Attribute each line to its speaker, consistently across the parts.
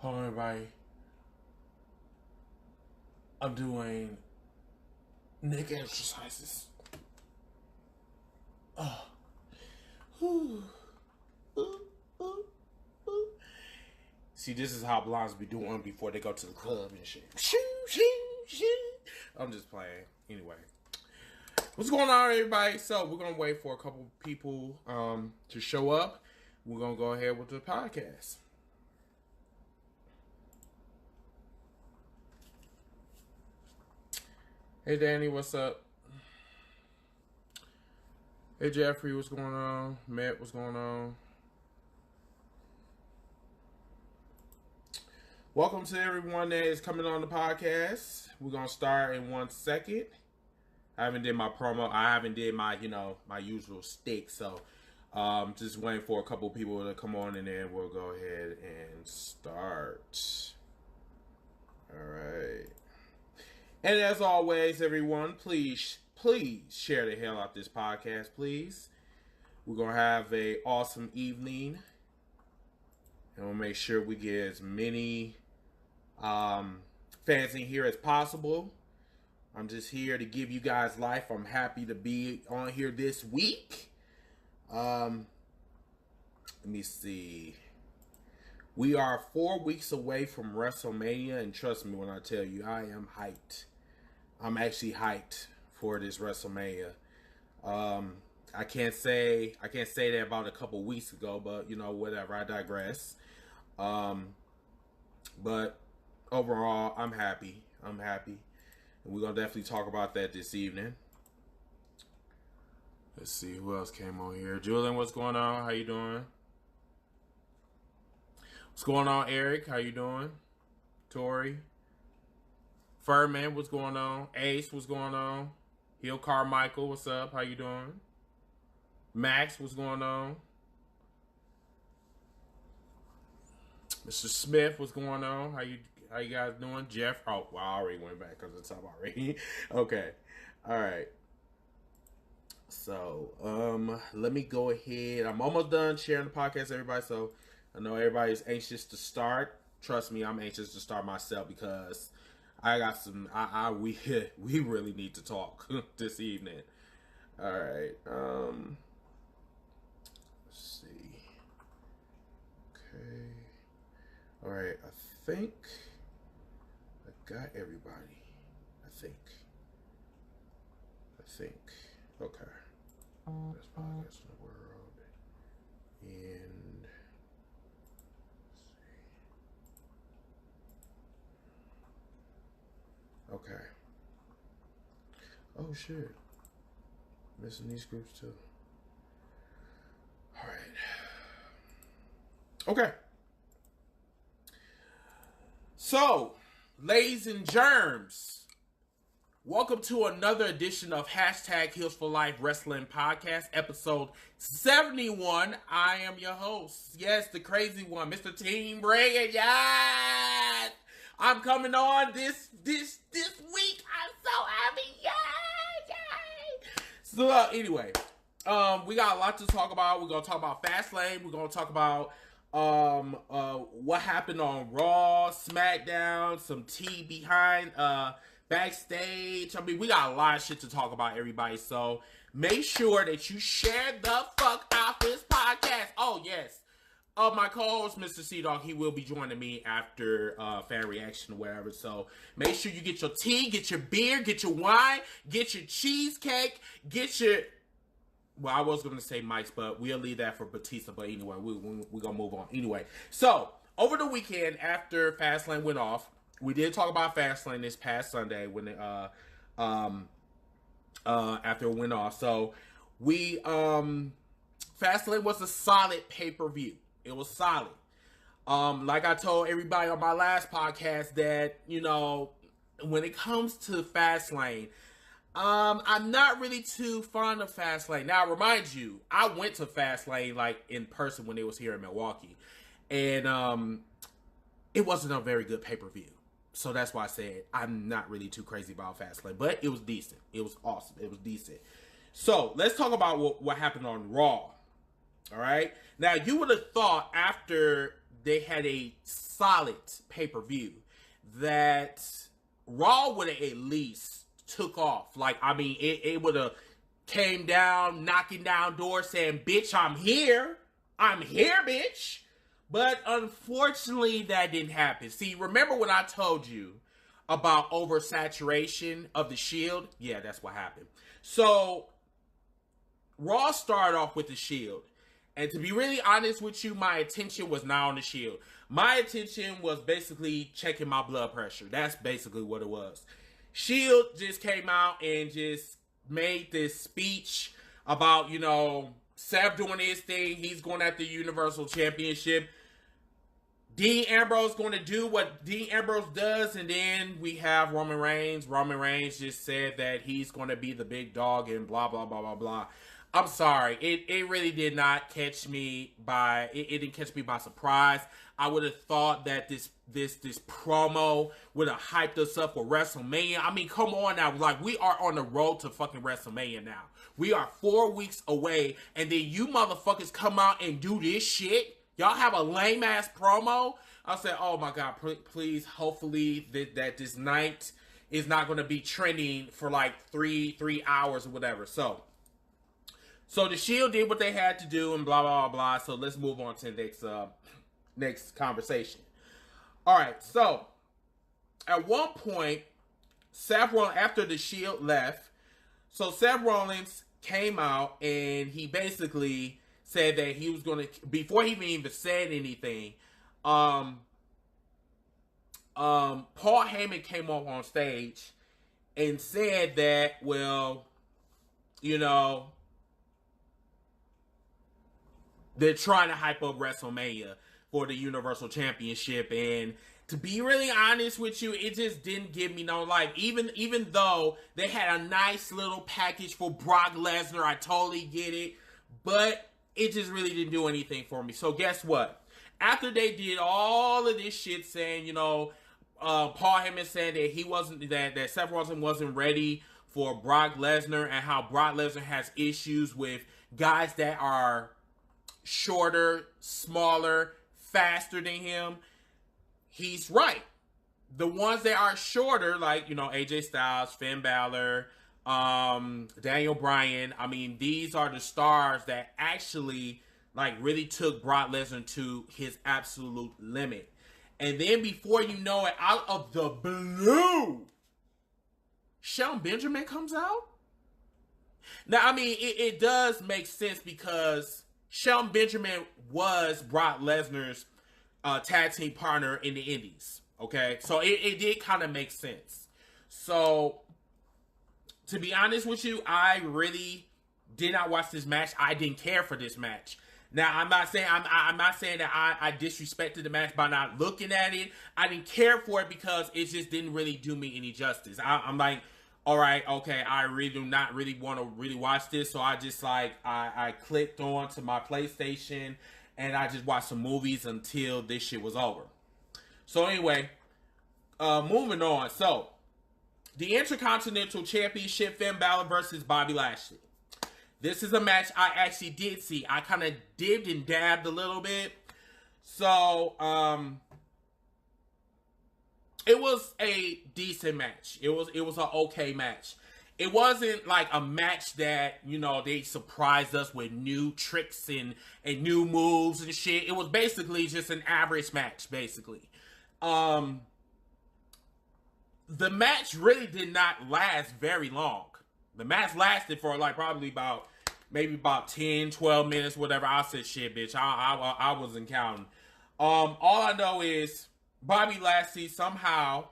Speaker 1: Hold on, everybody. I'm doing neck exercises. Oh. See, this is how blondes be doing before they go to the club and shit. I'm just playing. Anyway. What's going on, everybody? So, we're going to wait for a couple people to show up. We're going to go ahead with the podcast. Hey, Danny, what's up? Hey, Jeffrey, what's going on? Matt, what's going on? Welcome to everyone that is coming on the podcast. We're going to start in 1 second. I haven't did my promo. I haven't did my, my usual stick. So, just waiting for a couple people to come on and then we'll go ahead and start. All right. And as always, everyone, please share the hell out this podcast, please. We're going to have an awesome evening. And we'll make sure we get as many fans in here as possible. I'm just here to give you guys life. I'm happy to be on here this week. Let me see. We are 4 weeks away from WrestleMania, and trust me when I tell you, I am hyped. I'm actually hyped for this WrestleMania. I can't say that about a couple weeks ago, but whatever. I digress. But overall, I'm happy. And we're gonna definitely talk about that this evening. Let's see who else came on here. Julian, what's going on? How you doing? What's going on, Eric? How you doing? Tori. Furman, what's going on? Ace, what's going on? Hill Carmichael, what's up? How you doing? Max, what's going on? Mr. Smith, what's going on? How you guys doing? Jeff, oh, well, I already went back because it's up already. Okay, all right. So, let me go ahead. I'm almost done sharing the podcast, everybody. So, I know everybody's anxious to start. Trust me, I'm anxious to start myself because I got some. We really need to talk this evening. All right. Let's see. Okay. All right. I think I got everybody. I think. Okay. Best podcast in the world. And okay. Oh shit. Missing these groups too. Alright. Okay. So, ladies and germs, welcome to another edition of #Heels for Life Wrestling Podcast, episode 71. I am your host. Yes, the crazy one, Mr. Team Ray. Yes! I'm coming on this week. I'm so happy. Yay! So anyway, we got a lot to talk about. We're gonna talk about Fastlane. We're gonna talk about what happened on Raw, SmackDown, some tea behind backstage. I mean, we got a lot of shit to talk about, everybody. So make sure that you share the fuck out this podcast. Oh yes. My co-host, Mr. C-Dog, he will be joining me after fan reaction or whatever. So make sure you get your tea, get your beer, get your wine, get your cheesecake, get your... Well, I was going to say Mike's, but we'll leave that for Batista. But anyway, we're going to move on. Anyway, so over the weekend after Fastlane went off, we did talk about Fastlane this past Sunday when it, after it went off. So we... Fastlane was a solid pay-per-view. It was solid. Like I told everybody on my last podcast that, when it comes to Fastlane, I'm not really too fond of Fastlane. Now, I remind you, I went to Fastlane like in person when it was here in Milwaukee, and it wasn't a very good pay-per-view. So that's why I said I'm not really too crazy about Fastlane, but it was decent. It was awesome. It was decent. So let's talk about what happened on Raw. All right. Now, you would have thought after they had a solid pay-per-view that Raw would have at least took off. Like, I mean, it would have came down, knocking down doors, saying, bitch, I'm here. I'm here, bitch. But unfortunately, that didn't happen. See, remember when I told you about oversaturation of the Shield? Yeah, that's what happened. So, Raw started off with the Shield. And to be really honest with you, my attention was not on the Shield. My attention was basically checking my blood pressure. That's basically what it was. Shield just came out and just made this speech about, you know, Seth doing his thing. He's going after the Universal Championship. Dean Ambrose going to do what Dean Ambrose does, and then we have Roman Reigns. Roman Reigns just said that he's going to be the big dog and blah, blah, blah, blah, blah. I'm sorry. It really did not catch me by, it didn't catch me by surprise. I would have thought that this promo would have hyped us up for WrestleMania. I mean, come on now. Like, we are on the road to fucking WrestleMania now. We are 4 weeks away, and then you motherfuckers come out and do this shit. Y'all have a lame-ass promo? I said, oh my God, please, hopefully that this night is not going to be trending for like three hours or whatever. So the Shield did what they had to do and blah, blah, blah, blah. So let's move on to the next conversation. All right, so at one point, Seth Rollins, after the Shield left, so Seth Rollins came out and he basically said that he was going to, before he even said anything, Paul Heyman came up on stage and said that, well, you know, they're trying to hype up WrestleMania for the Universal Championship, and to be really honest with you, it just didn't give me no life. Even though they had a nice little package for Brock Lesnar, I totally get it, but it just really didn't do anything for me. So guess what? After they did all of this shit saying, you know, Paul Heyman saying that he wasn't, that Seth Rollins wasn't ready for Brock Lesnar, and how Brock Lesnar has issues with guys that are shorter, smaller, faster than him. He's right. The ones that are shorter, like, you know, AJ Styles, Finn Balor, Daniel Bryan, I mean, these are the stars that actually, like, really took Brock Lesnar to his absolute limit. And then before you know it, out of the blue, Shelton Benjamin comes out. Now, I mean, it does make sense because Shelton Benjamin was Brock Lesnar's tag team partner in the Indies. Okay, so it did kind of make sense. So, to be honest with you, I really did not watch this match. I didn't care for this match. Now, I'm not saying that I disrespected the match by not looking at it. I didn't care for it because it just didn't really do me any justice. I'm like, all right, okay, I really do not really want to really watch this. So I just like, I clicked on to my PlayStation and I just watched some movies until this shit was over. So anyway, moving on. So, the Intercontinental Championship, Finn Balor versus Bobby Lashley. This is a match I actually did see. I kind of dibbed and dabbed a little bit. So, it was a decent match. It was an okay match. It wasn't like a match that, you know, they surprised us with new tricks and new moves and shit. It was basically just an average match, basically. The match really did not last very long. The match lasted for like probably maybe about 10, 12 minutes, whatever. I said, shit, bitch, I wasn't counting. All I know is Bobby Lashley somehow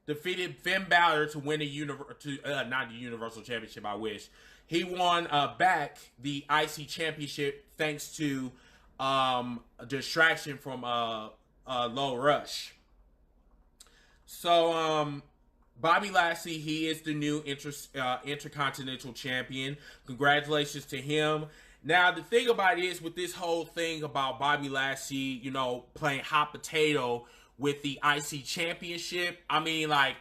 Speaker 1: defeated Finn Balor to win not the Universal Championship, I wish. He won back the IC Championship thanks to a distraction from Low Rush. So, Bobby Lashley, he is the new Intercontinental Champion. Congratulations to him. Now, the thing about it is, with this whole thing about Bobby Lashley, you know, playing hot potato with the IC Championship, I mean, what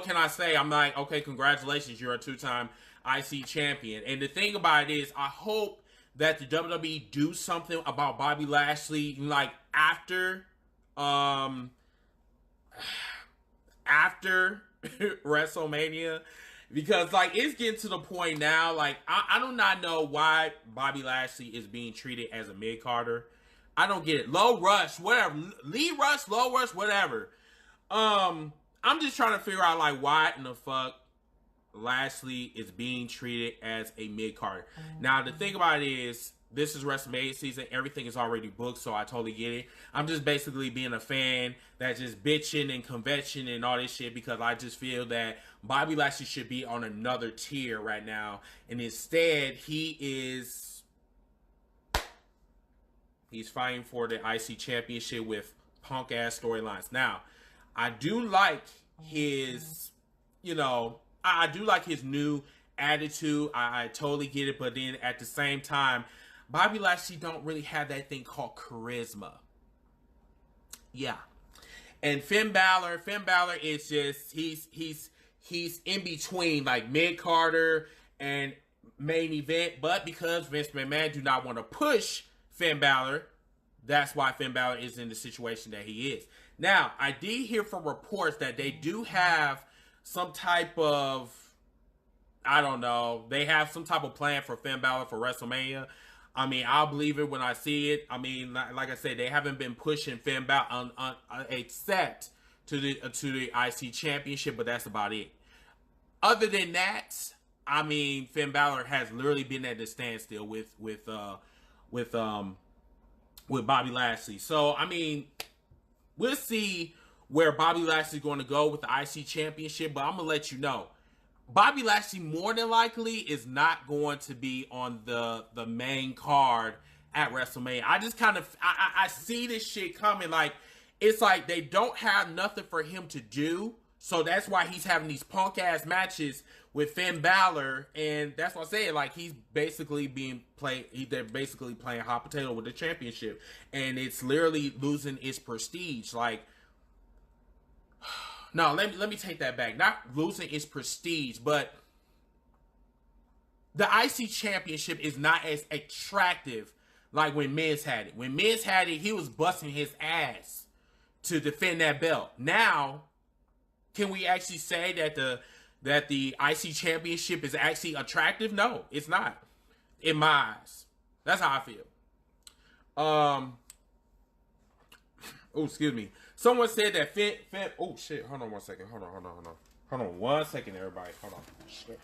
Speaker 1: can I say? I'm like, okay, congratulations, you're a two-time IC Champion. And the thing about it is, I hope that the WWE do something about Bobby Lashley, like after WrestleMania, because like it's getting to the point now, like I do not know why Bobby Lashley is being treated as a mid-carder. I don't get it. Low rush, whatever. Lead rush, low rush, whatever. I'm just trying to figure out like why in the fuck Lashley is being treated as a mid-carder. Now the thing about it is, this is WrestleMania season. Everything is already booked, so I totally get it. I'm just basically being a fan that's just bitching and convention and all this shit, because I just feel that Bobby Lashley should be on another tier right now, and instead he's fighting for the IC championship with punk ass storylines. Now, I do like his, I do like his new attitude. I totally get it, but then at the same time, Bobby Lashley don't really have that thing called charisma. Yeah. And Finn Balor is just, he's in between, like mid-carder and main event, but because Vince McMahon do not want to push Finn Balor, that's why Finn Balor is in the situation that he is. Now, I did hear from reports that they do have some type of, I don't know, they have some type of plan for Finn Balor for WrestleMania. I mean, I'll believe it when I see it. I mean, like I said, they haven't been pushing Finn Balor except to the IC Championship, but that's about it. Other than that, I mean, Finn Balor has literally been at the standstill with Bobby Lashley. So, I mean, we'll see where Bobby Lashley's going to go with the IC Championship, but I'm going to let you know. Bobby Lashley more than likely is not going to be on the main card at WrestleMania. I just kind of, I see this shit coming. Like, it's like they don't have nothing for him to do. So that's why he's having these punk ass matches with Finn Balor. And that's what I say. Like, he's basically they're basically playing hot potato with the championship. And it's literally losing its prestige. Like, no, let me take that back. Not losing its prestige, but the IC Championship is not as attractive like when Miz had it. When Miz had it, he was busting his ass to defend that belt. Now, can we actually say that the IC Championship is actually attractive? No, it's not. In my eyes. That's how I feel. Oh, excuse me. Someone said that Finn, oh shit, hold on one second. Hold on 1 second, everybody. Hold on. Shit.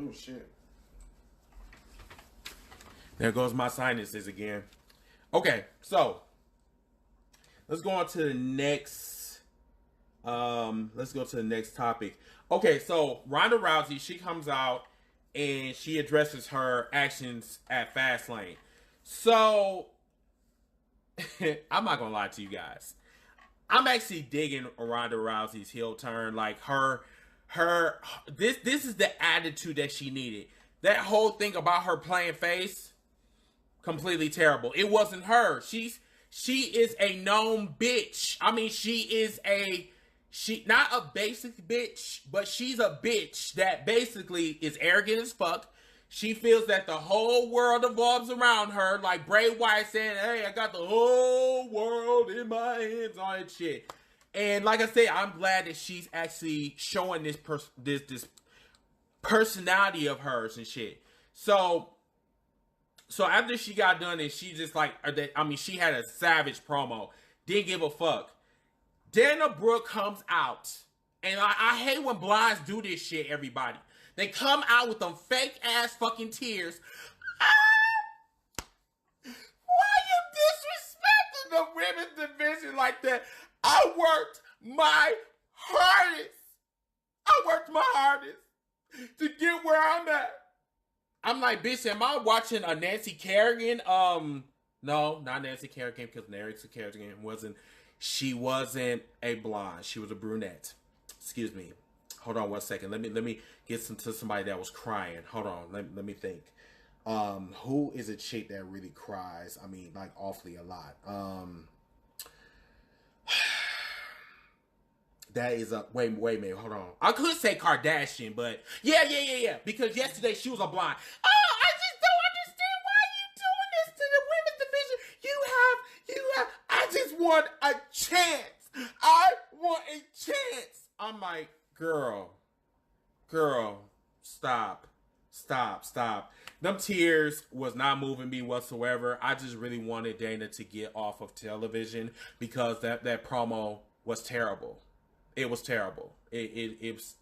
Speaker 1: Oh shit. There goes my sinuses again. Okay, so let's go on to the next. Let's go to the next topic. Okay, so Ronda Rousey, she comes out and she addresses her actions at Fastlane. So I'm not gonna lie to you guys. I'm actually digging Ronda Rousey's heel turn. Like this is the attitude that she needed. That whole thing about her playing face, completely terrible. It wasn't her. She is a known bitch. I mean, she not a basic bitch, but she's a bitch that basically is arrogant as fuck. She feels that the whole world revolves around her, like Bray Wyatt saying, "Hey, I got the whole world in my hands," on that shit. And like I said, I'm glad that she's actually showing this personality of hers and shit. So after she got done and she just like, I mean, she had a savage promo. Didn't give a fuck. Dana Brooke comes out. And I hate when blinds do this shit, everybody. They come out with them fake ass fucking tears. Why you disrespecting the women's division like that? I worked my hardest to get where I'm at. I'm like, bitch, am I watching a Nancy Kerrigan? No, not Nancy Kerrigan, because Nancy Kerrigan wasn't a blonde. She was a brunette. Excuse me. Hold on 1 second. Let me get to somebody that was crying. Hold on. Let me think. Who is a chick that really cries? I mean, like awfully a lot. That is a wait, hold on. I could say Kardashian, but yeah. Because yesterday she was a blonde. Oh, I just don't understand why you doing this to the women's division. You have. I just want a chance. I want a chance. I'm like, girl, stop. Them tears was not moving me whatsoever. I just really wanted Dana to get off of television because that promo was terrible. It was terrible. It was.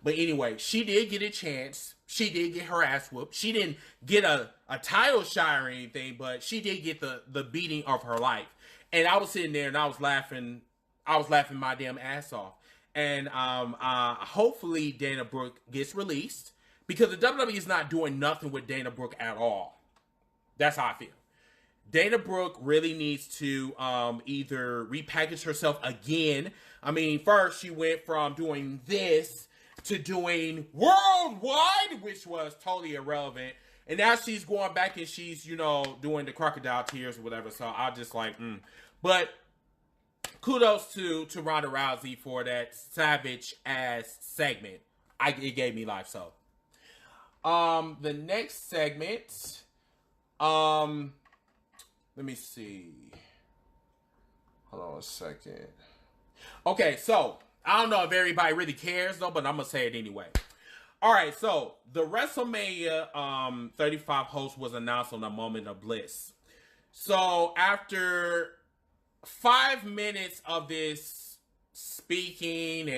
Speaker 1: But anyway, she did get a chance. She did get her ass whooped. She didn't get a title shot or anything, but she did get the beating of her life. And I was sitting there and I was laughing. I was laughing my damn ass off. And hopefully Dana Brooke gets released because the WWE is not doing nothing with Dana Brooke at all. That's how I feel. Dana Brooke really needs to either repackage herself again. I mean, first she went from doing this to doing worldwide, which was totally irrelevant. And now she's going back and she's, doing the crocodile tears or whatever. So I just like, But kudos to Ronda Rousey for that savage-ass segment. It gave me life, so. The next segment, let me see. Hold on a second. Okay, so I don't know if everybody really cares though, but I'm gonna say it anyway. All right, so the WrestleMania 35 host was announced on a Moment of Bliss. So after 5 minutes of this speaking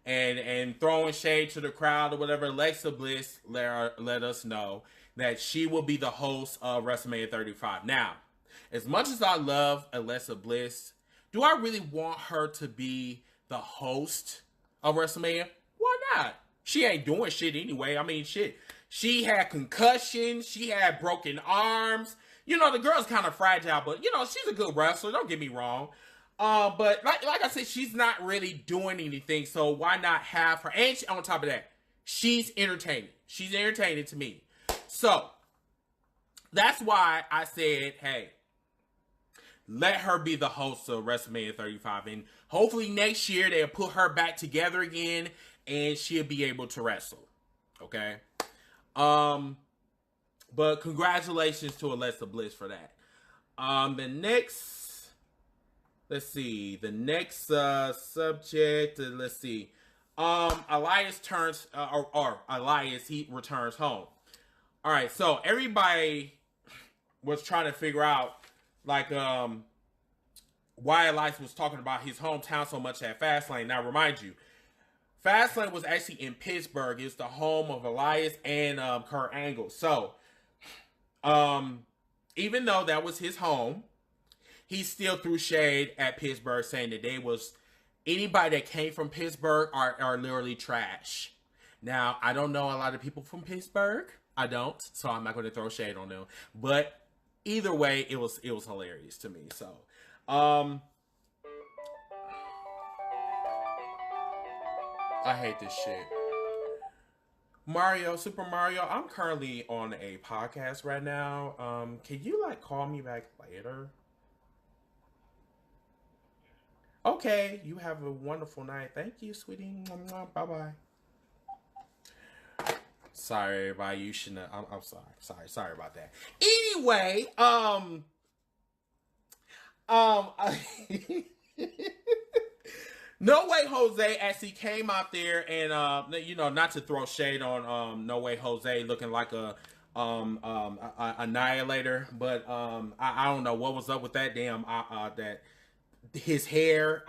Speaker 1: and throwing shade to the crowd or whatever, Alexa Bliss let us know that she will be the host of WrestleMania 35. Now, as much as I love Alexa Bliss, do I really want her to be the host of WrestleMania? Why not? She ain't doing shit anyway. I mean, shit. She had concussions. She had broken arms. The girl's kind of fragile, but, she's a good wrestler. Don't get me wrong. But like I said, she's not really doing anything. So why not have her? And on top of that, she's entertaining. She's entertaining to me. So that's why I said, hey, let her be the host of WrestleMania 35. And hopefully next year they'll put her back together again and she'll be able to wrestle. Okay? But congratulations to Alexa Bliss for that. The next subject, let's see. Elias he returns home. All right, so everybody was trying to figure out why Elias was talking about his hometown so much at Fastlane. Now, remind you, Fastlane was actually in Pittsburgh. It's the home of Elias and Kurt Angle. So, even though that was his home, he still threw shade at Pittsburgh, saying that anybody that came from Pittsburgh are literally trash. Now, I don't know a lot of people from Pittsburgh. I don't, so I'm not going to throw shade on them. But either way, it was hilarious to me. So, I hate this shit. Super Mario, I'm currently on a podcast right now. Can you call me back later? Okay, you have a wonderful night. Thank you, sweetie. Bye-bye. Sorry, everybody. You shouldn't have. I'm sorry. Sorry about that. Anyway, No Way Jose actually came out there and not to throw shade on No Way Jose looking like a annihilator, but I don't know what was up with that damn that his hair.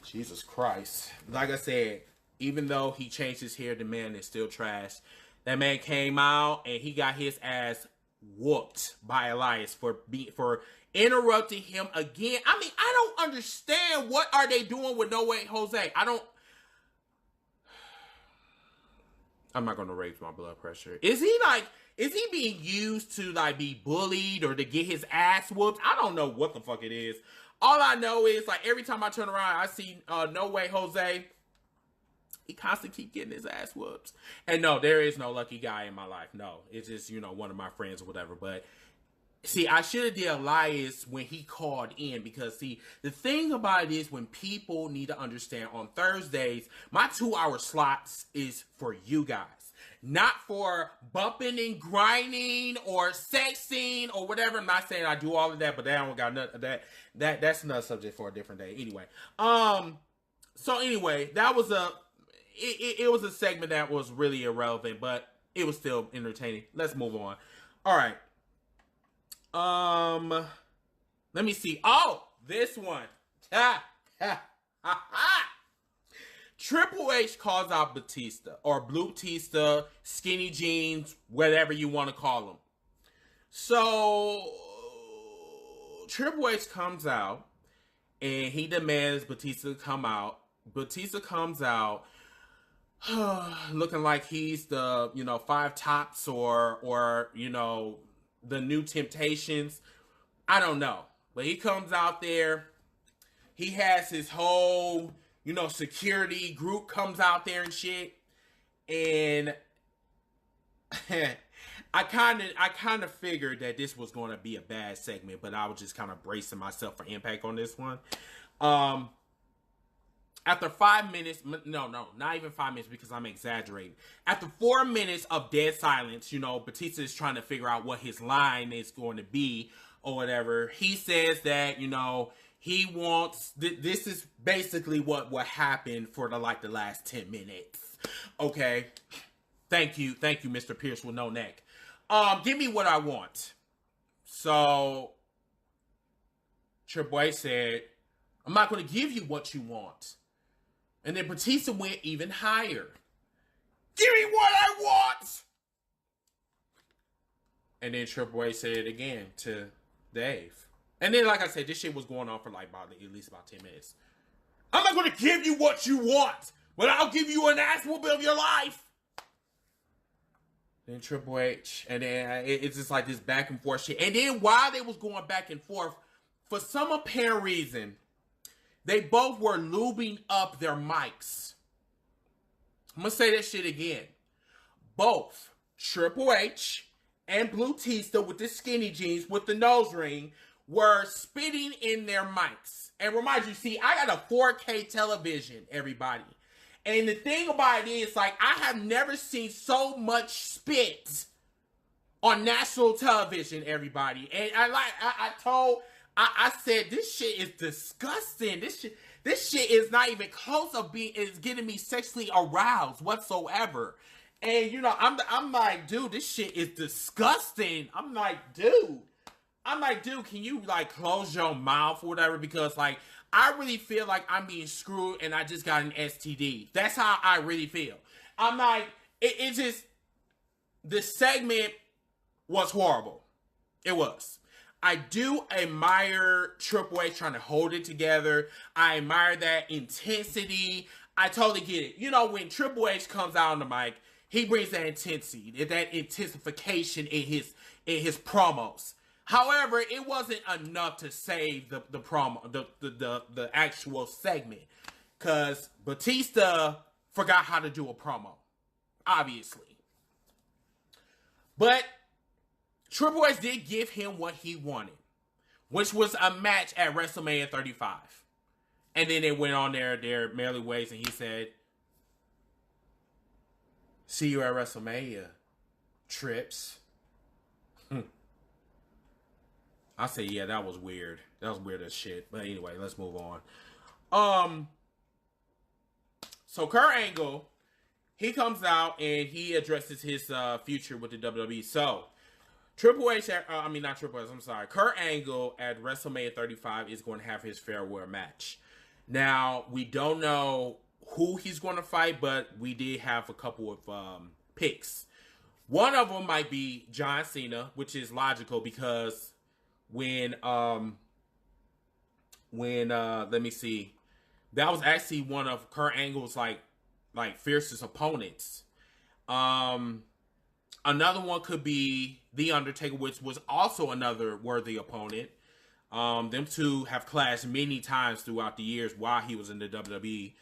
Speaker 1: Jesus Christ. Like I said, even though he changed his hair, the man is still trash. That man came out and he got his ass whooped by Elias for interrupting him again. I mean, I don't understand what are they doing with No Way Jose. I'm not going to raise my blood pressure. Is he being used to be bullied or to get his ass whooped? I don't know what the fuck it is. All I know is every time I turn around, I see No Way Jose. he constantly keep getting his ass whooped. And no, there is no lucky guy in my life. No, it's just, you know, one of my friends or whatever. But see, I should have did Elias when he called in, because see, the thing about it is, when people need to understand, on Thursdays, my 2-hour slots is for you guys. Not for bumping and grinding or sexing or whatever. I'm not saying I do all of that, but that don't got nothing. That's another subject for a different day. Anyway, so anyway, that was it was a segment that was really irrelevant, but it was still entertaining. Let's move on. All right. Let me see. Oh, this one. Triple H calls out Batista, or Blue-tista, skinny jeans, whatever you want to call them. So, Triple H comes out, and he demands Batista to come out. Batista comes out, looking like he's the, you know, Five Tops, or, you know, the New Temptations. I don't know. But he comes out there. He has his whole, you know, security group comes out there and shit. And I kind of figured that this was going to be a bad segment, but I was just kind of bracing myself for impact on this one. After 5 minutes, no, not even 5 minutes, because I'm exaggerating. After 4 minutes of dead silence, you know, Batista is trying to figure out what his line is going to be or whatever. He says that, you know, he wants, this is basically what happened for the last 10 minutes. Okay. Thank you, Mr. Pierce with no neck. Give me what I want. So, Triple H said, I'm not going to give you what you want. And then Batista went even higher. Give me what I want! And then Triple H said it again to Dave. And then, like I said, this shit was going on for like at least about 10 minutes. I'm not going to give you what you want, but I'll give you an ass whooping of your life. Then Triple H, and then it's just like this back and forth shit. And then while they was going back and forth, for some apparent reason, they both were lubing up their mics. I'm going to say that shit again. Both Triple H and Blue-tista with the skinny jeans with the nose ring were spitting in their mics. And remind you, see, I got a 4K television, everybody. And the thing about it is, like, I have never seen so much spit on national television, everybody. And I said, this shit is disgusting. This shit is not even close of is getting me sexually aroused whatsoever. And you know, I'm like, dude, this shit is disgusting. I'm like, dude, can you like close your mouth or whatever? Because like, I really feel like I'm being screwed and I just got an STD. That's how I really feel. I'm like, it just, this segment was horrible. It was. I do admire Triple H trying to hold it together. I admire that intensity. I totally get it. You know, when Triple H comes out on the mic, he brings that intensity, that intensification in his promos. However, it wasn't enough to save the promo, the actual segment, because Batista forgot how to do a promo, obviously. But Triple H did give him what he wanted, which was a match at WrestleMania 35. And then they went on their merry ways, and he said, "See you at WrestleMania, Trips." I say, yeah, that was weird. That was weird as shit. But anyway, let's move on. So Kurt Angle, he comes out and he addresses his future with the WWE. So Triple H, not Triple H, I'm sorry. Kurt Angle at WrestleMania 35 is going to have his farewell match. Now, we don't know who he's going to fight, but we did have a couple of picks. One of them might be John Cena, which is logical because when let me see, that was actually one of Kurt Angle's like fiercest opponents. Another one could be The Undertaker, which was also another worthy opponent. Them two have clashed many times throughout the years while he was in the WWE.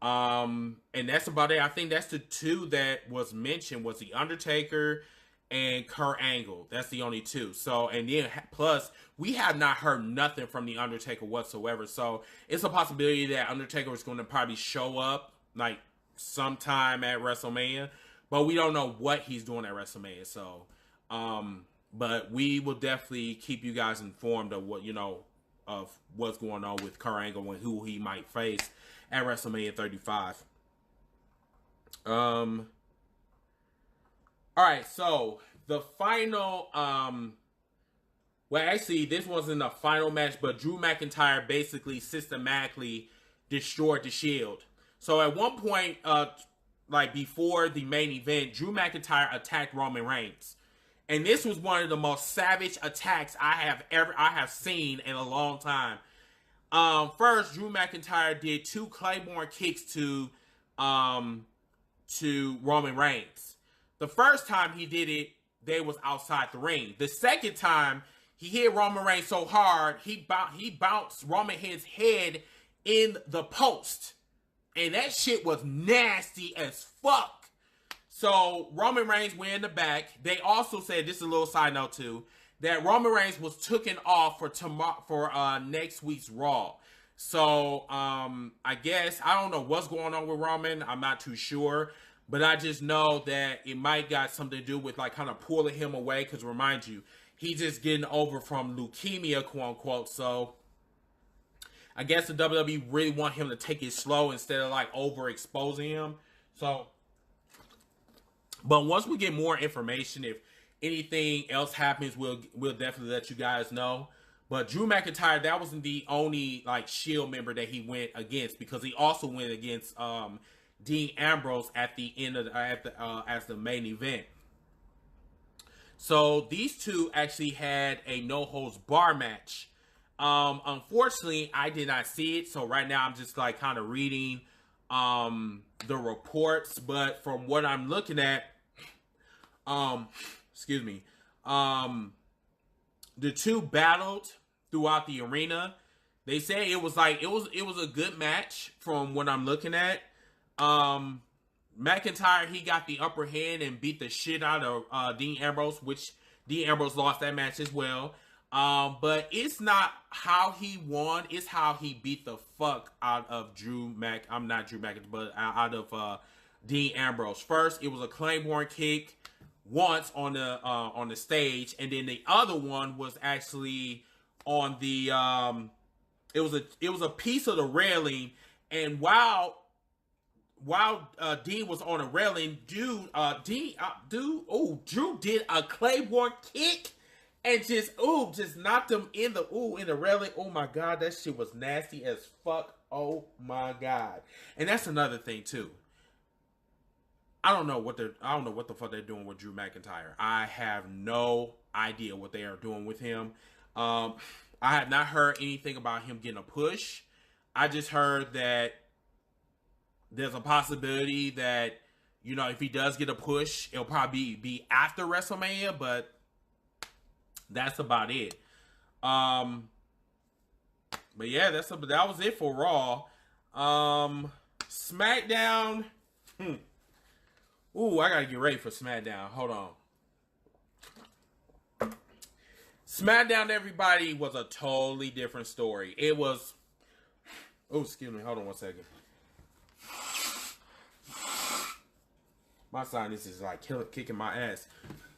Speaker 1: And that's about it. I think that's the two that was mentioned, was the Undertaker and Kurt Angle. That's the only two. So, and then plus we have not heard nothing from the Undertaker whatsoever. So it's a possibility that Undertaker is going to probably show up like sometime at WrestleMania, but we don't know what he's doing at WrestleMania. So, but we will definitely keep you guys informed of what, of what's going on with Kurt Angle and who he might face at WrestleMania 35. All right, so the final, well, actually, this wasn't a final match, but Drew McIntyre basically systematically destroyed the Shield. So at one point, like before the main event, Drew McIntyre attacked Roman Reigns. And this was one of the most savage attacks I have seen in a long time. First, Drew McIntyre did 2 Claymore kicks to Roman Reigns. The first time he did it, they was outside the ring. The second time, he hit Roman Reigns so hard, he bounced Roman Reigns' head in the post. And that shit was nasty as fuck. So, Roman Reigns went in the back. They also said, this is a little side note too, that Roman Reigns was taken off for next week's Raw. So, I guess, I don't know what's going on with Roman. I'm not too sure. But I just know that it might got something to do with like kind of pulling him away. Because remind you, he's just getting over from leukemia, quote unquote. So I guess the WWE really want him to take it slow instead of like overexposing him. So, but once we get more information, if anything else happens, we'll definitely let you guys know. But Drew McIntyre, that wasn't the only like Shield member that he went against, because he also went against Dean Ambrose at the end of as the main event. So these two actually had a no holds bar match. Unfortunately, I did not see it, so right now I'm just like kind of reading the reports. But from what I'm looking at, excuse me, the two battled throughout the arena. They say it was a good match from what I'm looking at. McIntyre, he got the upper hand and beat the shit out of Dean Ambrose, which Dean Ambrose lost that match as well. But it's not how he won, it's how he beat the fuck out of out of Dean Ambrose. First, it was a Claymore kick once on the stage, and then the other one was actually on the it was a piece of the railing, and while Dean was on a railing, Drew did a Claymore kick and just knocked him in the railing. Oh my god, that shit was nasty as fuck. Oh my god. And that's another thing too. I don't know what the fuck they're doing with Drew McIntyre. I have no idea what they are doing with him. I have not heard anything about him getting a push. I just heard that there's a possibility that, if he does get a push, it'll probably be after WrestleMania, but that's about it. But yeah, that was it for Raw. SmackDown. Ooh, I gotta get ready for SmackDown. Hold on. SmackDown, everybody, was a totally different story. It was... Oh, excuse me. Hold on one second. My sinus is like kicking my ass.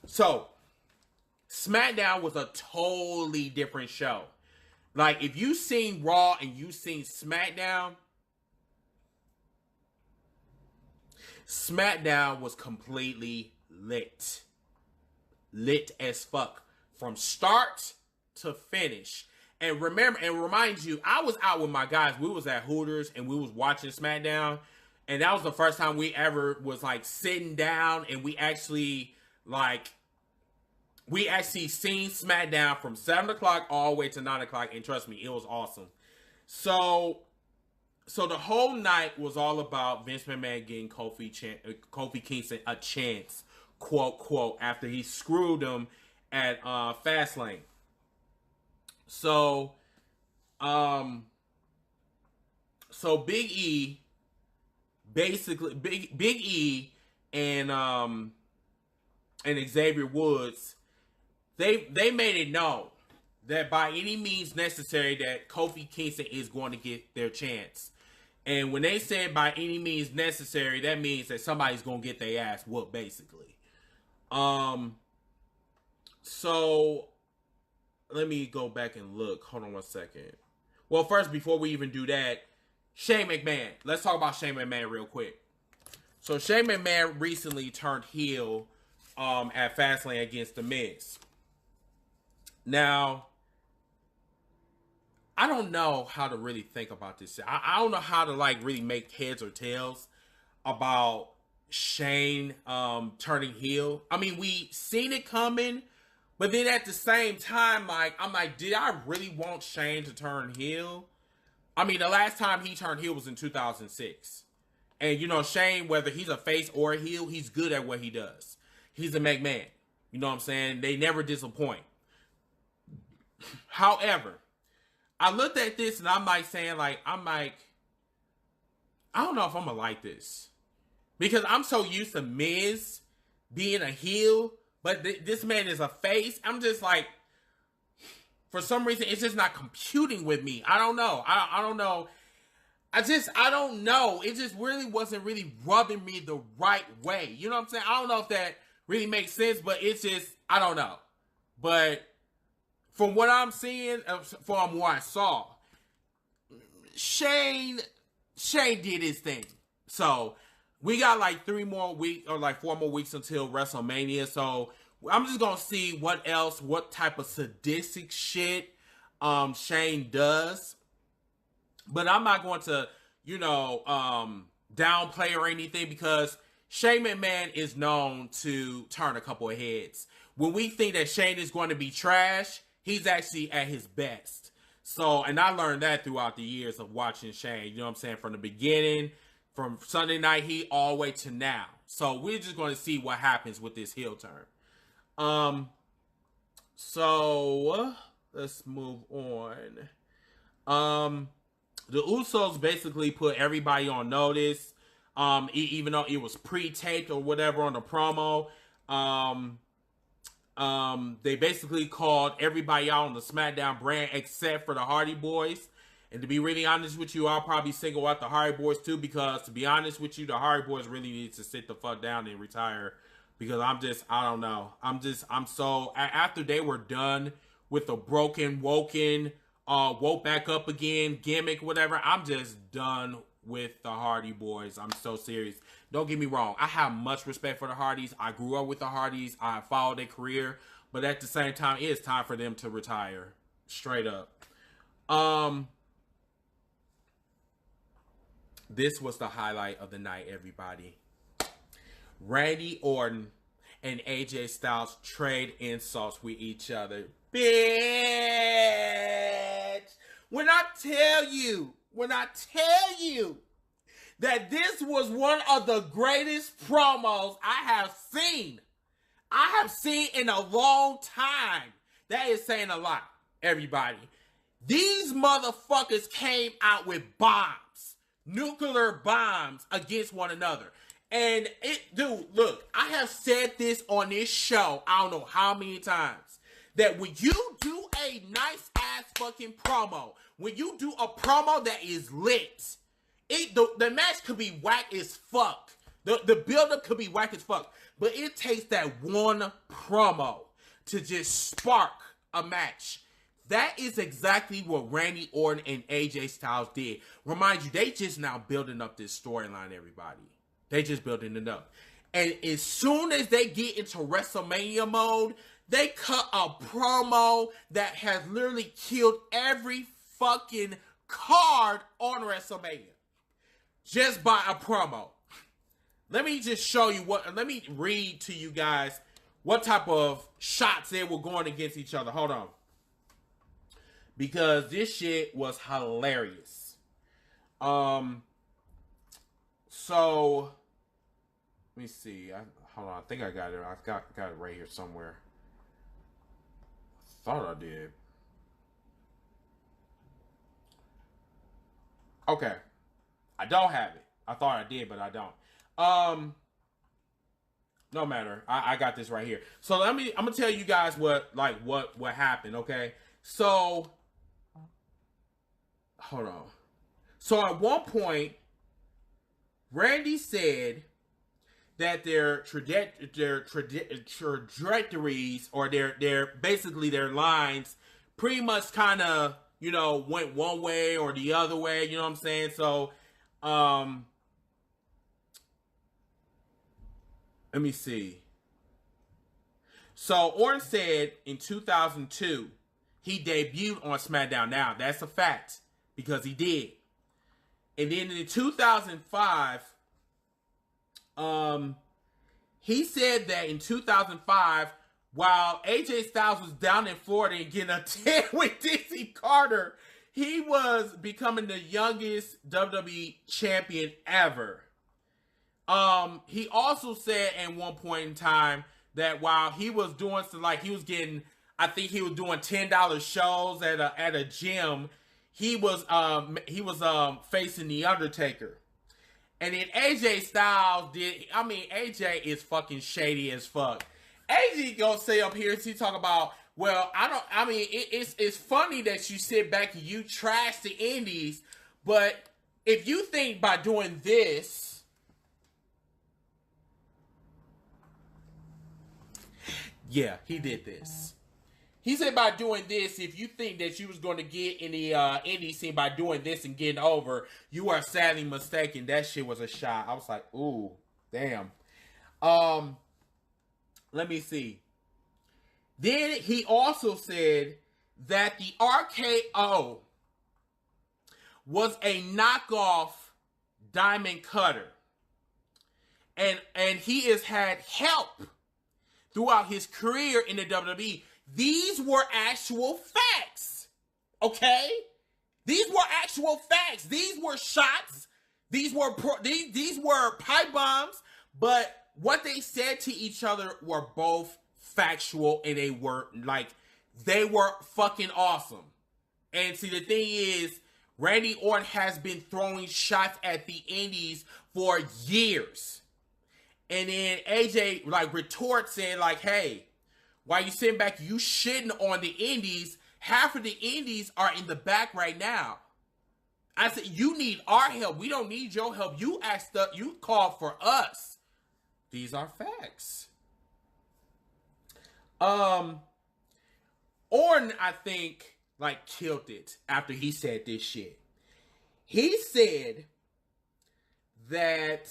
Speaker 1: So, SmackDown was a totally different show. Like, if you seen Raw and you seen SmackDown, SmackDown was completely lit. Lit as fuck. From start to finish. And remind you, I was out with my guys. We was at Hooters and we was watching SmackDown. And that was the first time we ever was like sitting down and we actually seen SmackDown from 7 o'clock all the way to 9 o'clock. And trust me, it was awesome. So the whole night was all about Vince McMahon getting Kofi Kingston a chance, quote, quote, after he screwed him at Fastlane. So Big E basically Big E and Xavier Woods, they made it known that by any means necessary that Kofi Kingston is going to get their chance. And when they said by any means necessary, that means that somebody's going to get their ass whooped, basically. So let me go back and look. Hold on one second. Well, first, before we even do that, Shane McMahon. Let's talk about Shane McMahon real quick. So Shane McMahon recently turned heel at Fastlane against The Miz. Now, I don't know how to really think about this shit. I don't know how to like really make heads or tails about Shane turning heel. I mean, we seen it coming, but then at the same time, like, I'm like, did I really want Shane to turn heel? I mean, the last time he turned heel was in 2006. And, you know, Shane, whether he's a face or a heel, he's good at what he does. He's a McMahon. You know what I'm saying? They never disappoint. However, I looked at this and I'm like, I don't know if I'm gonna like this. Because I'm so used to Miz being a heel, but this man is a face. I'm just like, for some reason, it's just not computing with me. I don't know. I don't know. I don't know. It just really wasn't really rubbing me the right way. You know what I'm saying? I don't know if that really makes sense, but it's just, I don't know. But from what I'm seeing, from what I saw, Shane did his thing. So we got like 3 more weeks or like 4 more weeks until WrestleMania. So I'm just gonna see what type of sadistic shit Shane does. But I'm not going to, you know, downplay or anything, because Shane McMahon is known to turn a couple of heads. When we think that Shane is going to be trash, he's actually at his best. So, and I learned that throughout the years of watching Shane, you know what I'm saying? From the beginning, from Sunday Night Heat all the way to now. So we're just going to see what happens with this heel turn. So let's move on. The Usos basically put everybody on notice, even though it was pre-taped or whatever on the promo. They basically called everybody out on the SmackDown brand except for the Hardy Boys. And to be really honest with you, I'll probably single out the Hardy Boys too, because to be honest with you, the Hardy Boys really need to sit the fuck down and retire. Because I don't know. I'm so, after they were done with the broken, woken, woke back up again gimmick, whatever, I'm just done with the Hardy Boys. I'm so serious. Don't get me wrong. I have much respect for the Hardys. I grew up with the Hardys. I followed their career. But at the same time, it's time for them to retire. Straight up. This was the highlight of the night, everybody. Randy Orton and AJ Styles trade insults with each other. Bitch! When I tell you that this was one of the greatest promos I have seen in a long time, that is saying a lot, everybody. These motherfuckers came out with bombs, nuclear bombs against one another. And dude, look, I have said this on this show, I don't know how many times, that when you do a nice ass fucking promo, when you do a promo that is lit, the match could be whack as fuck. The build-up could be whack as fuck. But it takes that one promo to just spark a match. That is exactly what Randy Orton and AJ Styles did. Remind you, they just now building up this storyline, everybody. They just building it up. And as soon as they get into WrestleMania mode, they cut a promo that has literally killed every fucking card on WrestleMania. Just by a promo. Let me just show you let me read to you guys what type of shots they were going against each other. Hold on. Because this shit was hilarious. So let me see. Hold on. I think I got it. I got it right here somewhere. Thought I did. Okay. I don't have it. I thought I did, but I don't. No matter. I got this right here. So I'm gonna tell you guys what happened, okay? So hold on. So at one point, Randy said that their trajectories, or their basically their lines, pretty much kind of, you know, went one way or the other way. You know what I'm saying? So, let me see. So Orton said in 2002 he debuted on SmackDown. Now that's a fact because he did. And then in 2005, he said that in 2005, while AJ Styles was down in Florida and getting a 10 with Dixie Carter, he was becoming the youngest WWE champion ever. He also said at one point in time that while he was doing some, like, he was getting, I think he was doing $10 shows at a gym, he was facing The Undertaker. And then AJ Styles did, I mean, AJ is fucking shady as fuck. AJ gonna say up here, he talk about, well, it's funny that you sit back and you trash the indies, but if you think by doing this, yeah, he did this. He said by doing this, if you think that you was going to get in the indie scene by doing this and getting over, you are sadly mistaken. That shit was a shot. I was like, ooh, damn. Let me see. Then he also said that the RKO was a knockoff diamond cutter. And he has had help throughout his career in the WWE. These were actual facts. Okay? These were actual facts. These were shots. These were pipe bombs. But what they said to each other were both factual, and they were fucking awesome. And see, the thing is, Randy Orton has been throwing shots at the indies for years. And then AJ retorts saying hey, while you sitting back, you shitting on the indies. Half of the indies are in the back right now. I said, you need our help. We don't need your help. You called for us. These are facts. Orton, I think, killed it after he said this shit. He said that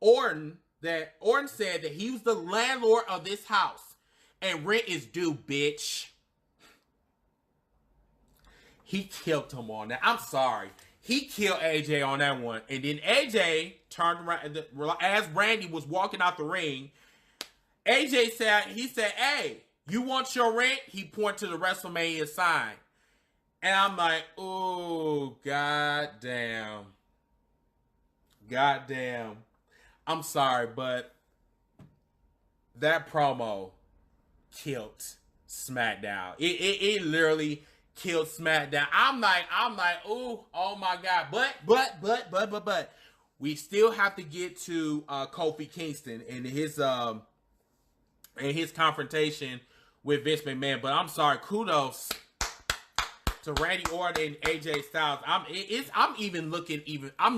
Speaker 1: Orton said that he was the landlord of this house and rent is due, bitch. He killed him on that. I'm sorry. He killed AJ on that one. And then AJ turned around as Randy was walking out the ring. AJ said, hey, you want your rent? He pointed to the WrestleMania sign. And I'm like, oh, goddamn. Goddamn. I'm sorry, but that promo killed SmackDown. It literally killed SmackDown. I'm like, ooh, oh my God. But we still have to get to Kofi Kingston and his confrontation with Vince McMahon. But I'm sorry, kudos to Randy Orton and AJ Styles. I'm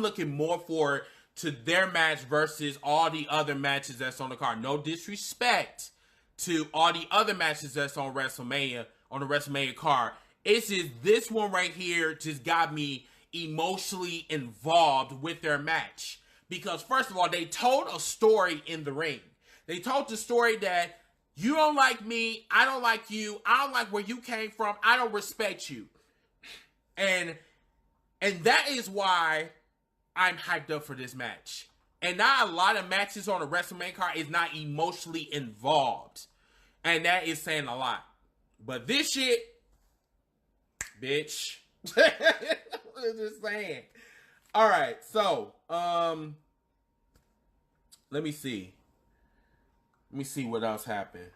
Speaker 1: looking more forward to their match versus all the other matches that's on the card. No disrespect to all the other matches that's on WrestleMania, on the WrestleMania card. It's just this one right here just got me emotionally involved with their match. Because first of all, they told a story in the ring. They told the story that you don't like me, I don't like you, I don't like where you came from, I don't respect you. And that is why I'm hyped up for this match. And not a lot of matches on the WrestleMania card is not emotionally involved. And that is saying a lot. But this shit, bitch. I'm just saying. Alright, so, let me see. Let me see what else happened.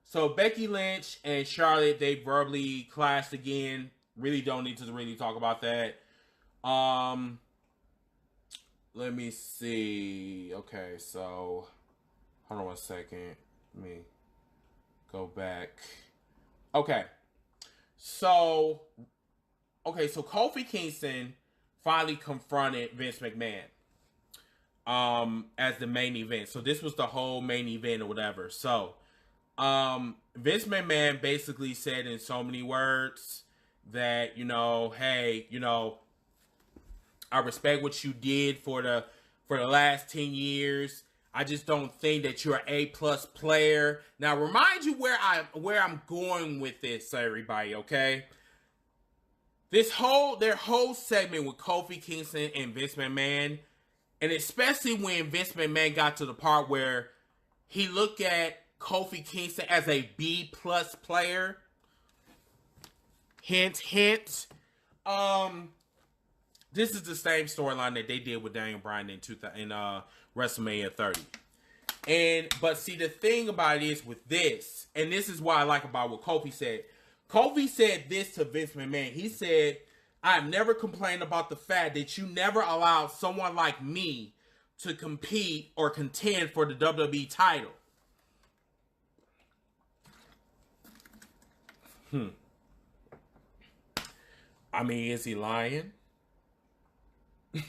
Speaker 1: So Becky Lynch and Charlotte, they verbally clashed again. Really don't need to really talk about that. Let me see. Okay, so hold on one second. Let me go back. Okay. So Kofi Kingston finally confronted Vince McMahon as the main event. So this was the whole main event or whatever. So Vince McMahon basically said in so many words that, hey, I respect what you did for the last 10 years. I just don't think that you're an A+ player. Now, remind you where I'm going with this, everybody, okay? Their whole segment with Kofi Kingston and Vince McMahon, and especially when Vince McMahon got to the part where he looked at Kofi Kingston as a B+ player. Hint, hint. This is the same storyline that they did with Daniel Bryan in WrestleMania 30. But see, the thing about it is with this, and this is what I like about what Kofi said. Kofi said this to Vince McMahon. He said, I've never complained about the fact that you never allowed someone like me to compete or contend for the WWE title. I mean, is he lying?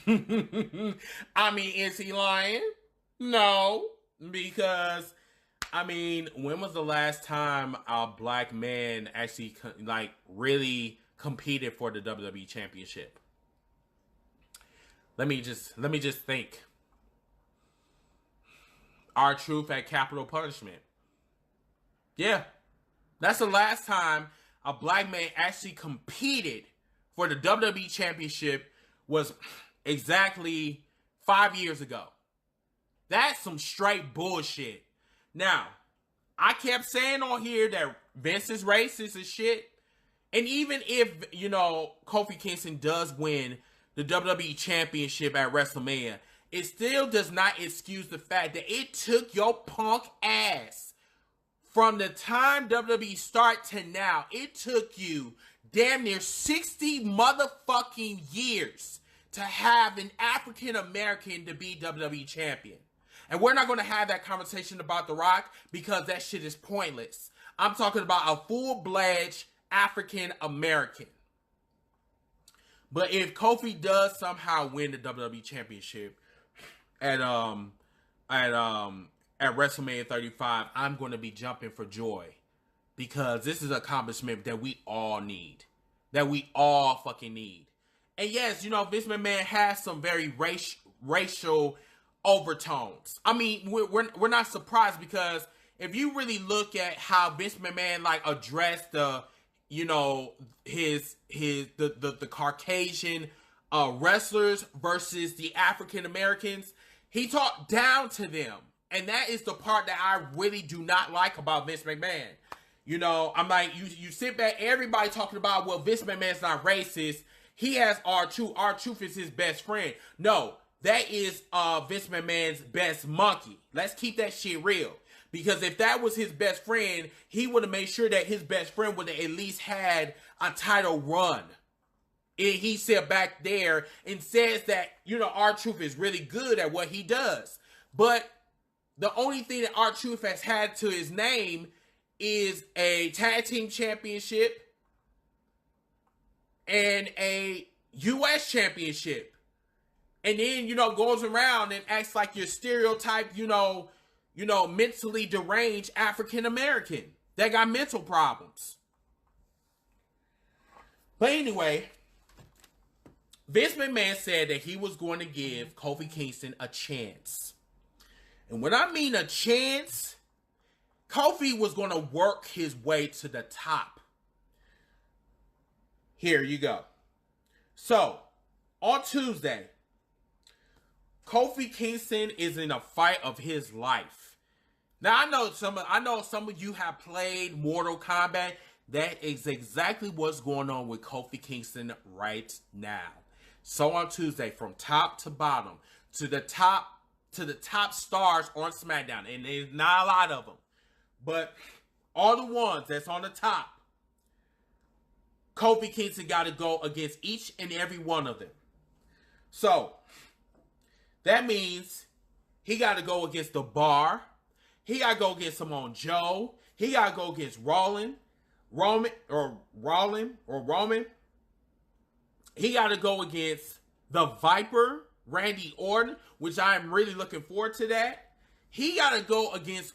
Speaker 1: I mean, is he lying? No, because I mean, when was the last time a black man actually really competed for the WWE Championship? Let me just think. R-Truth at Capital Punishment. Yeah, that's the last time a black man actually competed for the WWE Championship. Was exactly 5 years ago. That's some straight bullshit. Now, I kept saying on here that Vince is racist and shit. And even if, Kofi Kingston does win the WWE Championship at WrestleMania, it still does not excuse the fact that it took your punk ass from the time WWE start to now. It took you damn near 60 motherfucking years to have an African American to be WWE champion. And we're not going to have that conversation about The Rock because that shit is pointless. I'm talking about a full-fledged African American. But if Kofi does somehow win the WWE championship at WrestleMania 35, I'm going to be jumping for joy. Because this is an accomplishment that we all need. That we all fucking need. And yes, Vince McMahon has some very racial overtones. I mean, we're not surprised because if you really look at how Vince McMahon addressed the Caucasian wrestlers versus the African Americans, he talked down to them. And that is the part that I really do not like about Vince McMahon. I'm like, you sit back, everybody talking about, well, Vince McMahon's not racist. He has R-Truth. R-Truth is his best friend. No, that is Vince McMahon's best monkey. Let's keep that shit real. Because if that was his best friend, he would have made sure that his best friend would have at least had a title run. And he sat back there and says that, R-Truth is really good at what he does. But the only thing that R-Truth has had to his name is a tag team championship and a U.S. championship. And then, goes around and acts like your stereotype, mentally deranged African American that got mental problems. But anyway, Vince McMahon said that he was going to give Kofi Kingston a chance. And when I mean a chance, Kofi was going to work his way to the top. Here you go. So, on Tuesday, Kofi Kingston is in a fight of his life. Now, I know some of you have played Mortal Kombat. That is exactly what's going on with Kofi Kingston right now. So on Tuesday, from top to bottom, to the top stars on SmackDown, and there's not a lot of them, but all the ones that's on the top, Kofi Kingston got to go against each and every one of them. So that means he got to go against the Bar. He got to go against Samoa Joe. He got to go against Roman. He got to go against the Viper, Randy Orton, which I am really looking forward to that. He got to go against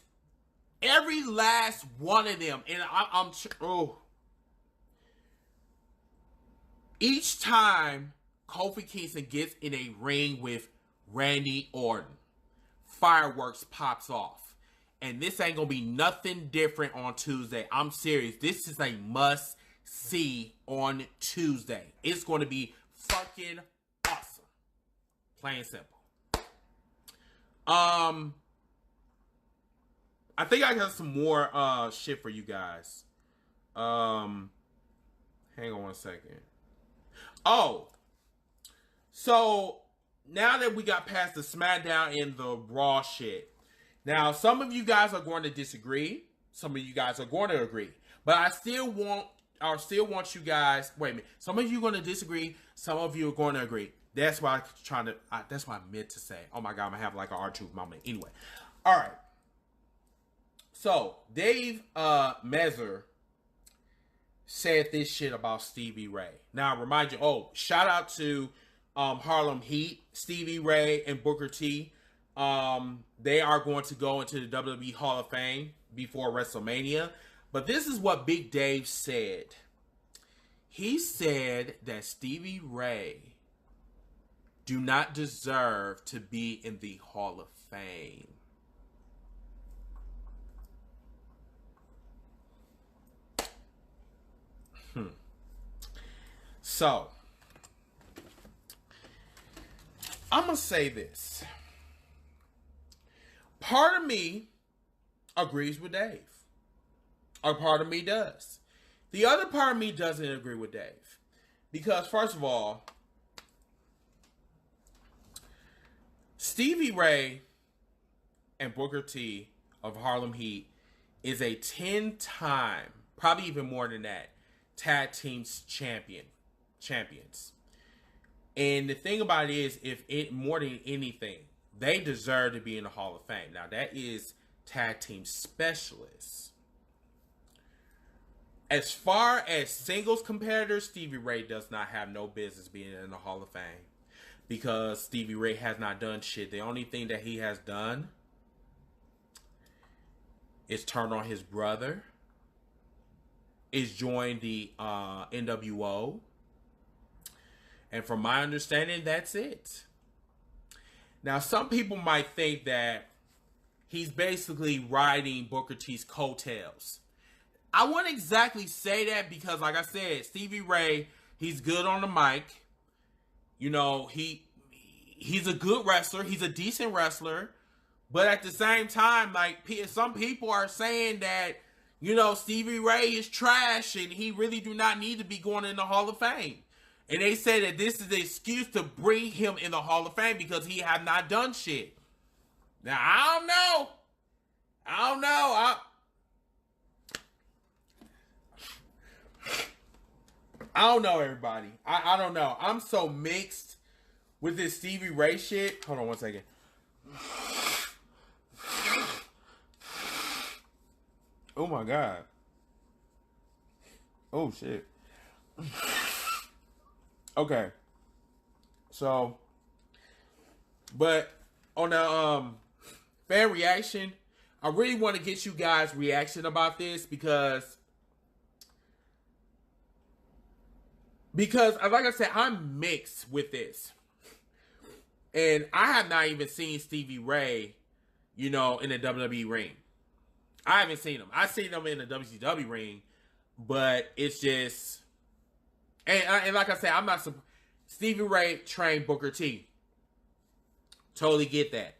Speaker 1: every last one of them. And each time Kofi Kingston gets in a ring with Randy Orton, fireworks pops off. And this ain't going to be nothing different on Tuesday. I'm serious. This is a must-see on Tuesday. It's going to be fucking awesome. Plain and simple. I think I got some more shit for you guys. Hang on one second. Oh. So, now that we got past the SmackDown and the Raw shit, now, some of you guys are going to disagree. Some of you guys are going to agree. But I still want you guys. Wait a minute. Some of you are going to disagree. Some of you are going to agree. That's why that's what I meant to say. Oh my God, I'm gonna have like an R2 moment. Anyway, all right. So Dave Meltzer said this shit about Stevie Ray. Now, I remind you. Oh, shout out to Harlem Heat, Stevie Ray, and Booker T. They are going to go into the WWE Hall of Fame before WrestleMania. But this is what Big Dave said. He said that Stevie Ray do not deserve to be in the Hall of Fame. So, I'm going to say this. Part of me agrees with Dave. A part of me does. The other part of me doesn't agree with Dave. Because, first of all, Stevie Ray and Booker T of Harlem Heat is a 10-time, probably even more than that, tag teams champions. And the thing about it is, more than anything, they deserve to be in the Hall of Fame. Now, that is tag team specialists. As far as singles competitors, Stevie Ray does not have no business being in the Hall of Fame. Because Stevie Ray has not done shit. The only thing that he has done is turn on his brother. Is join the NWO. And from my understanding, that's it. Now, some people might think that he's basically riding Booker T's coattails. I wouldn't exactly say that because, like I said, Stevie Ray, he's good on the mic. You know, he's a good wrestler. He's a decent wrestler. But at the same time, like, some people are saying that, you know, Stevie Ray is trash and he really do not need to be going in the Hall of Fame. And they say that this is the excuse to bring him in the Hall of Fame because he have not done shit. Now, I don't know. I don't know, everybody. I don't know. I'm so mixed with this Stevie Ray shit. Hold on one second. Oh my God. Oh shit. Okay. So, but on the fan reaction, I really want to get you guys' reaction about this because like I said, I'm mixed with this. And I have not even seen Stevie Ray, you know, in the WWE ring. I haven't seen him. I've seen him in the WCW ring, but it's just, and like I said, I'm not, Stevie Ray trained Booker T. Totally get that.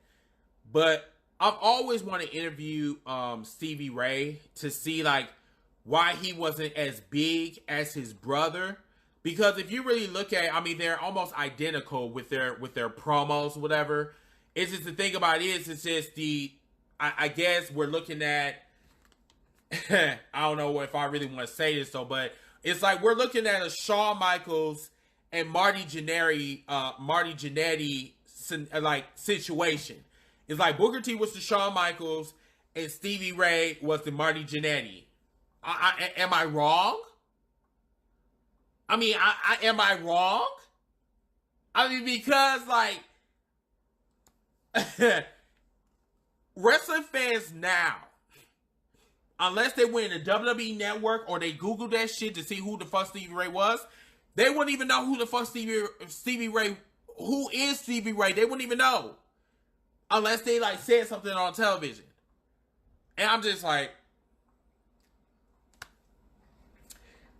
Speaker 1: But I've always wanted to interview Stevie Ray to see, like, why he wasn't as big as his brother. Because if you really look at it, I mean, they're almost identical with their promos, whatever. It's just the thing about it is, it's just I guess we're looking at, I don't know if I really want to say this though, but it's like we're looking at a Shawn Michaels and Marty Jannetty like situation. It's like Booker T was the Shawn Michaels and Stevie Ray was the Marty Jannetty. Am I wrong? I mean, am I wrong? I mean, because like wrestling fans now, unless they went in the WWE Network or they Googled that shit to see who the fuck Stevie Ray was, they wouldn't even know who the fuck Stevie Ray, who is Stevie Ray. They wouldn't even know. Unless they like said something on television. And I'm just like,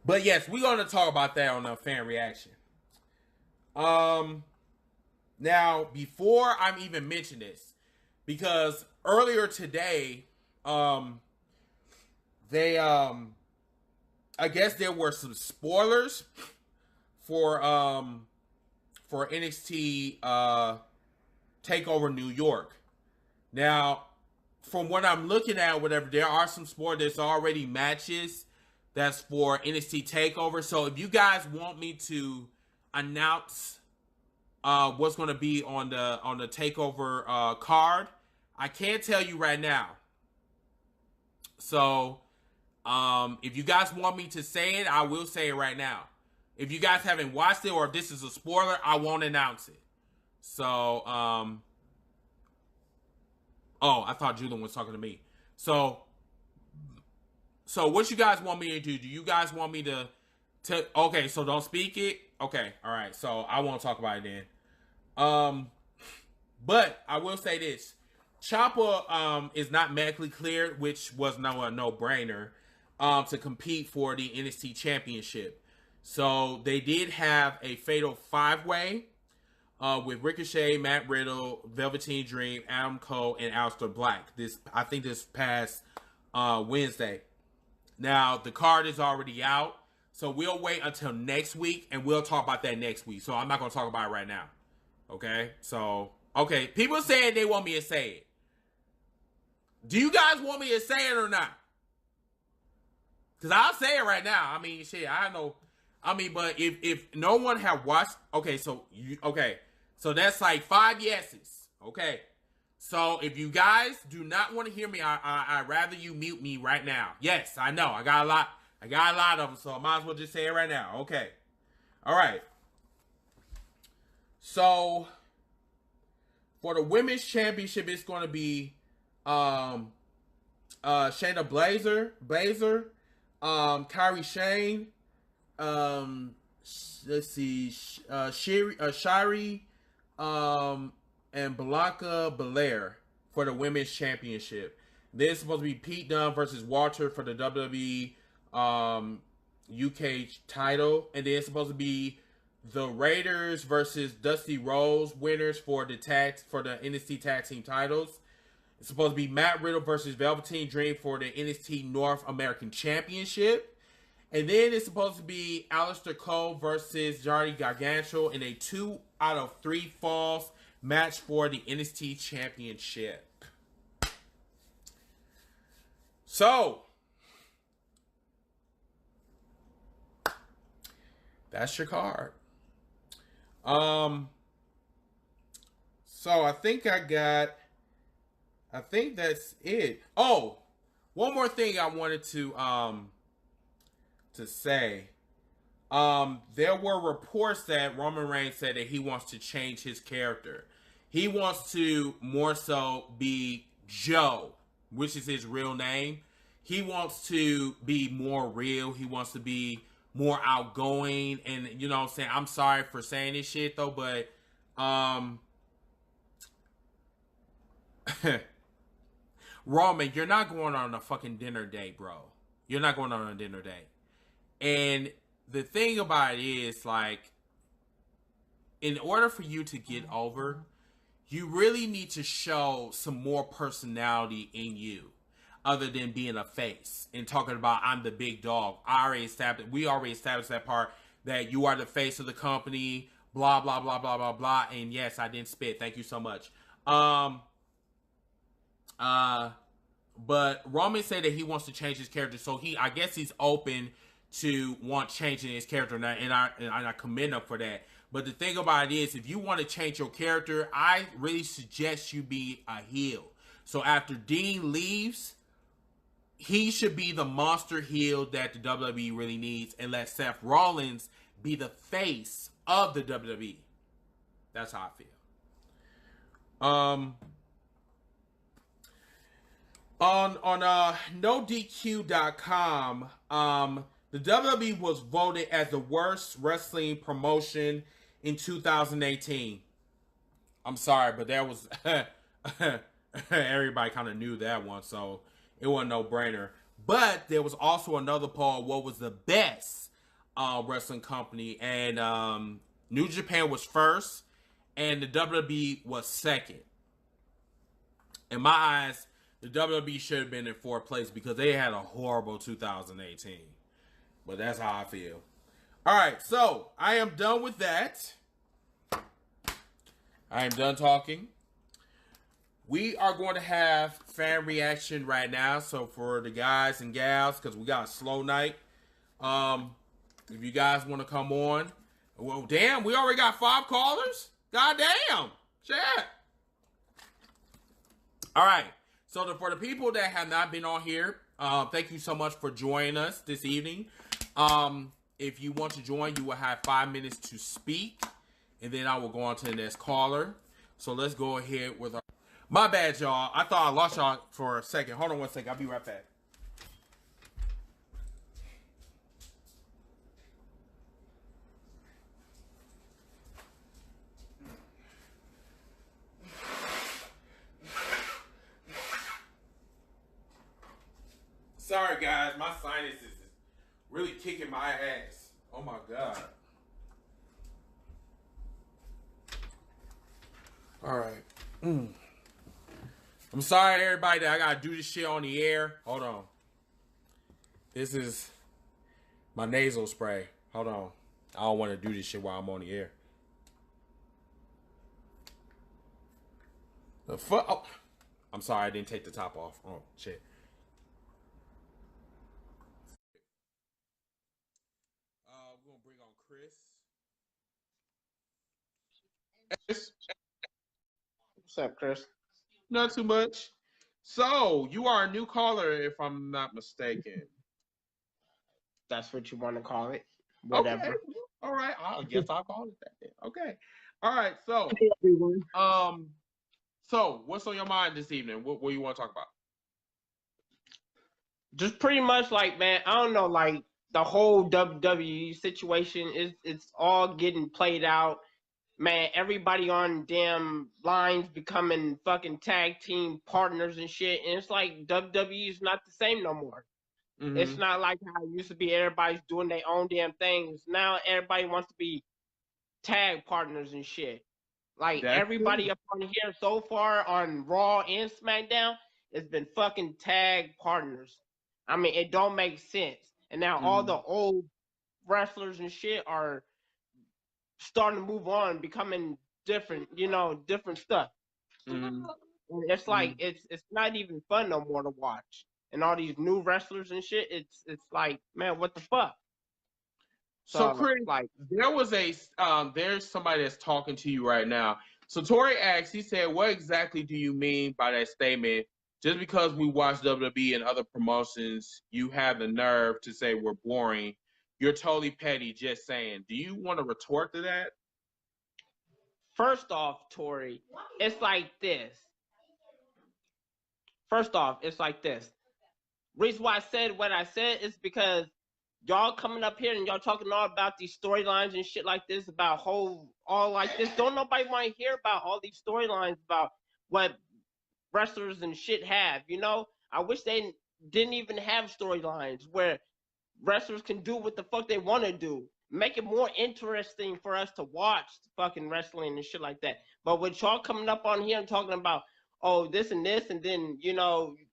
Speaker 1: but yes, we're going to talk about that on the fan reaction. Now, before I'm even mention this, because earlier today, they, I guess there were some spoilers for NXT, TakeOver New York. Now, from what I'm looking at, whatever, there are some spoilers. There's already matches that's for NXT TakeOver. So if you guys want me to announce what's going to be on the TakeOver card, I can't tell you right now. So if you guys want me to say it, I will say it right now. If you guys haven't watched it or if this is a spoiler, I won't announce it. So, oh, I thought Julian was talking to me. So what you guys want me to do? Do you guys want me to okay, so don't speak it? Okay, all right. So I won't talk about it then. But I will say this. Ciampa is not medically cleared, which was a no-brainer, to compete for the NXT Championship. So they did have a fatal 5-way with Ricochet, Matt Riddle, Velveteen Dream, Adam Cole, and Aleister Black. I think this past Wednesday. Now, the card is already out, so we'll wait until next week, and we'll talk about that next week. So I'm not going to talk about it right now. Okay? So, okay. People saying they want me to say it. Do you guys want me to say it or not? Because I'll say it right now. I mean, shit, I know. I mean, but if no one have watched, okay, so that's like 5 yeses. Okay. So if you guys do not want to hear me, I'd rather you mute me right now. Yes, I know. I got a lot of them, so I might as well just say it right now. Okay. All right. So for the women's championship, it's going to be Shayna Baszler, Kairi Sane, let's see, Shiri, and Blanca Belair for the women's championship. Then it's supposed to be Pete Dunne versus Walter for the WWE UK title, and then it's supposed to be the Raiders versus Dusty Rhodes winners for the NXT Tag Team titles. It's supposed to be Matt Riddle versus Velveteen Dream for the NXT North American Championship. And then it's supposed to be Aleister Cole versus Johnny Gargano in a 2 out of 3 falls match for the NXT Championship. So, that's your card. So I think that's it. Oh, one more thing I wanted to say. There were reports that Roman Reigns said that he wants to change his character. He wants to more so be Joe, which is his real name. He wants to be more real. He wants to be more outgoing. And you know what I'm saying? I'm sorry for saying this shit though, but Roman, you're not going on a fucking dinner date, bro. You're not going on a dinner date. And the thing about it is, like, in order for you to get over, you really need to show some more personality in you other than being a face and talking about I'm the big dog. We already established that part, that you are the face of the company, blah, blah, blah, blah, blah, blah. And yes, I didn't spit. Thank you so much. But Roman said that he wants to change his character, so I guess he's open to want changing his character, and I commend him for that. But the thing about it is, if you want to change your character, I really suggest you be a heel. So after Dean leaves, he should be the monster heel that the WWE really needs, and let Seth Rollins be the face of the WWE. That's how I feel. On NoDQ.com, the WWE was voted as the worst wrestling promotion in 2018. I'm sorry, but that was everybody kind of knew that one, so it wasn't no brainer. But there was also another poll: what was the best wrestling company? And New Japan was first, and the WWE was second. In my eyes, the WWE should have been in fourth place because they had a horrible 2018. But that's how I feel. All right, so I am done with that. I am done talking. We are going to have fan reaction right now. So for the guys and gals, because we got a slow night, if you guys want to come on. Well, damn, we already got 5 callers? God damn. Chat. All right. So for the people that have not been on here, thank you so much for joining us this evening. If you want to join, you will have 5 minutes to speak, and then I will go on to the next caller. So let's go ahead with our... My bad, y'all. I thought I lost y'all for a second. Hold on one second. I'll be right back. Sorry, guys. My sinuses is really kicking my ass. Oh, my God. All right. I'm sorry, everybody, that I got to do this shit on the air. Hold on. This is my nasal spray. Hold on. I don't want to do this shit while I'm on the air. The fuck? Oh. I'm sorry, I didn't take the top off. Oh, shit. We're going to bring on Chris.
Speaker 2: What's up, Chris?
Speaker 1: Not too much. So, you are a new caller, if I'm not mistaken.
Speaker 2: That's what you want to call it. Whatever.
Speaker 1: Okay. All right. I guess I'll call it that then. Okay. All right. So,
Speaker 2: Hey, everyone.
Speaker 1: So what's on your mind this evening? What you want to talk about?
Speaker 2: Just pretty much like, man, I don't know, like the whole WWE situation it's all getting played out. Man, everybody on damn lines becoming fucking tag team partners and shit. And it's like WWE is not the same no more.
Speaker 1: Mm-hmm.
Speaker 2: It's not like how it used to be. Everybody's doing their own damn things. Now everybody wants to be tag partners and shit. Like everybody up on here so far on Raw and SmackDown has been fucking tag partners. I mean, it don't make sense. And now all the old wrestlers and shit are starting to move on, becoming different, different stuff. And it's like it's not even fun no more to watch. And all these new wrestlers and shit, it's like, man, what the fuck?
Speaker 1: So Chris, like there's somebody that's talking to you right now. So Tori asked, he said, what exactly do you mean by that statement? Just because we watch WWE and other promotions, you have the nerve to say we're boring. You're totally petty, just saying. Do you want to retort to that?
Speaker 2: First off, Tori, it's like this. Reason why I said what I said is because y'all coming up here and y'all talking all about these storylines and shit like this, about all like this. Don't nobody want to hear about all these storylines about what wrestlers and shit have, I wish they didn't even have storylines where wrestlers can do what the fuck they want to do. Make it more interesting for us to watch fucking wrestling and shit like that. But with y'all coming up on here and talking about, oh, this and this, and then,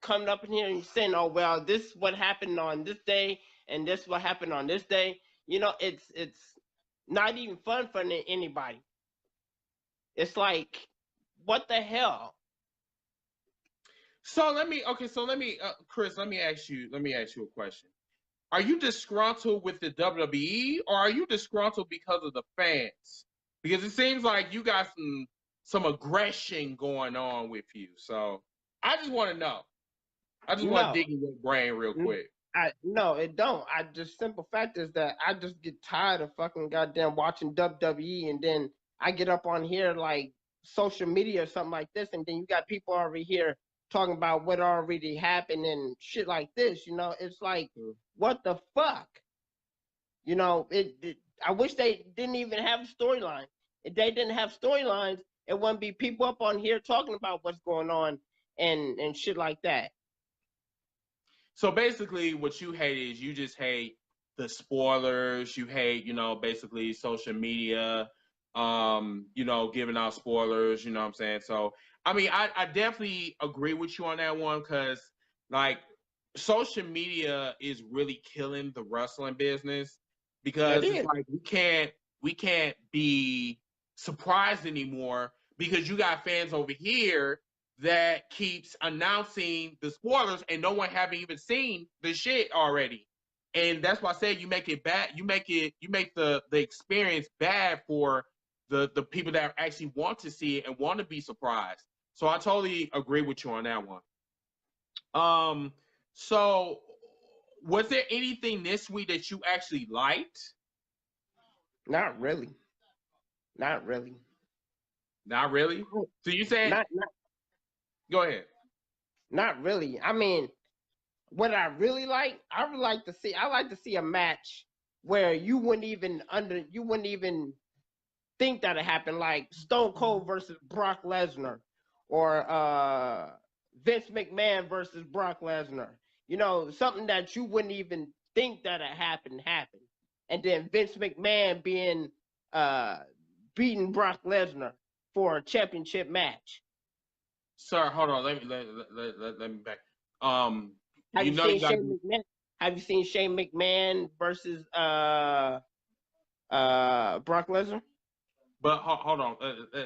Speaker 2: coming up in here and saying, oh, well, this is what happened on this day, and this is what happened on this day, it's not even fun for anybody. It's like, what the hell?
Speaker 1: So let me, Chris, let me ask you a question. are you disgruntled with the WWE or are you disgruntled because of the fans? Because it seems like you got some aggression going on with you. So I just want to know. I just want to dig in your brain real quick.
Speaker 2: No, it don't. Simple fact is that I just get tired of fucking goddamn watching WWE, and then I get up on here like social media or something like this, and then you got people over here talking about what already happened and shit like this. You know, it's like, what the fuck? You know, I wish they didn't even have storylines. If they didn't have storylines, it wouldn't be people up on here talking about what's going on and shit like that.
Speaker 1: So basically what you hate is you just hate the spoilers. You hate, basically social media, giving out spoilers, you know what I'm saying? So, I mean, I definitely agree with you on that one because, like, social media is really killing the wrestling business because it's like we can't be surprised anymore because you got fans over here that keeps announcing the spoilers and no one haven't even seen the shit already. And that's why I said you make it bad. You make the experience bad for the people that actually want to see it and want to be surprised. So I totally agree with you on that one. So was there anything this week that you actually liked?
Speaker 2: Not really. Not really.
Speaker 1: Not really? So you saying go ahead.
Speaker 2: Not really. I mean, what I really like, I like to see a match where you wouldn't even think that it happened, like Stone Cold versus Brock Lesnar, or Vince McMahon versus Brock Lesnar. You know, something that you wouldn't even think that it happened. And then Vince McMahon beating Brock Lesnar for a championship match.
Speaker 1: Sir, hold on. Let me back.
Speaker 2: Have you seen Shane McMahon versus Brock Lesnar?
Speaker 1: But hold on.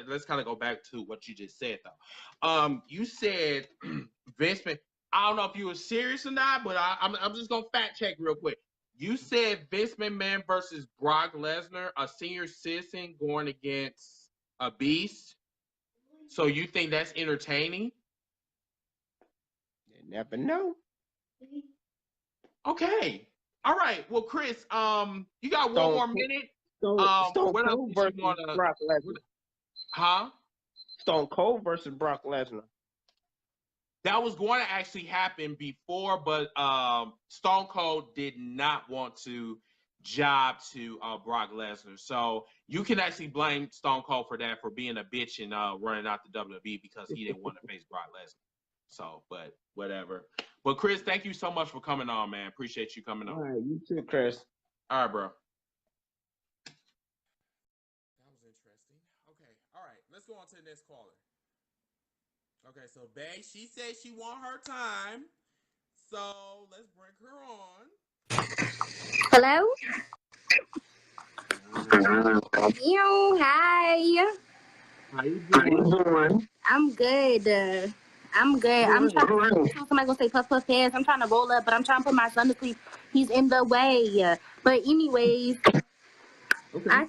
Speaker 1: Let's kind of go back to what you just said, though. You said Vince McMahon. I don't know if you were serious or not, but I'm just gonna fact check real quick. You said Vince McMahon versus Brock Lesnar, a senior citizen going against a beast. So you think that's entertaining?
Speaker 2: You never know.
Speaker 1: Okay. All right. Well, Chris, you got one more minute.
Speaker 2: Stone
Speaker 1: what
Speaker 2: Cold
Speaker 1: else
Speaker 2: versus Brock Lesnar.
Speaker 1: Huh?
Speaker 2: Stone Cold versus Brock Lesnar.
Speaker 1: That was going to actually happen before, but Stone Cold did not want to job to Brock Lesnar. So you can actually blame Stone Cold for that, for being a bitch and running out the WWE because he didn't want to face Brock Lesnar. So, but whatever. But Chris, thank you so much for coming on, man. Appreciate you coming on.
Speaker 2: All right, you too, Chris.
Speaker 1: All right, bro. That was interesting. Okay, all right. Let's go on to the next caller. Okay, so Bae, she said she want her time. So let's bring her on.
Speaker 3: Hello? Hi.
Speaker 1: How you doing?
Speaker 3: I'm good. I'm good. I'm trying to, somebody gonna say puff puff pass. I'm trying to roll up, but I'm trying to put my son to sleep. He's in the way. But anyways, okay.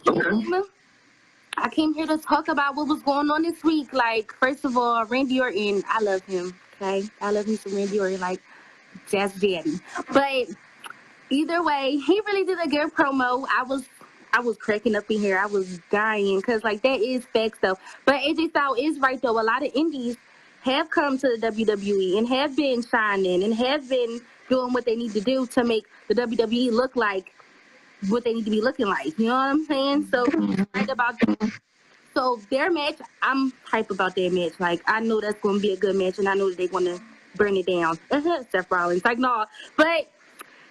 Speaker 3: I came here to talk about what was going on this week. Like, first of all, Randy Orton, I love him. Okay, I love me some Randy Orton, like that's daddy. But either way, he really did a good promo. I was cracking up in here. I was dying because like that is facts though. But AJ Styles is right though. A lot of indies have come to the WWE and have been shining and have been doing what they need to do to make the WWE look like what they need to be looking like. You know what I'm saying? So right about that. So their match, I'm hype about their match. Like I know that's gonna be a good match and I know that they're gonna burn it down. Seth Rollins. Like no. But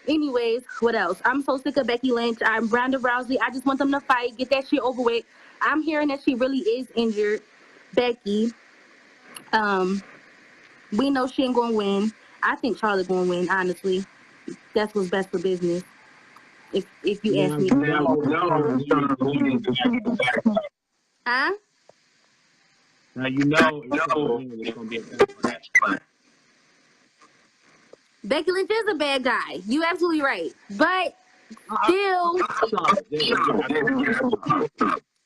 Speaker 3: anyways, what else? I'm so sick of Becky Lynch. I'm Ronda Rousey. I just want them to fight, get that shit over with. I'm hearing that she really is injured. Becky. We know she ain't gonna win. I think Charlotte gonna win, honestly. That's what's best for business. If you ask me. Huh?
Speaker 1: Now it's gonna be a
Speaker 3: Becky Lynch is a bad guy. You absolutely right. But still,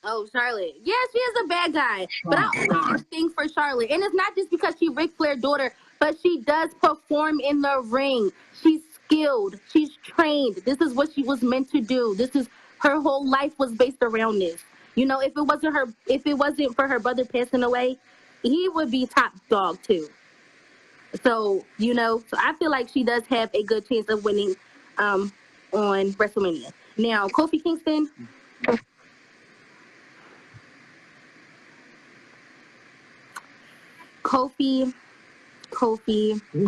Speaker 3: oh, Charlotte. Yeah, she is a bad guy. But I always think for Charlotte. And it's not just because she's Ric Flair's daughter, but she does perform in the ring. She's skilled. She's trained. This is what she was meant to do. This is her whole life was based around this. You know, if it wasn't for her brother passing away, he would be top dog too. So, you know, so I feel like she does have a good chance of winning on WrestleMania. Now, Kofi Kingston. Kofi.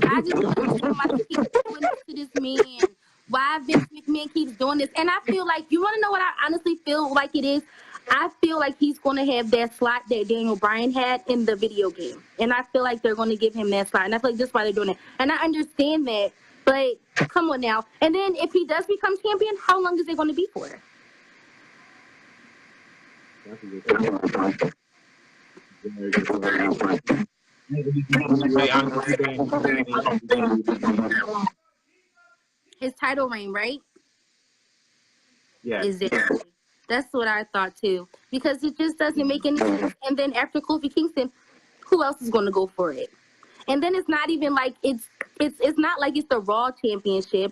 Speaker 3: I just don't understand why he keeps doing this to this man. Why Vince McMahon keeps doing this. And I feel like, you want to know what I honestly feel like it is? I feel like he's going to have that slot that Daniel Bryan had in the video game. And I feel like they're going to give him that slot. And I feel like that's why they're doing it. And I understand that. But come on now. And then if he does become champion, how long is it going to be for? His title reign, right?
Speaker 4: Yeah.
Speaker 3: Is it? That's what I thought too. Because it just doesn't make any sense. And then after Kofi Kingston, who else is going to go for it? And then it's not even like it's not like it's the Raw Championship.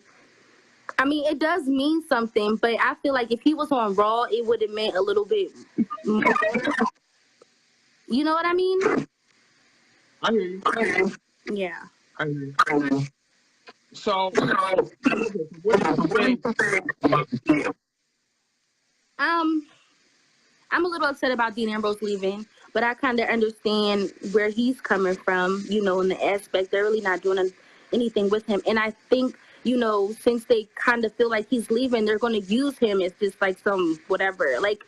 Speaker 3: I mean, it does mean something, but I feel like if he was on Raw, it would have meant a little bit more. You know what I mean?
Speaker 4: I hear you.
Speaker 3: Yeah.
Speaker 4: I hear you. So, what do you think?
Speaker 3: I'm a little upset about Dean Ambrose leaving, but I kind of understand where he's coming from, you know, in the aspect they're really not doing anything with him. And I think, you know, since they kind of feel like he's leaving, they're going to use him as just like some whatever. Like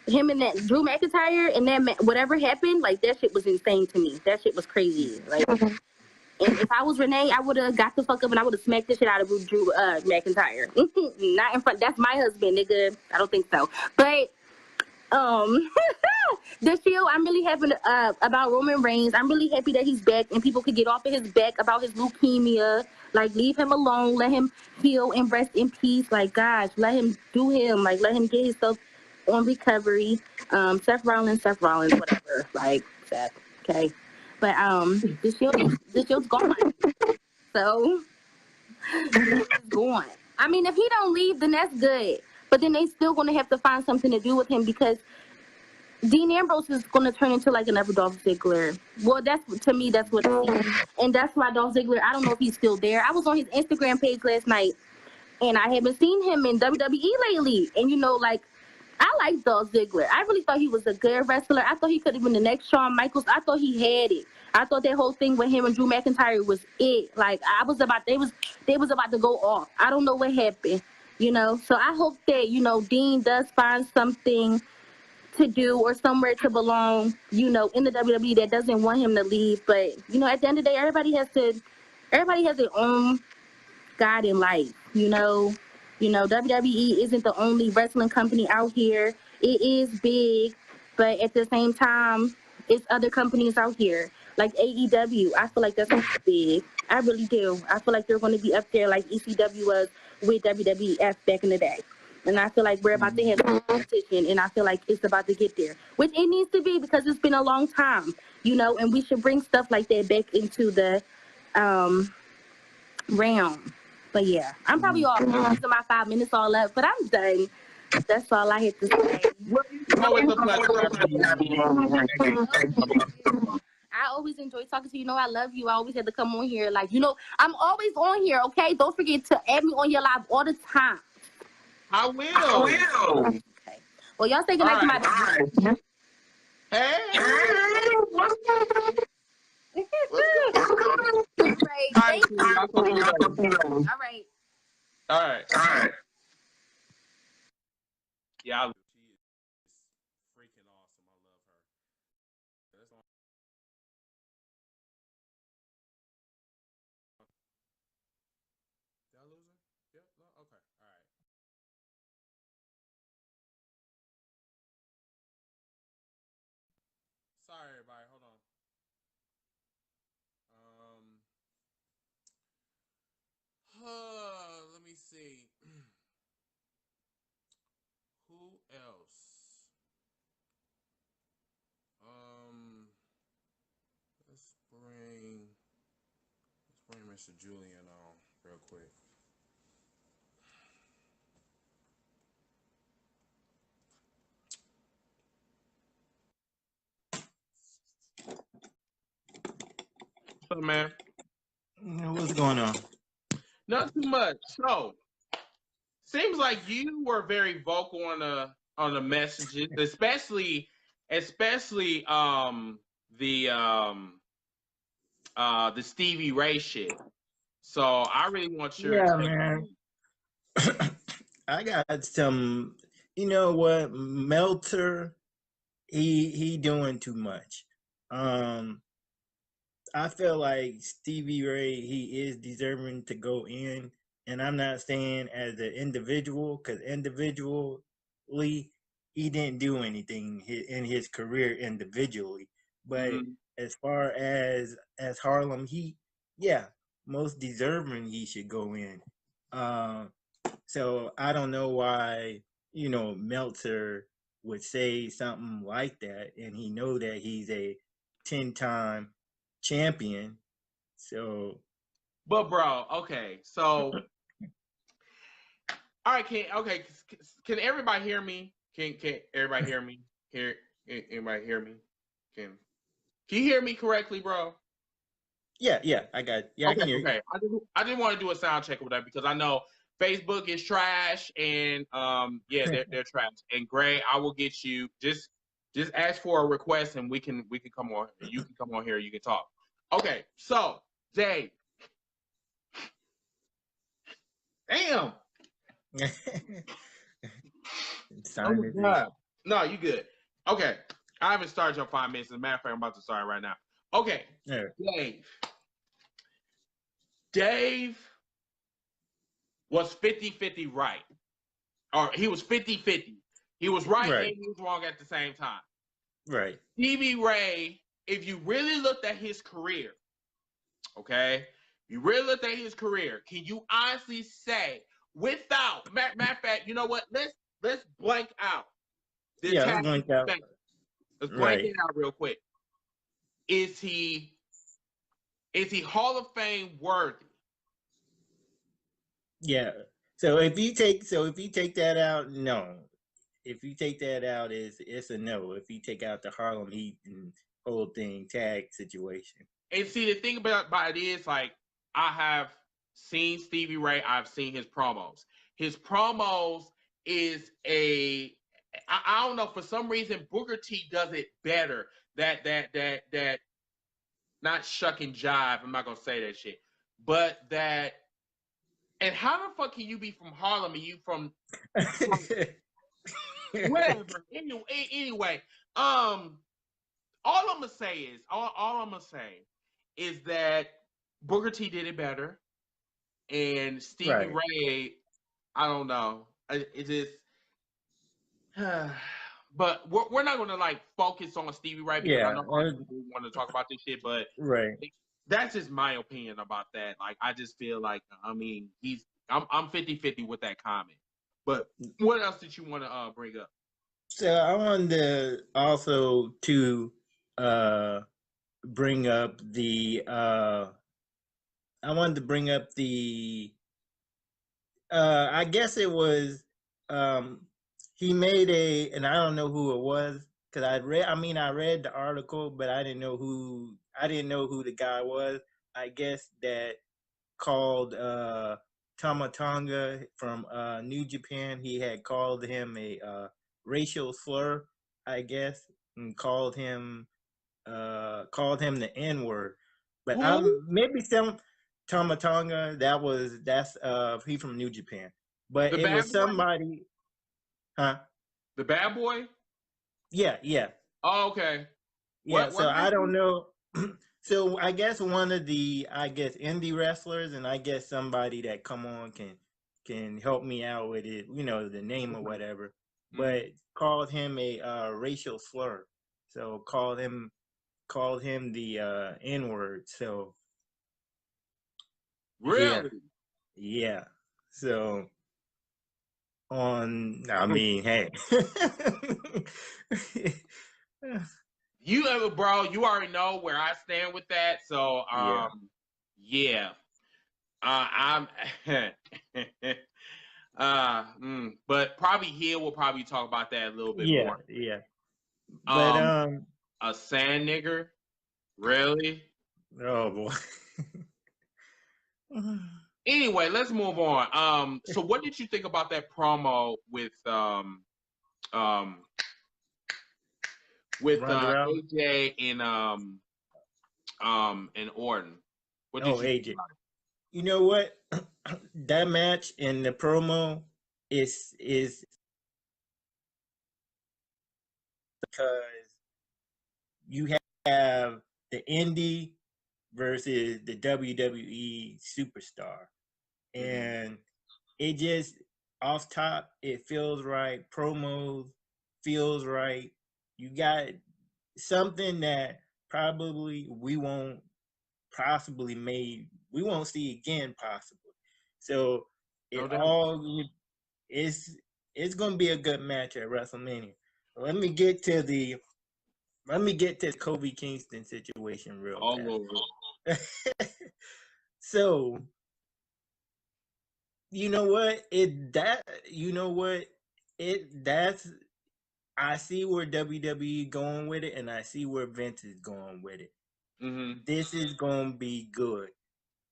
Speaker 3: him and that Drew McIntyre and that whatever happened, like that shit was insane to me. That shit was crazy. Like, and if I was Renee, I would have got the fuck up and I would have smacked the shit out of Drew McIntyre. Not in front. That's my husband, nigga. I don't think so. But the Shield, I'm really happy about Roman Reigns. I'm really happy that he's back and people could get off of his back about his leukemia. Like, leave him alone. Let him heal and rest in peace. Like, gosh, let him do him. Like, let him get himself on recovery. Seth Rollins, whatever. Like, Seth, okay. But the Shield's gone. So, it's gone. I mean, if he don't leave, then that's good. But then they still going to have to find something to do with him because Dean Ambrose is going to turn into like another Dolph Ziggler. Well, to me, that's what it seems. And that's why Dolph Ziggler, I don't know if he's still there. I was on his Instagram page last night, and I haven't seen him in WWE lately. And, you know, like, I like Dolph Ziggler. I really thought he was a good wrestler. I thought he could have been the next Shawn Michaels. I thought he had it. I thought that whole thing with him and Drew McIntyre was it. Like, they was about to go off. I don't know what happened, you know. So I hope that, you know, Dean does find something to do or somewhere to belong, you know, in the WWE that doesn't want him to leave. But, you know, at the end of the day, everybody has their own God in life, you know. You know, WWE isn't the only wrestling company out here. It is big, but at the same time, it's other companies out here. Like AEW, I feel like that's big. I really do. I feel like they're going to be up there like ECW was with WWF back in the day. And I feel like we're about to have competition, and I feel like it's about to get there. Which it needs to be because it's been a long time, you know, and we should bring stuff like that back into the realm. But yeah, I'm probably all using my 5 minutes all up, but I'm done. That's all I had to say.
Speaker 4: Always a pleasure having you.
Speaker 3: I always enjoy talking to you. You know, I love you. I always had to come on here. Like, you know, I'm always on here, okay? Don't forget to add me on your live all the time.
Speaker 4: I will.
Speaker 3: Okay. Well, y'all say goodnight to my dog.
Speaker 4: Hey.
Speaker 3: Right. Thank you. All right.
Speaker 4: All right. Yeah.
Speaker 1: She is freaking awesome. I love her. That's all. Did I lose her? Yeah. No. Okay. All right. Sorry, everybody. Hold on. see. Who else? Let's bring Mr. Julian on real quick. What's up, man?
Speaker 5: What's going on?
Speaker 1: Not too much. So, seems like you were very vocal on the messages, especially the Stevie Ray shit. So I really want your
Speaker 5: Yeah,
Speaker 1: take
Speaker 5: man.
Speaker 1: on
Speaker 5: I got some. You know what, Meltzer? He doing too much. I feel like Stevie Ray, he is deserving to go in, and I'm not saying as an individual, because individually he didn't do anything in his career individually. But
Speaker 1: Mhm.
Speaker 5: as far as Harlem Heat, yeah, most deserving he should go in. Uh, so I don't know why Meltzer would say something like that, and he know that he's a 10-time champion. So,
Speaker 1: But bro, okay, so all right, can everybody hear me? Can everybody hear me? Everybody hear me? Can you hear me correctly, bro?
Speaker 5: yeah, I got I
Speaker 1: Okay,
Speaker 5: can hear you.
Speaker 1: okay. I didn't want to do a sound check with that because I know Facebook is trash and yeah, they're trash. And Gray, I will get you just ask for a request and we can come on. You can come on here. You can talk. Okay, so Dave, damn. Oh
Speaker 5: Sign
Speaker 1: my
Speaker 5: is
Speaker 1: god. No, you good. Okay, I haven't started your 5 minutes. As a matter of fact, I'm about to start right now. Okay,
Speaker 5: yeah.
Speaker 1: Dave was 50-50 right. Or he was 50-50. He was right
Speaker 5: Right,
Speaker 1: and he was wrong at the same time.
Speaker 5: right.
Speaker 1: Stevie Ray, if you really looked at his career, okay, you really looked at his career, can you honestly say, without matter of fact, you know what? Let's blank out the
Speaker 5: Yeah, let's
Speaker 1: tag
Speaker 5: blink out.
Speaker 1: thing. Let's blank
Speaker 5: Right.
Speaker 1: it out real quick. Is he Hall of Fame worthy?
Speaker 5: Yeah. So if you take that out, no. If you take that out, it's a no. If you take out the Harlem Heat and whole thing tag situation.
Speaker 1: And see, the thing about it is, like, I have seen Stevie Ray. I've seen his promos. His promos is I don't know, for some reason Booker T does it better. That not shuck and jive. I'm not gonna say that shit, but that. And how the fuck can you be from Harlem and you from whatever? Anyway, all I'm gonna say is that Booker T did it better, and Stevie
Speaker 5: Right.
Speaker 1: Ray, I don't know. It just, but we're not gonna like focus on Stevie Ray because I
Speaker 5: Yeah.
Speaker 1: know a lot of people want to talk about this shit, but
Speaker 5: Right.
Speaker 1: that's just my opinion about that. Like, I just feel like, I mean, I'm 50-50 with that comment. But what else did you want to bring up?
Speaker 5: So I wanted to also to uh bring up the I wanted to bring up the I guess it was he made and I don't know who it was because I read the article, but I didn't know who the guy was. I guess that called Tama Tonga from New Japan. He had called him a racial slur, I guess, and called him the N word. But
Speaker 1: Who?
Speaker 5: maybe some Tama Tonga. That's he from New Japan. But
Speaker 1: The
Speaker 5: it
Speaker 1: bad
Speaker 5: was
Speaker 1: boy?
Speaker 5: somebody, huh?
Speaker 1: The bad boy?
Speaker 5: Yeah.
Speaker 1: Oh, okay.
Speaker 5: Yeah,
Speaker 1: What
Speaker 5: so I
Speaker 1: happened?
Speaker 5: don't know. So I guess one of the indie wrestlers, and I guess somebody that come on can help me out with it, the name or
Speaker 1: Okay.
Speaker 5: whatever.
Speaker 1: Mm-hmm.
Speaker 5: But called him a racial slur. So called him the N word. So yeah,
Speaker 1: Really?
Speaker 5: yeah. So I mean, hey.
Speaker 1: You ever, bro? You already know where I stand with that. So, yeah. I'm, but probably here we'll probably talk about that a little bit more.
Speaker 5: Yeah. But
Speaker 1: A sand nigger, really?
Speaker 5: oh boy.
Speaker 1: Anyway, let's move on. So what did you think about that promo with AJ and Orton? What did you
Speaker 5: AJ.
Speaker 1: think about it?
Speaker 5: You know what? That match and the promo is because you have the indie versus the WWE superstar. And it just off top, it feels right. Promos feels right. You got something that probably we won't see again possibly. So it's gonna be a good match at WrestleMania. Let me get to the Kofi Kingston situation real fast. So you know what? I see where WWE going with it, and I see where Vince is going with it. This is gonna be good.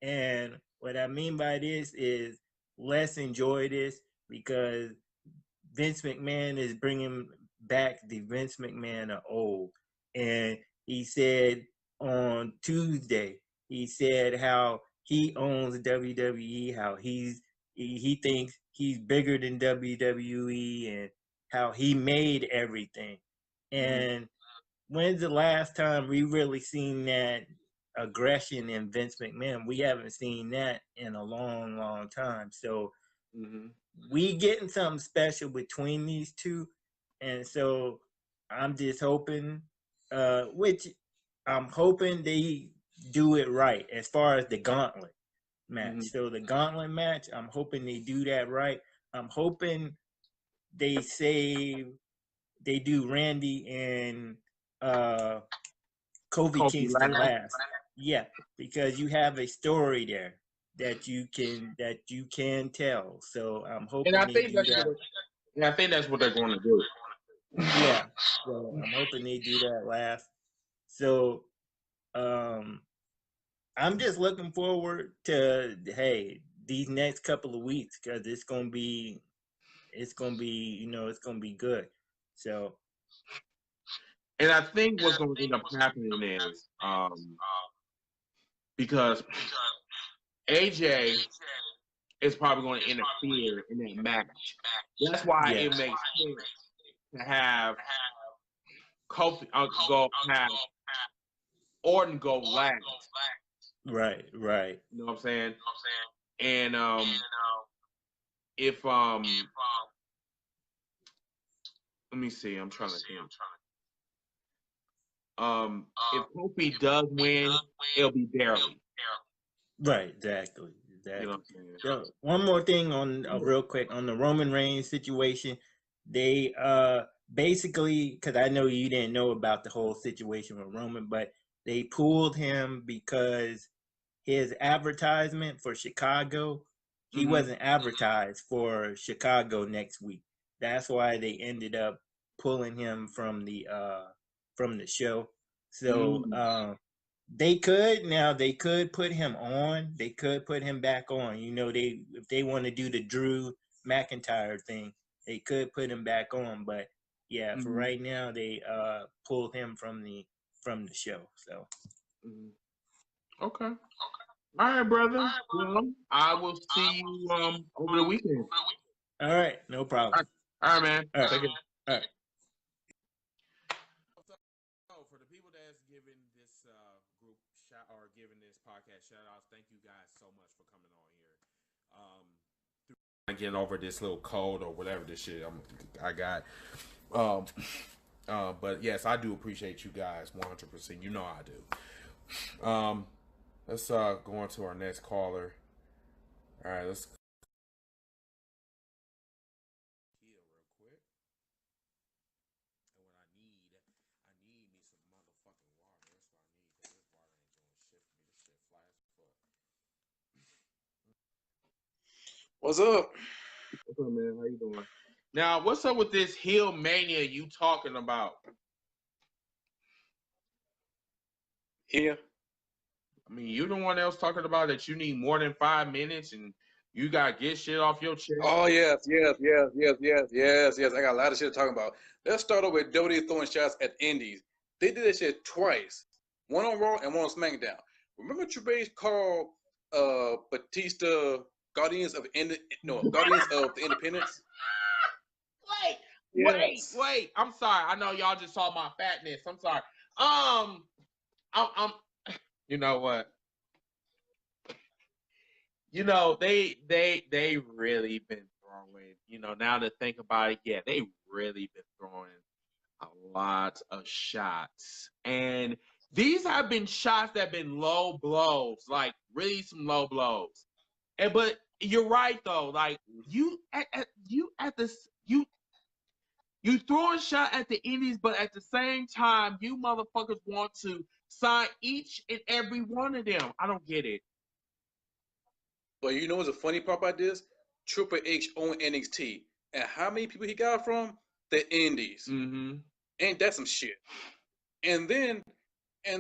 Speaker 5: And what I mean by this is let's enjoy this because Vince McMahon is bringing back the Vince McMahon of old. And he said on Tuesday, he said how he owns WWE, how he thinks he's bigger than WWE, and how he made everything. And when's the last time we really seen that aggression in Vince McMahon? We haven't seen that in a long, long time. So we getting something special between these two. And so I'm just hoping, which I'm hoping they do it right as far as the gauntlet match. So the gauntlet match, I'm hoping they do that right. I'm hoping they do Randy and Kofi Kingston last. Yeah, because you have a story there that you can tell. So I'm hoping they do that.
Speaker 1: I think that's what they're going to do.
Speaker 5: Yeah, so I'm hoping they do that last. So I'm just looking forward to these next couple of weeks because it's gonna be it's gonna be good. So
Speaker 1: and I think what's going to end up happening is because AJ is probably going to interfere in that match. That's why it makes sense to have Kofi have Orton go last.
Speaker 5: Right.
Speaker 1: You know what I'm saying? And if let me see, I'm trying to think. If Kofi does win, it'll be barely.
Speaker 5: Right, exactly.
Speaker 1: You know what I'm saying?
Speaker 5: So, one more thing on real quick on the Roman Reigns situation. They basically, because I know you didn't know about the whole situation with Roman, but they pulled him because his advertisement for Chicago, he wasn't advertised for Chicago next week. That's why they ended up pulling him from the show. So they could put him on. They could put him back on. If they want to do the Drew McIntyre thing, they could put him back on. But yeah, for right now, they pulled him from the show. So
Speaker 1: okay. All right, brother. Well, I will see you over the weekend.
Speaker 5: All right, no problem.
Speaker 1: All right, man.
Speaker 5: All right.
Speaker 1: Take it.
Speaker 5: All right.
Speaker 1: So for the people that's giving this group giving this podcast shout outs, thank you guys so much for coming on here. Getting over this little cold or whatever this shit I got. But yes, I do appreciate you guys 100%. You know I do. Let's go on to our next caller. All right, let's
Speaker 4: What's up?
Speaker 1: What's up, man? How you doing? Now, what's up with this heel mania you talking about?
Speaker 4: Here.
Speaker 1: I mean, you the one else talking about that you need more than 5 minutes and you gotta get shit off your chest.
Speaker 4: Oh yes. I got a lot of shit to talk about. Let's start off with Dodie throwing shots at Indies. They did that shit twice. One on Raw and one on SmackDown. Remember Triple H called Batista Guardians of the Independence?
Speaker 1: Wait. I'm sorry. I know y'all just saw my fatness. I'm sorry. I'm you know what? You know, they really been throwing, now to think about it, yeah, they really been throwing a lot of shots. And these have been shots that have been low blows, like really some low blows. But you're right though, like you throw a shot at the Indies, but at the same time, you motherfuckers want to sign each and every one of them. I don't get it.
Speaker 4: But you know what's the funny part about this? Triple H owned NXT. And how many people he got from? The Indies.
Speaker 1: Mm-hmm.
Speaker 4: Ain't that some shit? And then we're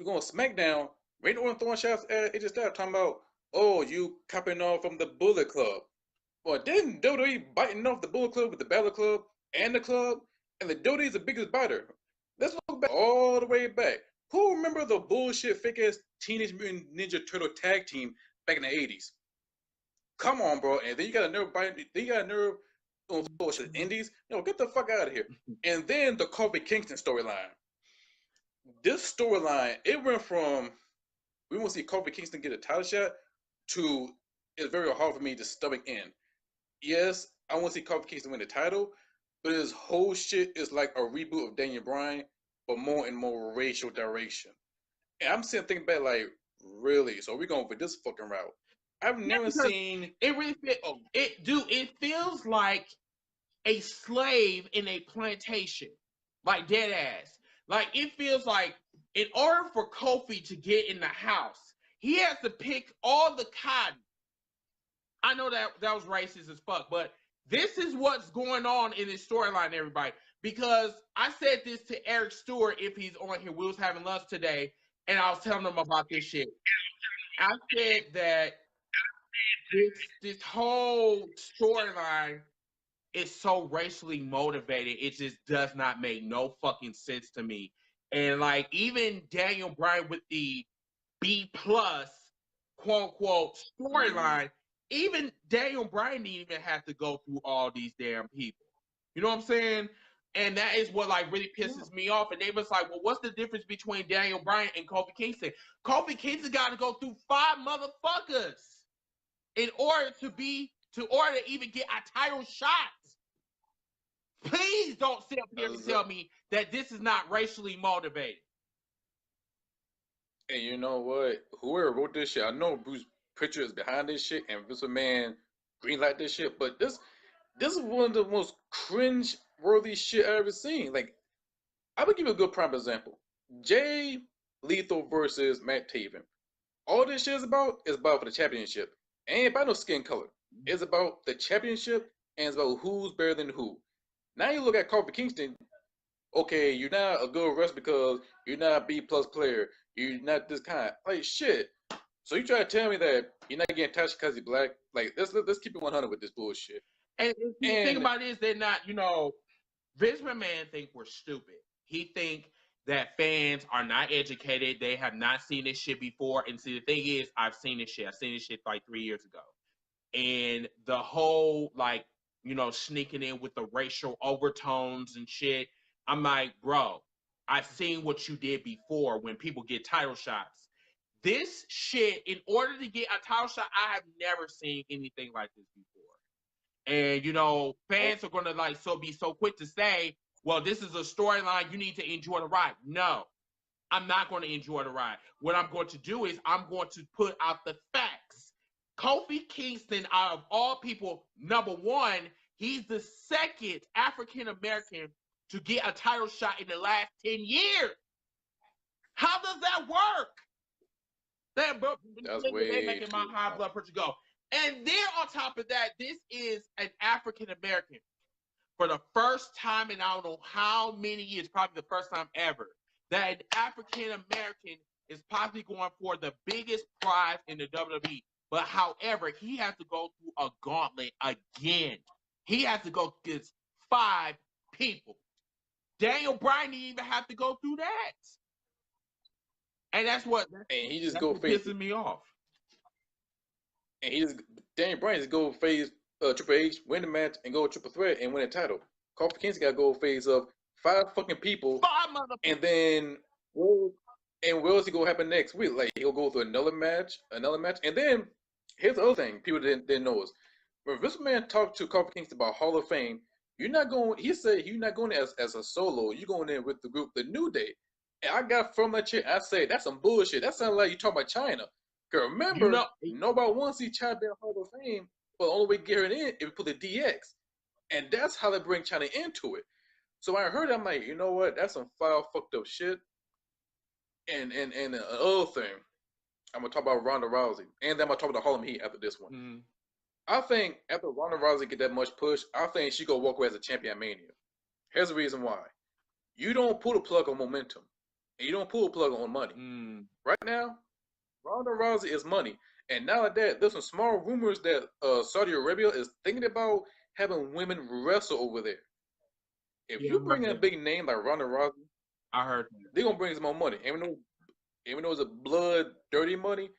Speaker 4: going to SmackDown. Randy Orton throwing shots at AJ Styles talking about, oh, you copying off from the Bullet Club. Well, didn't WWE biting off the Bullet Club with the Battle Club and the club? And the WWE is the biggest biter. Let's look back all the way back. Who remember the bullshit fake-ass Teenage Mutant Ninja Turtle tag team back in the 80s? Come on, bro. And then you got a nerve biting. Then you got a nerve on bullshit Indies. No, get the fuck out of here. And then the Kofi Kingston storyline. This storyline, it went from we want to see Kofi Kingston get a title shot to it's very hard for me to stomach in. Yes, I want to see Kofi Kingston win the title, but this whole shit is like a reboot of Daniel Bryan, but more and more racial direction. And I'm sitting thinking back, like, really? So we're going for this fucking route? I've never seen
Speaker 1: it. Really, it feels like a slave in a plantation, like dead ass. Like it feels like in order for Kofi to get in the house, he has to pick all the cotton. I know that was racist as fuck, but this is what's going on in this storyline, everybody. Because I said this to Eric Stewart if he's on here. We was having lunch today, and I was telling him about this shit. I said that this whole storyline is so racially motivated, it just does not make no fucking sense to me. And like even Daniel Bryan with the B+, quote unquote, storyline, even Daniel Bryan didn't even have to go through all these damn people. You know what I'm saying? And that is what like really pisses me off. And they was like, well, what's the difference between Daniel Bryan and Kofi Kingston? Kofi Kingston got to go through 5 motherfuckers in order to even get a title shot. Please don't sit up here and tell me that this is not racially motivated.
Speaker 4: And you know what? Whoever wrote this shit, I know Bruce Pritchard is behind this shit, and Vince McMahon greenlight this shit. But this is one of the most cringe-worthy shit I've ever seen. Like, I would give you a good prime example: Jay Lethal versus Matt Taven. All this shit is about for the championship. Ain't about no skin color. It's about the championship, and it's about who's better than who. Now you look at Kofi Kingston. Okay, you're not a good wrestler because you're not a B+ player. You're not this kind. Like shit. So you try to tell me that you're not getting touched because you're black? Like let's keep it 100 with this bullshit.
Speaker 1: And the thing about it is they're not. Vince McMahon think we're stupid. He think that fans are not educated. They have not seen this shit before. And see, the thing is, I've seen this shit. I've seen this shit like 3 years ago. And the whole like. Sneaking in with the racial overtones and shit. I'm like, bro, I've seen what you did before when people get title shots. This shit, in order to get a title shot, I have never seen anything like this before. And, fans are going to be so quick to say, well, this is a storyline. You need to enjoy the ride. No, I'm not going to enjoy the ride. What I'm going to do is I'm going to put out the facts. Kofi Kingston, out of all people, number one, he's the second African-American to get a title shot in the last 10 years. How does that work? They making my high blood pressure go. And then on top of that, this is an African American. For the first time in I don't know how many years, probably the first time ever, that an African American is possibly going for the biggest prize in the WWE. But however, he has to go through a gauntlet again. He has to go against 5 people. Daniel Bryan didn't even have to go through that. And that's what pisses me off.
Speaker 4: And Daniel Bryan just go face Triple H, win the match, and go triple threat and win a title. Kofi Kingston got to go face of 5 fucking people.
Speaker 1: 5 motherfuckers.
Speaker 4: And then, where else he gonna happen next week? Like he'll go through another match, and then here's the other thing people didn't know is when Vince McMahon talked to Kofi Kingston about Hall of Fame, you're not going. He said you're not going as a solo. You're going in with the group, the New Day. And I got from that shit. I say that's some bullshit. That sounds like you talking about China. Cause remember, nobody wants to see China be in Hall of Fame. But the only way to get her in if you put the DX, and that's how they bring China into it. So when I heard it, I'm like, you know what? That's some foul, fucked up shit. And the other thing, I'm gonna talk about Ronda Rousey, and then I'm gonna talk about the Harlem Heat after this one.
Speaker 1: Mm-hmm.
Speaker 4: I think after Ronda Rousey get that much push, I think she gonna walk away as a champion at Mania. Here's the reason why: you don't pull the plug on momentum, and you don't pull the plug on money. Right now, Ronda Rousey is money, and now that there's some small rumors that Saudi Arabia is thinking about having women wrestle over there. If you bring in a big name like Ronda Rousey,
Speaker 1: I heard
Speaker 4: they're gonna bring some more money. Even though it's a blood dirty money,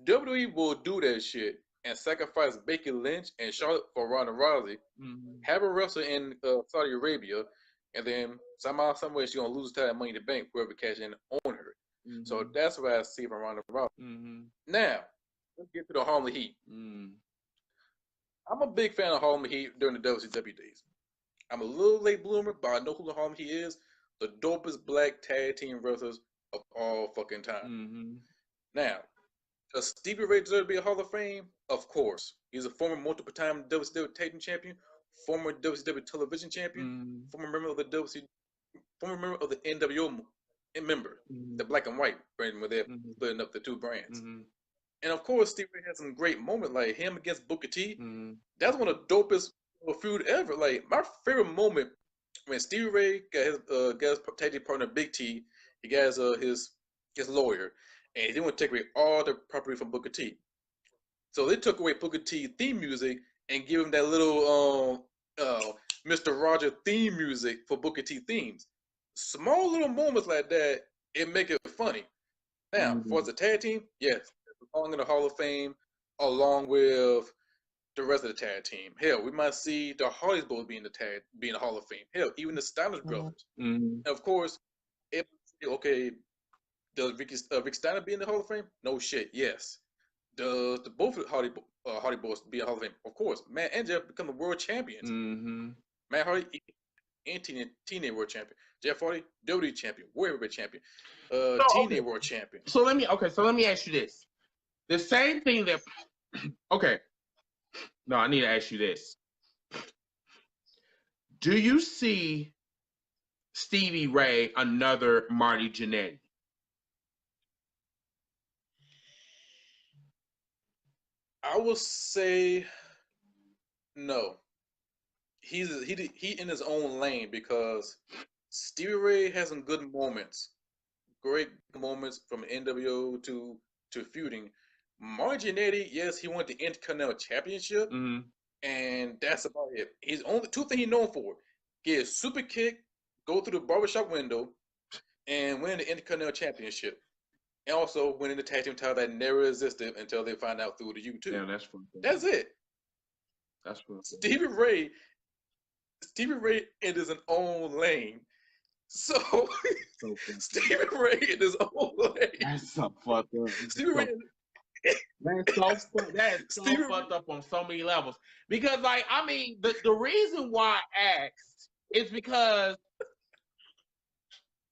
Speaker 4: WWE will do that shit and sacrifice Becky Lynch and Charlotte for Ronda Rousey. Have her wrestle in Saudi Arabia, and then somehow, some way, she's gonna lose that Money in the Bank whoever cash in on her. So that's what I see from Ronda Rousey. Now let's get to the Harlem Heat. I'm a big fan of Harlem Heat during the WCW days. I'm a little late bloomer, but I know who the Harlem Heat is. The dopest black tag team wrestlers of all fucking time. Now, does Stevie Ray deserve to be a Hall of Fame? Of course. He's a former multiple-time WCW tag team champion, former WCW television champion, former member of the NWO member, the black and white brand where they're splitting up the 2 brands. And of course, Stevie Ray had some great moments, like him against Booker T. That's one of the dopest feud ever. Like my favorite moment when Stevie Ray got his tag team partner Big T, he got his lawyer, and he didn't want to take away all the property from Booker T. So they took away Booker T theme music and give him that little Mr. Roger theme music for Booker T themes. Small little moments like that, it make it funny. Now, for the tag team, yes, belong in the Hall of Fame along with the rest of the tag team. Hell, we might see the Hardys both be in the Hall of Fame. Hell, even the Steiner brothers. And of course, okay, does Rick Steiner be in the Hall of Fame? No shit, yes. Does both Hardy boys be in the Hall of Fame? Of course. Matt and Jeff become the world champions. Matt Hardy and TNA world champion. Jeff Hardy, WWE champion, World Heavyweight champion, TNA world champion.
Speaker 1: So let me ask you this. The same thing that okay. No, I need to ask you this. Do you see Stevie Ray another Marty Jannetty?
Speaker 4: I would say no. He in his own lane because Stevie Ray has some good moments, great moments from NWO to feuding. Marty Jannetty, yes, he won the Intercontinental Championship, and that's about it. He's only 2 things he's known for: get a super kick, go through the barbershop window, and win the Intercontinental Championship. And also winning the tag team title that never existed until they find out through the YouTube.
Speaker 1: Yeah, that's fun.
Speaker 4: That's it.
Speaker 1: That's fun.
Speaker 4: Stevie Ray in his own lane. So Stevie Ray in his own lane.
Speaker 1: That's so fucked up.
Speaker 4: Stevie Ray.
Speaker 1: That is so fucked up on so many levels. Because, like, I mean, the reason why I asked is because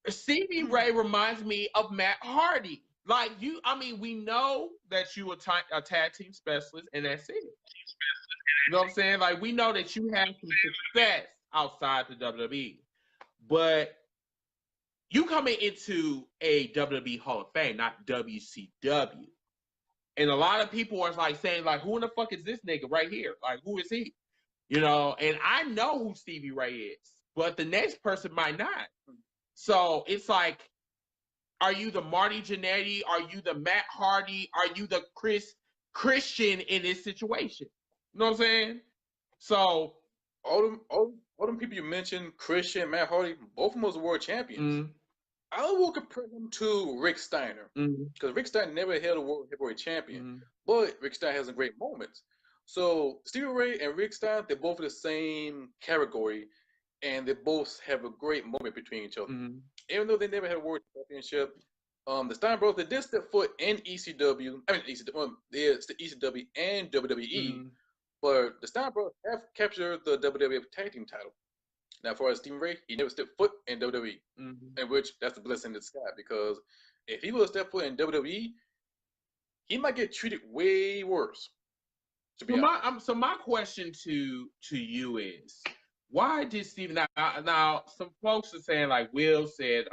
Speaker 1: Stevie Ray reminds me of Matt Hardy. Like, we know that you a tag team specialist, and that's it. You know what I'm saying? Like, we know that you have some success outside the WWE. But you coming into a WWE Hall of Fame, not WCW. And a lot of people are like saying, like, who in the fuck is this nigga right here? Like, who is he? You know, and I know who Stevie Ray is, but the next person might not. So it's like, are you the Marty Jannetty? Are you the Matt Hardy? Are you the Christian in this situation? You know what I'm saying? So
Speaker 4: all them people you mentioned, Christian, Matt Hardy, both of them was world champions. I will compare them to Rick Steiner because Rick Steiner never held a world heavyweight champion, but Rick Steiner has some great moments. So Stevie Ray and Rick Steiner, they're both in the same category, and they both have a great moment between each other. Even though they never had a world championship, the Steiner brothers, they did step foot in ECW. I mean ECW, it's the ECW and WWE, but the Steiner brothers have captured the WWE Tag Team title. Now, as far as Stevie Ray, he never stepped foot in WWE, in which that's a blessing in disguise, because if he would have stepped foot in WWE, he might get treated way worse.
Speaker 1: So my question to you is, why did Stevie now some folks are saying, like Will said,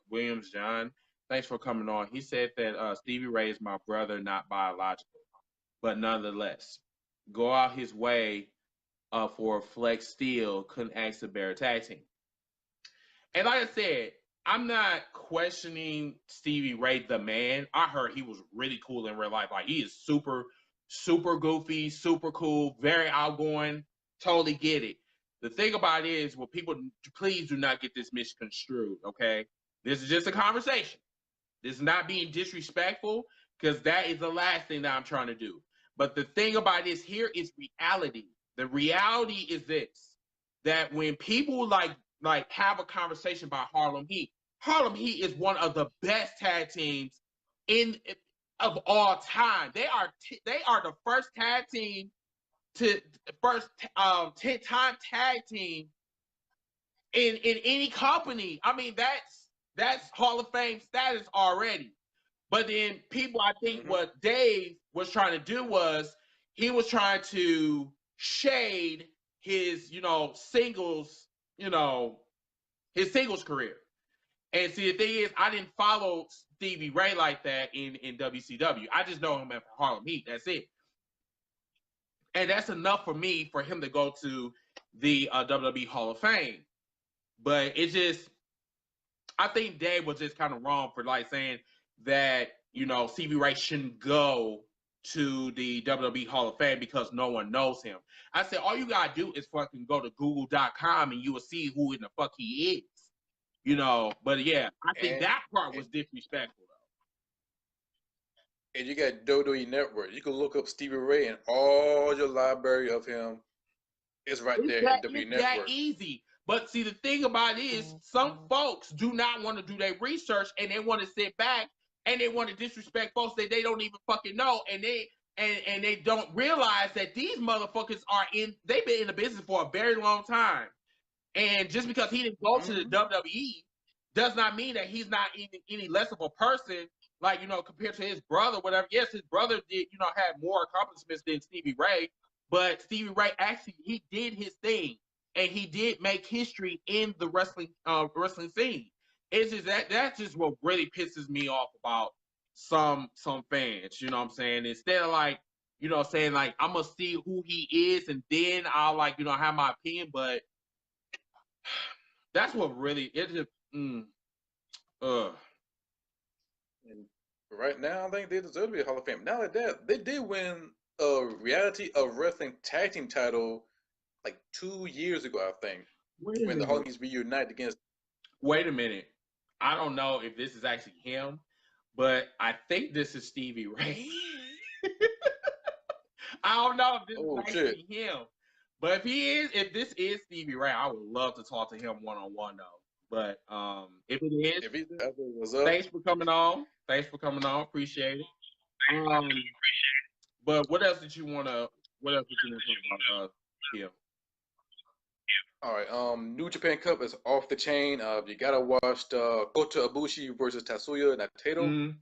Speaker 1: Williams John, thanks for coming on. He said that Stevie Ray is my brother, not biological, but nonetheless, go out his way for Flex Steel, couldn't ask a better tag team. And like I said, I'm not questioning Stevie Ray the man. I heard he was really cool in real life. Like, he is super, super goofy, super cool, very outgoing. Totally get it. The thing about it is, well, people, please do not get this misconstrued, okay? This is just a conversation. This is not being disrespectful, because that is the last thing that I'm trying to do. But the thing about this here is reality. The reality is this, that when people like have a conversation about Harlem Heat is one of the best tag teams of all time. They are the first tag team to 10-time tag team in any company. I mean, that's Hall of Fame status already. But then people, I think what Dave was trying to do was, he was trying to shade his, singles, his singles career. And see, the thing is, I didn't follow Stevie Ray like that in WCW. I just know him at Harlem Heat. That's it. And that's enough for me for him to go to the WWE Hall of Fame. But it's just, I think Dave was just kind of wrong for like saying that, Stevie Ray shouldn't go to the WWE Hall of Fame because no one knows him. I said, all you gotta do is fucking go to google.com and you will see who in the fuck he is. But yeah, I think that part was disrespectful though.
Speaker 4: And you got WWE Network. You can look up Stevie Ray and all your library of him is right there in WWE Network.
Speaker 1: That easy. But see, the thing about it is, some folks do not want to do their research, and they want to sit back and they want to disrespect folks that they don't even fucking know, and they don't realize that these motherfuckers they've been in the business for a very long time. And just because he didn't go to the WWE does not mean that he's not any less of a person, like, compared to his brother, whatever. Yes, his brother did, had more accomplishments than Stevie Ray, but Stevie Ray actually, he did his thing, and he did make history in the wrestling scene. It's just that's just what really pisses me off about some fans, you know what I'm saying? Instead of like, saying like, I'm gonna see who he is and then I'll like, have my opinion, but that's what really it just
Speaker 4: And right now, I think they deserve to be a Hall of Fame. Not like that, they did win a Reality of Wrestling Tag Team title like 2 years ago, I think, when the Harlem Heat reunited against.
Speaker 1: Wait a minute. I don't know if this is actually him, but I think this is Stevie Ray. I don't know if this is actually him. But if this is Stevie Ray, I would love to talk to him one-on-one though. But if it is, thanks for coming on. Appreciate it. But what else did you want to talk about here?
Speaker 4: All right, New Japan Cup is off the chain. You gotta watch Kota Ibushi versus Tatsuya Naito.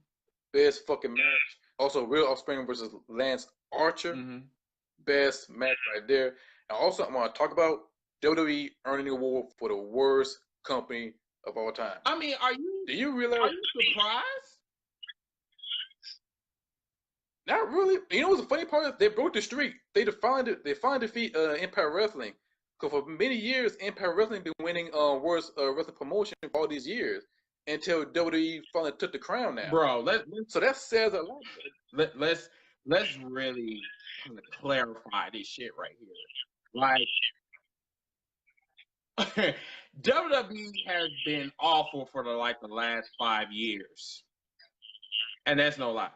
Speaker 4: Best fucking match. Also, Real Offspring versus Lance Archer. Best match right there. And also, I'm gonna talk about WWE earning the award for the worst company of all time.
Speaker 1: I mean,
Speaker 4: do you realize?
Speaker 1: Are you surprised?
Speaker 4: Not really. You know what's the funny part is? They broke the streak. They finally defeat Empire Wrestling. Because for many years, Empire Wrestling been winning worst wrestling promotion for all these years until WWE finally took the crown now.
Speaker 1: Bro,
Speaker 4: so that says a lot.
Speaker 1: Let's really kind of clarify this shit right here. Like, WWE has been awful for the last 5 years, and that's no lie.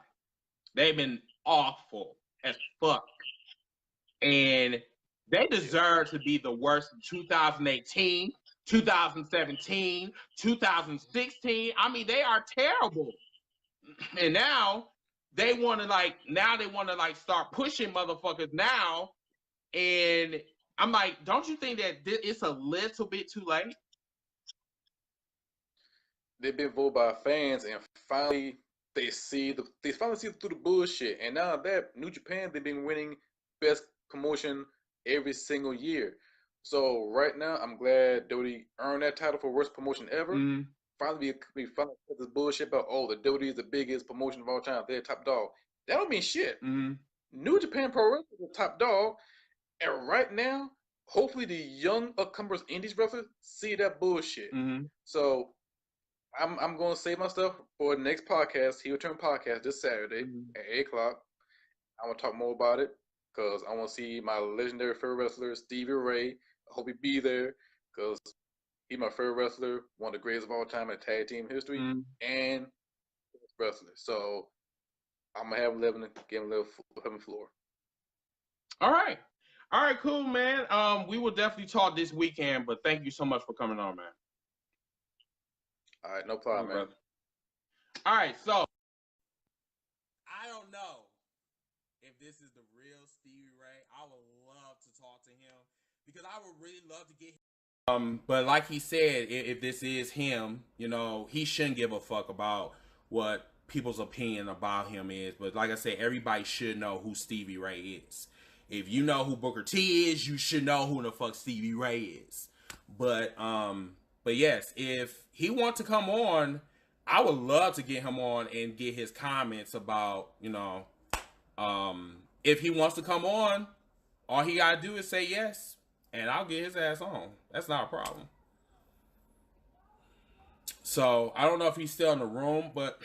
Speaker 1: They've been awful as fuck, and they deserve to be the worst in 2018, 2017, 2016. I mean, they are terrible, and now they want to start pushing motherfuckers now, and I'm like, don't you think that it's a little bit too late?
Speaker 4: They've been voted by fans, and finally they finally see through the bullshit. And now that New Japan, they've been winning best promotion every single year. So right now, I'm glad WWE earned that title for worst promotion ever.
Speaker 1: Mm-hmm.
Speaker 4: Finally, we finally put this bullshit about the WWE is the biggest promotion of all time. They're top dog. That don't mean shit.
Speaker 1: Mm-hmm.
Speaker 4: New Japan Pro Wrestling is the top dog, and right now, hopefully the young upcomers indies wrestlers see that bullshit.
Speaker 1: Mm-hmm.
Speaker 4: So I'm going to save my stuff for the next podcast, Heel Turn podcast, this Saturday at 8 o'clock. I'm going to talk more about it because I want to see my legendary favorite wrestler, Stevie Ray. I hope he be there because he's my favorite wrestler, one of the greatest of all time in tag team history, and wrestler. So I'm going to have him give him a little heaven floor.
Speaker 1: All right, cool, man. We will definitely talk this weekend, but thank you so much for coming on, man.
Speaker 4: All right, no problem, man.
Speaker 1: All right, so I don't know if this is the real Stevie Ray. I would love to talk to him because I would really love to get him. But like he said, if this is him, you know, he shouldn't give a fuck about what people's opinion about him is. But like I said, everybody should know who Stevie Ray is. If you know who Booker T is, you should know who the fuck Stevie Ray is. But yes, if he wants to come on, I would love to get him on and get his comments about, you know, if he wants to come on, all he gotta do is say yes, and I'll get his ass on. That's not a problem. So I don't know if he's still in the room, but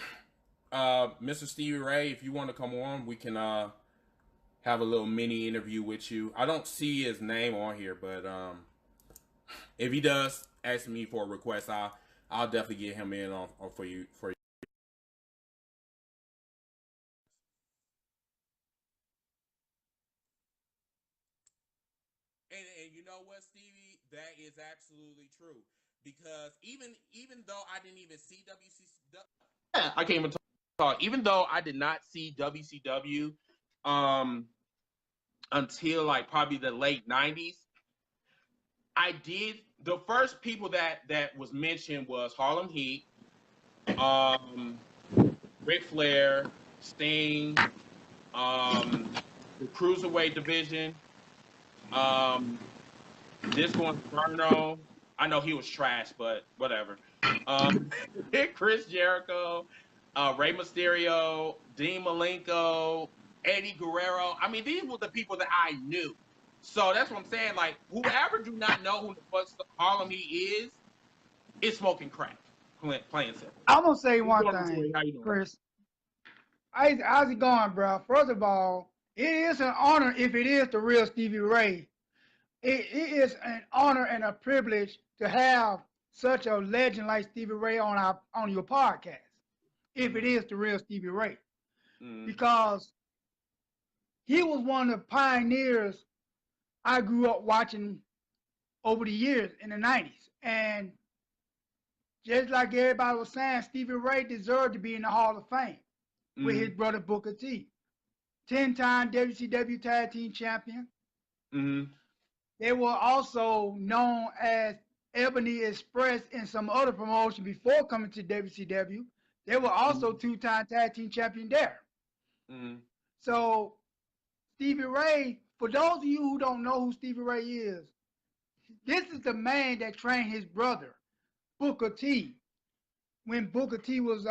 Speaker 1: Mr. Stevie Ray, if you want to come on, we can have a little mini interview with you. I don't see his name on here, but if he does ask me for a request, I'll definitely get him in on for you. And you know what, Stevie, that is absolutely true, because even though I didn't even see I can't even talk. Even though I did not see WCW until like probably the late 90s, I did. The first people that was mentioned was Harlem Heat, Ric Flair, Sting, the Cruiserweight division, Disco Inferno. I know he was trash, but whatever. Chris Jericho, Rey Mysterio, Dean Malenko, Eddie Guerrero. I mean, these were the people that I knew. So that's what I'm saying. Like, whoever do not know who the fuck Harlem Heat is smoking crack. Plain simple.
Speaker 6: I'm gonna say one thing, Chris. How's it going, bro? First of all, it is an honor if it is the real Stevie Ray. It is an honor and a privilege to have such a legend like Stevie Ray on your podcast. If it is the real Stevie Ray, because he was one of the pioneers I grew up watching over the years in the 90s. And just like everybody was saying, Stevie Ray deserved to be in the Hall of Fame with his brother Booker T. 10-time WCW Tag Team Champion. They were also known as Ebony Express in some other promotion before coming to WCW. They were also 2-time Tag Team Champion there. So Stevie Ray, for those of you who don't know who Stevie Ray is, this is the man that trained his brother, Booker T. When Booker T was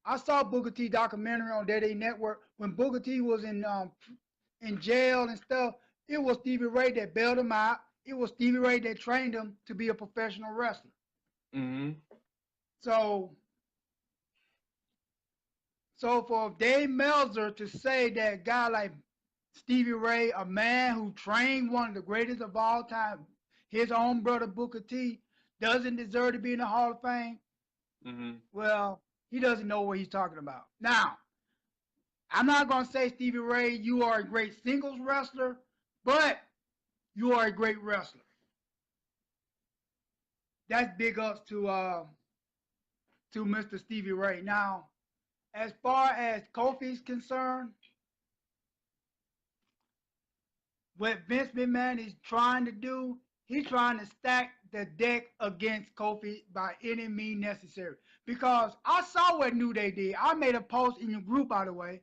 Speaker 6: I saw Booker T documentary on WWE Network when Booker T was in jail and stuff. It was Stevie Ray that bailed him out. It was Stevie Ray that trained him to be a professional wrestler.
Speaker 1: Mm-hmm.
Speaker 6: So for Dave Meltzer to say that a guy like Stevie Ray, a man who trained one of the greatest of all time, his own brother Booker T, doesn't deserve to be in the Hall of Fame, well, he doesn't know what he's talking about. Now, I'm not going to say, Stevie Ray, you are a great singles wrestler, but you are a great wrestler. That's big ups to Mr. Stevie Ray. Now, as far as Kofi's concerned, what Vince McMahon is trying to do, he's trying to stack the deck against Kofi by any means necessary. Because I saw what New Day did. I made a post in your group, by the way,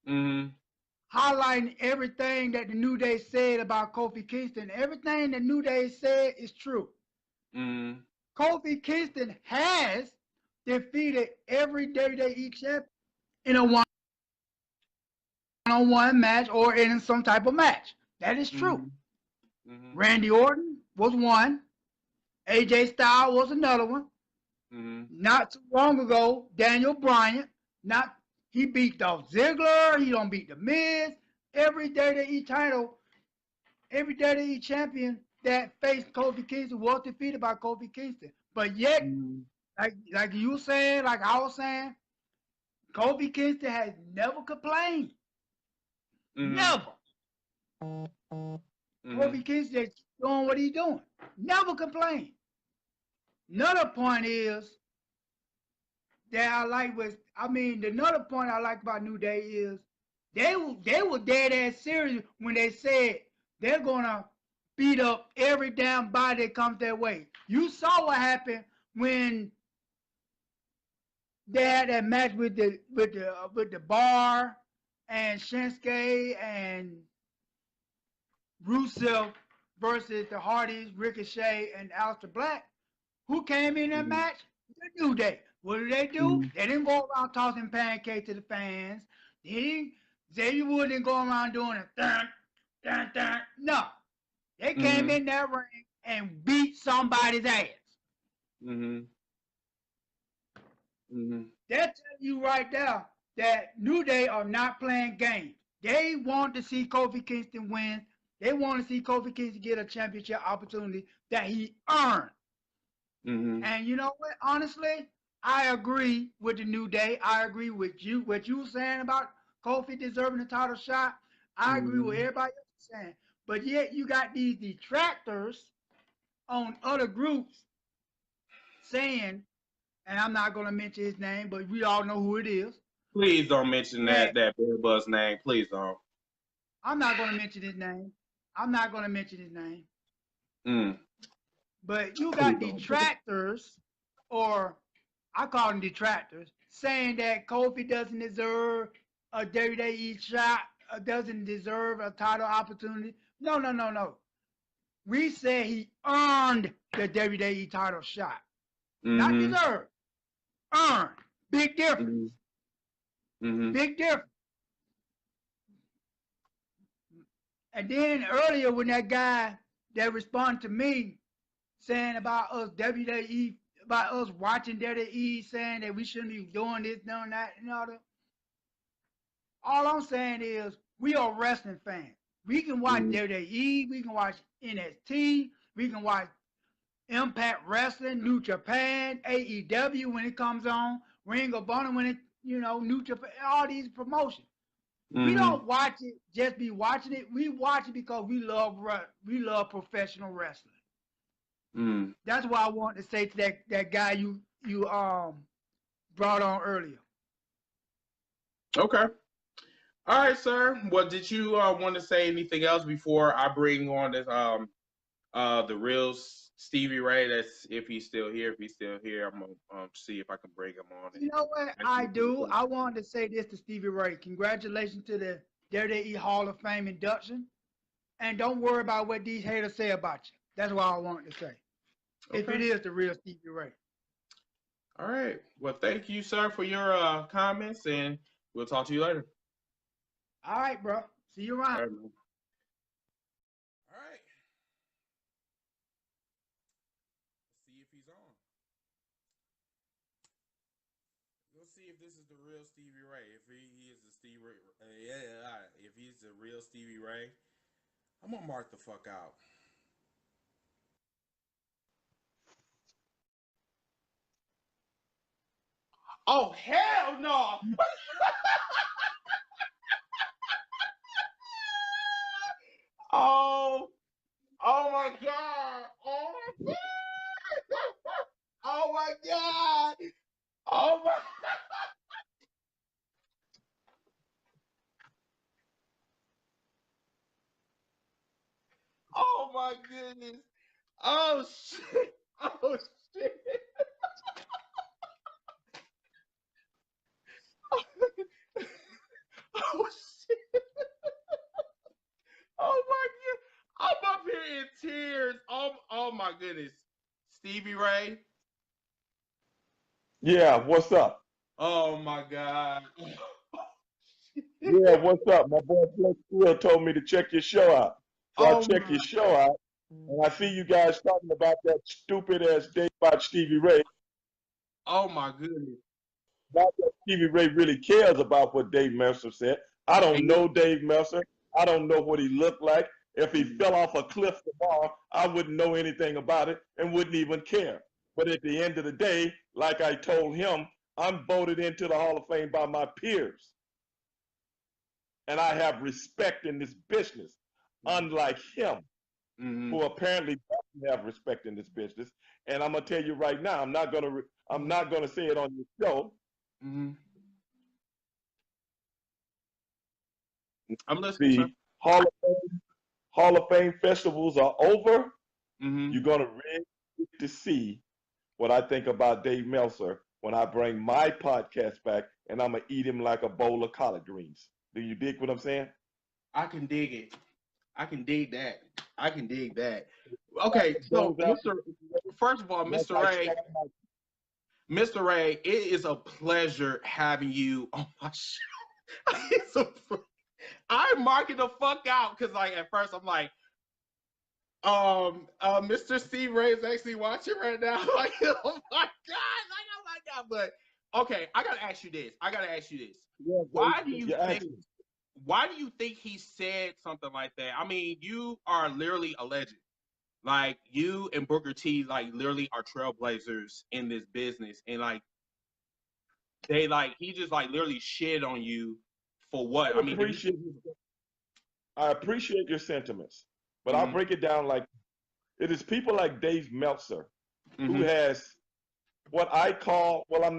Speaker 6: highlighting everything that the New Day said about Kofi Kingston. Everything the New Day said is true. Kofi Kingston has defeated every WWE champion in a one-on-one match or in some type of match. That is true. Randy Orton was one. AJ Styles was another one. Not too long ago, Daniel Bryan, he beat Dolph Ziggler. He don't beat The Miz. Every WWE title, every WWE champion that faced Kofi Kingston was defeated by Kofi Kingston. But yet, like you were saying, like I was saying, Kofi Kingston has never complained. Never. Kofi Kingston is doing what he's doing. Never complained. Another point is that another point I like about New Day is they were dead ass serious when they said they're gonna beat up every damn body that comes their way. You saw what happened when they had that match with the Bar and Shinsuke and Rusev versus the Hardys, Ricochet, and Aleister Black. Who came in that match? The New Day. What do? They didn't go around tossing pancakes to the fans. Xavier Woods didn't go around doing a dun, dun, dun. No. They came in that ring and beat somebody's ass. That tells you right there that New Day are not playing games. They want to see Kofi Kingston win. They want to see Kofi Kingston get a championship opportunity that he earned. And you know what? Honestly, I agree with the New Day. I agree with you. What you were saying about Kofi deserving the title shot, I agree with everybody else saying. But yet you got these detractors on other groups saying, and I'm not going to mention his name, but we all know who it is.
Speaker 1: Please don't mention that Bear Buzz name. Please don't.
Speaker 6: I'm not going to mention his name. But you got detractors, or I call them detractors, saying that Kofi doesn't deserve a WWE shot, doesn't deserve a title opportunity. No. We said he earned the WWE title shot. Not deserved. Earned. Big difference. Big difference. And then earlier when that guy that responded to me saying about us WWE, about us watching WWE, saying that we shouldn't be doing this, doing that, and all that. All I'm saying is we are wrestling fans. We can watch WWE, we can watch NXT, we can watch Impact Wrestling, New Japan, AEW when it comes on, Ring of Honor when it, New Japan, all these promotions. We don't watch it just be watching it. We watch it because we love professional wrestling. That's why I want to say to that guy you brought on earlier.
Speaker 1: Okay. All right, sir. Well, did you want to say anything else before I bring on this the real Stevie Ray? That's if he's still here. If he's still here, I'm gonna see if I can bring him on.
Speaker 6: You know what? I do. I wanted to say this to Stevie Ray. Congratulations to the WWE Hall of Fame induction. And don't worry about what these haters say about you. That's what I wanted to say. Okay. If it is the real Stevie Ray.
Speaker 1: All right. Well, thank you, sir, for your comments, and we'll talk to you later.
Speaker 6: All right, bro. See you around.
Speaker 1: All right, man. All right. Let's see if he's on. We'll see if this is the real Stevie Ray. If he is the Stevie Ray, if he's the real Stevie Ray, I'm gonna mark the fuck out. Oh hell no! Oh my god! Oh my god! Oh my god! Oh my! Oh my goodness! Oh shit! Oh shit! Oh shit! Oh my god! I'm up here in tears. Oh my goodness! Stevie Ray.
Speaker 7: Yeah, what's up?
Speaker 1: Oh my god!
Speaker 7: Yeah, what's up? My boy Blake Steele told me to check your show out. So I check your show out, and I see you guys talking about that stupid ass day about Stevie Ray.
Speaker 1: Oh my goodness!
Speaker 7: Not that Stevie Ray really cares about what Dave Meltzer said. I don't know Dave Meltzer. I don't know what he looked like. If he fell off a cliff tomorrow, I wouldn't know anything about it and wouldn't even care. But at the end of the day, like I told him, I'm voted into the Hall of Fame by my peers. And I have respect in this business, unlike him, who apparently doesn't have respect in this business. And I'm gonna tell you right now, I'm not gonna say it on your show.
Speaker 1: I'm listening.
Speaker 7: The Hall of Fame festivals are over. You're gonna really get to see what I think about Dave Meltzer when I bring my podcast back, and I'm gonna eat him like a bowl of collard greens. Do you dig what I'm saying?
Speaker 1: I can dig it. I can dig that. I can dig that. Okay, so first of all, Mr. Ray, it is a pleasure having you on my show. I'm marking the fuck out because, like, at first I'm like, Mr. Steve Ray is actually watching right now. Like, oh my god, But okay, I gotta ask you this.
Speaker 7: Yeah,
Speaker 1: Why do you think he said something like that? I mean, you are literally a legend. Like, you and Booker T, like, literally are trailblazers in this business, and like, he just like literally shit on you for what? I mean,
Speaker 7: I appreciate your sentiments, but I'll break it down like it is people like Dave Meltzer who has what I call, well, I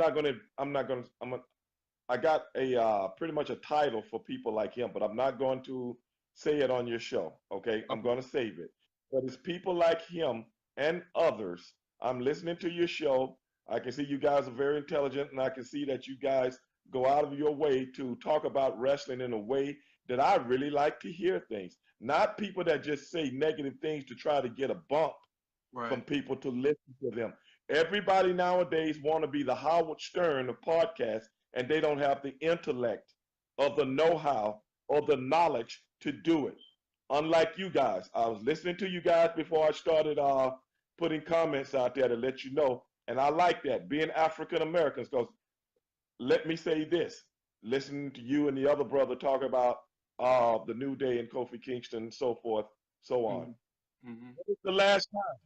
Speaker 7: got a pretty much a title for people like him, but I'm not going to say it on your show, okay? I'm going to save it. But it's people like him and others. I'm listening to your show. I can see you guys are very intelligent, and I can see that you guys go out of your way to talk about wrestling in a way that I really like to hear things. Not people that just say negative things to try to get a bump from people to listen to them. Everybody nowadays want to be the Howard Stern of podcasts, and they don't have the intellect or the know-how or the knowledge to do it. Unlike you guys, I was listening to you guys before I started putting comments out there to let you know, and I like that, being African Americans, because let me say this, listening to you and the other brother talk about the New Day and Kofi Kingston and so forth, so on. When is the last time?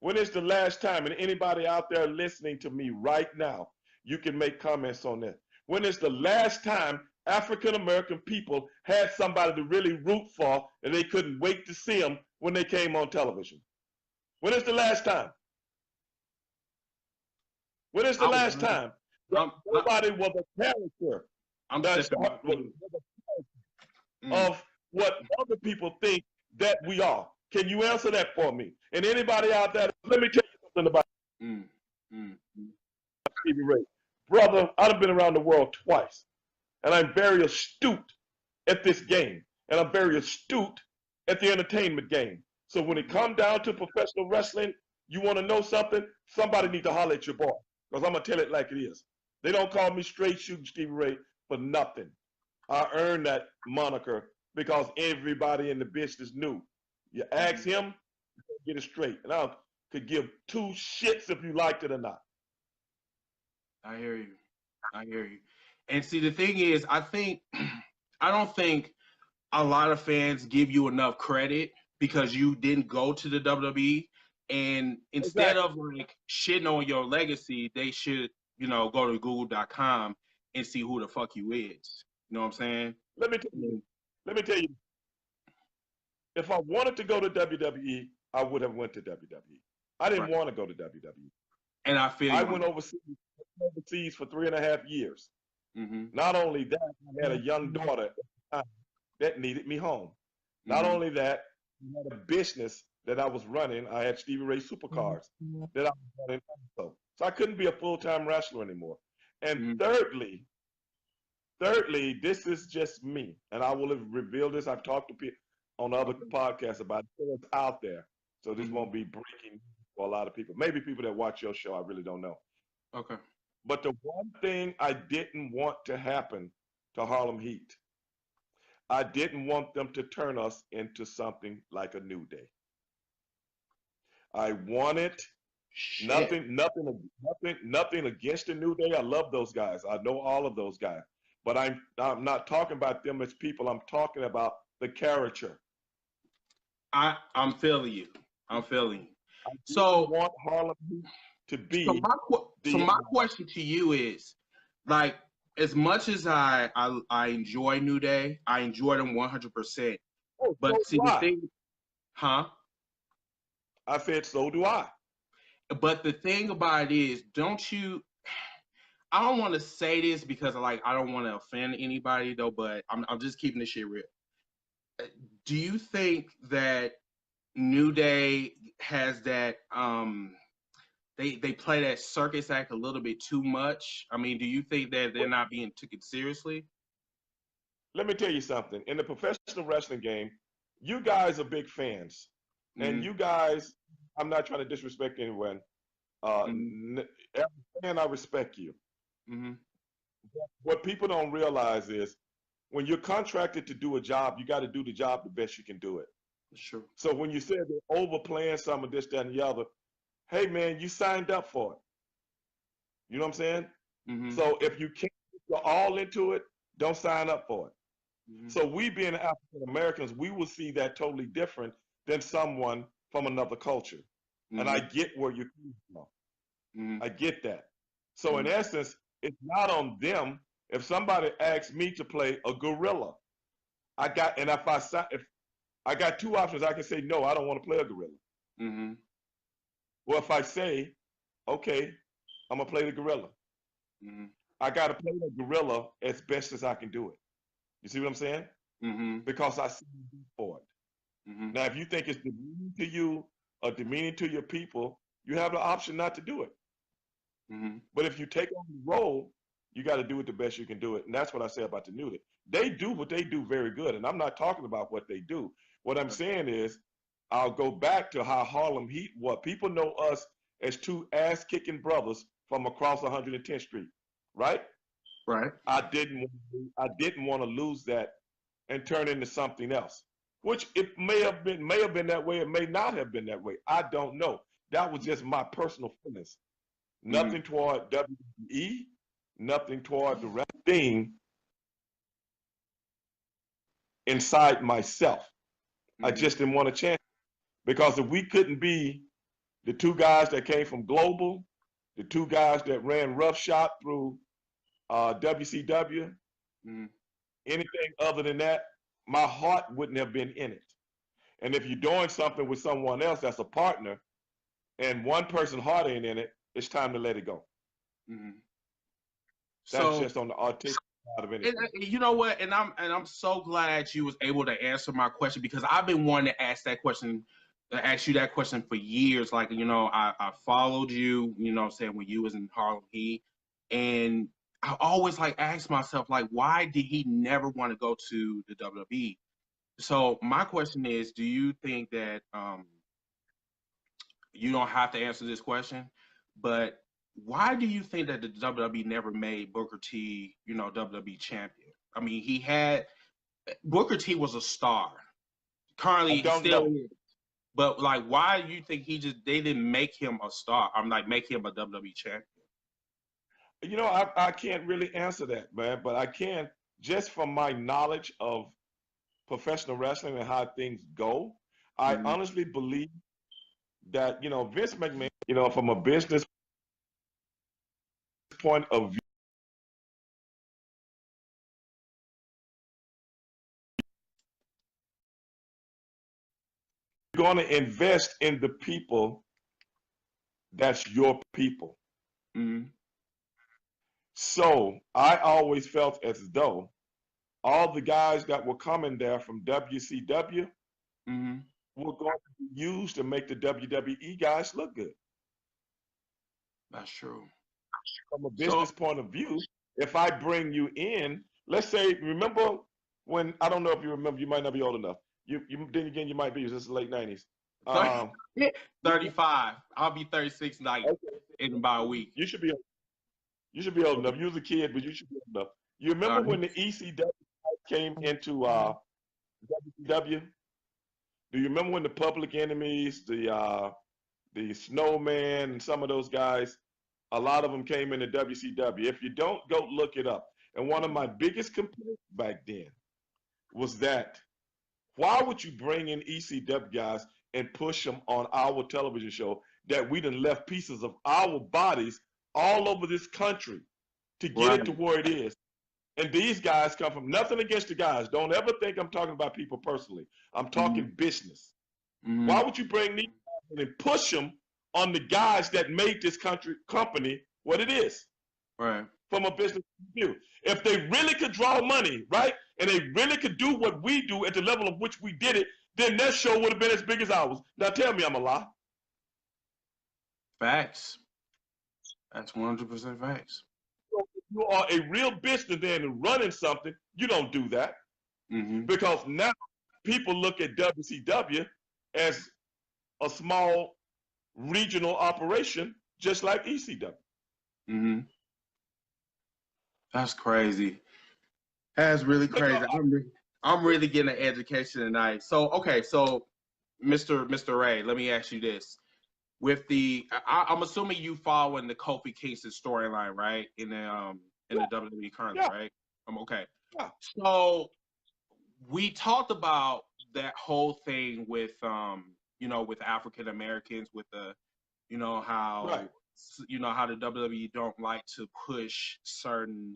Speaker 7: When is the last time? And anybody out there listening to me right now, you can make comments on this. When is the last time African American people had somebody to really root for and they couldn't wait to see them when they came on television? When is the last time? When is the last time? Nobody was a character of what other people think that we are. Can you answer that for me? And anybody out there, let me tell you something about Stevie Ray. Brother, I've been around the world twice, and I'm very astute at this game, and I'm very astute at the entertainment game. So when it comes down to professional wrestling, You want to know something? Somebody need to holler at your boy, because I'm going to tell it like it is. They don't call me Straight Shooting Stevie Ray for nothing. I earned that moniker because everybody in the business knew. You ask him, get it straight. And I could give two shits if you liked it or not.
Speaker 1: I hear you. I hear you. And see, the thing is, I don't think a lot of fans give you enough credit because you didn't go to the WWE. And instead of like shitting on your legacy, they should, you know, go to google.com and see who the fuck you is. You know what I'm saying?
Speaker 7: Let me tell you. If I wanted to go to WWE, I would have went to WWE. I didn't want to go to WWE.
Speaker 1: And I feel
Speaker 7: I went overseas for 3.5 years. Not only that, I had a young daughter that needed me home. Not only that, I had a business that I was running. I had Stevie Ray Supercars that I was running also. So I couldn't be a full-time wrestler anymore. And thirdly, this is just me. And I will have revealed this. I've talked to people on other podcasts about it. So it's out there. So this won't be breaking for a lot of people. Maybe people that watch your show, I really don't know.
Speaker 1: Okay.
Speaker 7: But the one thing I didn't want to happen to Harlem Heat, I didn't want them to turn us into something like a New Day. I wanted nothing against the New Day. I love those guys. I know all of those guys. But I'm not talking about them as people. I'm talking about the character.
Speaker 1: I'm feeling you. I'm feeling you.
Speaker 7: So I want Harlem Heat to be.
Speaker 1: So my question to you is, like, as much as I enjoy New Day, I enjoy them 100%.
Speaker 7: Oh,
Speaker 1: but
Speaker 7: so
Speaker 1: see the thing,
Speaker 7: I said, so do I.
Speaker 1: But the thing about it is, I don't want to say this because like I don't want to offend anybody though, but I'm just keeping this shit real. Do you think that New Day has that they play that circus act a little bit too much? I mean, do you think that they're not being taken seriously?
Speaker 7: Let me tell you something. In the professional wrestling game, you guys are big fans. And you guys, I'm not trying to disrespect anyone. Every fan, I respect you. What people don't realize is when you're contracted to do a job, you got to do the job the best you can do it.
Speaker 1: Sure.
Speaker 7: So when you said they're overplaying some of this, that, and the other, hey, man, you signed up for it. You know what I'm saying? So if you can't go all into it, don't sign up for it. So we being African Americans, we will see that totally different than someone from another culture. And I get where you're coming from. I get that. So in essence, it's not on them. If somebody asks me to play a gorilla, if I got two options, I can say, no, I don't want to play a gorilla. Well, if I say, okay, I'm going to play the gorilla, I got to play the gorilla as best as I can do it. You see what I'm saying? Because I see for it. Now, if you think it's demeaning to you or demeaning to your people, you have the option not to do it. But if you take on the role, you got to do it the best you can do it. And that's what I say about the New Day. They do what they do very good. And I'm not talking about what they do. What I'm saying is, I'll go back to how Harlem Heat was. People know us as two ass-kicking brothers from across 110th Street, right?
Speaker 1: Right.
Speaker 7: I didn't want to lose that and turn into something else, which it may have been that way. It may not have been that way. I don't know. That was just my personal feelings. Nothing toward WWE, nothing toward the rest thing inside myself. I just didn't want a chance. Because if we couldn't be the two guys that came from Global, the two guys that ran Rough Shot through WCW, anything other than that, my heart wouldn't have been in it. And if you're doing something with someone else that's a partner, and one person's heart ain't in it, it's time to let it go. That's just on the artistic side of it.
Speaker 1: You know what? And I'm so glad you was able to answer my question, because I've been wanting to ask you that question for years. Like, you know, I followed you, you know what I'm saying, when you was in Harlem Heat, and I always like asked myself, like, why did he never want to go to the WWE? So my question is, do you think that you don't have to answer this question, but why do you think that the WWE never made Booker T, WWE champion? I mean, Booker T was a star. Currently, he still is. But like, why do you think they didn't make him a star? I'm like, make him a WWE champion.
Speaker 7: I can't really answer that, man, but I can, just from my knowledge of professional wrestling and how things go, I honestly believe that, Vince McMahon, from a business point of view, you're going to invest in the people that's your people. So I always felt as though all the guys that were coming there from WCW were going to be used to make the WWE guys look good.
Speaker 1: That's true.
Speaker 7: From a business point of view, if I bring you in, let's say, remember when, I don't know if you remember, you might not be old enough. Then again, you might be. This is the late 90s.
Speaker 1: 35. I'll be 36 in about a week.
Speaker 7: You should be old enough. You was a kid, but you should be old enough. You remember when the ECW came into WCW? Do you remember when the Public Enemies, the Snowman, and some of those guys, a lot of them came into WCW? If you don't, go look it up. And one of my biggest complaints back then was that, why would you bring in ECW guys and push them on our television show that we done left pieces of our bodies all over this country to get it to where it is? And these guys come from, nothing against the guys. Don't ever think I'm talking about people personally. I'm talking business. Why would you bring these guys in and push them on the guys that made this company what it is?
Speaker 1: Right.
Speaker 7: From a business view. If they really could draw money, right, and they really could do what we do at the level of which we did it, then that show would have been as big as ours. Now tell me I'm a lie.
Speaker 1: Facts. That's 100% facts.
Speaker 7: So if you are a real businessman and running something, you don't do that. Because now people look at WCW as a small regional operation, just like ECW.
Speaker 1: That's crazy. That's really crazy. I'm really getting an education tonight. So, okay, so Mr. Ray, let me ask you this. With I'm assuming you following the Kofi Kingston storyline, right? In the WWE currently, right? Okay.
Speaker 7: Yeah.
Speaker 1: So we talked about that whole thing with with African Americans, with the how how the WWE don't like to push certain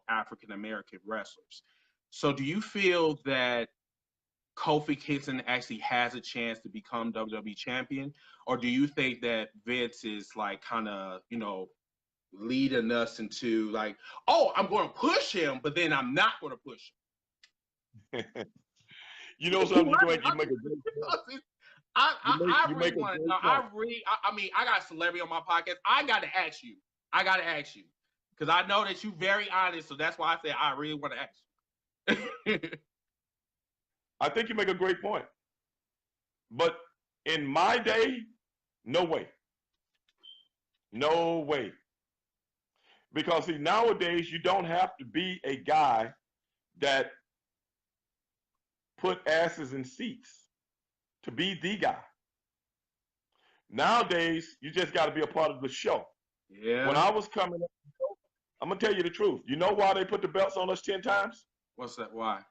Speaker 1: African American wrestlers. So do you feel that Kofi Kingston actually has a chance to become WWE champion, or do you think that Vince is like kind of leading us into like, oh, I'm going to push him, but then I'm not going to push him?
Speaker 7: You know something? You make a great point.
Speaker 1: I really want to know. I mean, I got a celebrity on my podcast. I got to ask you because I know that you're very honest, so that's why I say I really want to ask you.
Speaker 7: I think you make a great point. But in my day, no way. No way. Because see, nowadays you don't have to be a guy that put asses in seats to be the guy. Nowadays, you just got to be a part of the show.
Speaker 1: Yeah.
Speaker 7: When I was coming up, I'm going to tell you the truth. You know why they put the belts on us 10 times?
Speaker 1: What's that? Why?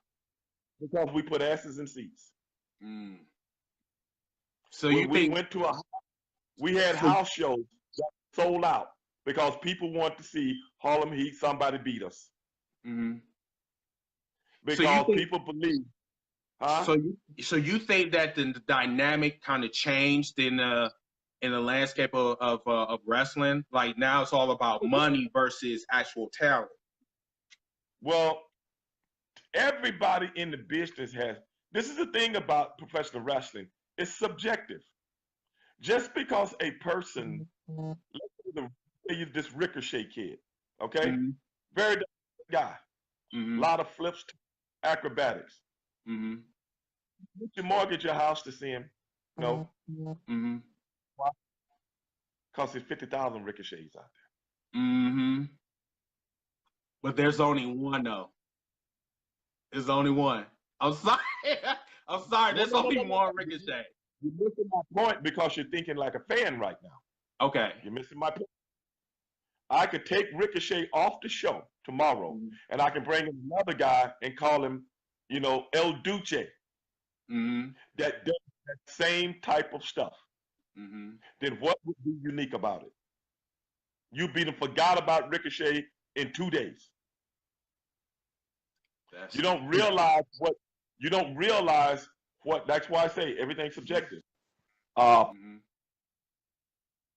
Speaker 7: Because we put asses in seats.
Speaker 1: So
Speaker 7: we had house shows that sold out because people want to see Harlem Heat, somebody beat us. Because people believe. Huh?
Speaker 1: So you think that the dynamic kind of changed in the landscape of wrestling? Like now it's all about money versus actual talent.
Speaker 7: Well, everybody in the business this is the thing about professional wrestling. It's subjective. Just because a person, let's say this Ricochet kid, okay? Very good guy. A lot of flips, acrobatics. Would you mortgage your house to see him? No. Because there's 50,000 Ricochets out there.
Speaker 1: Mm-hmm. But there's only one though. There's only one. I'm sorry. I'm sorry. There's only one Ricochet.
Speaker 7: You're missing my point because you're thinking like a fan right now.
Speaker 1: Okay.
Speaker 7: You're missing my point. I could take Ricochet off the show tomorrow, and I can bring in another guy and call him, El Duce. That does that same type of stuff. Then what would be unique about it? You beat and forgot about Ricochet in 2 days. You don't realize what. You don't realize what. That's why I say everything's subjective.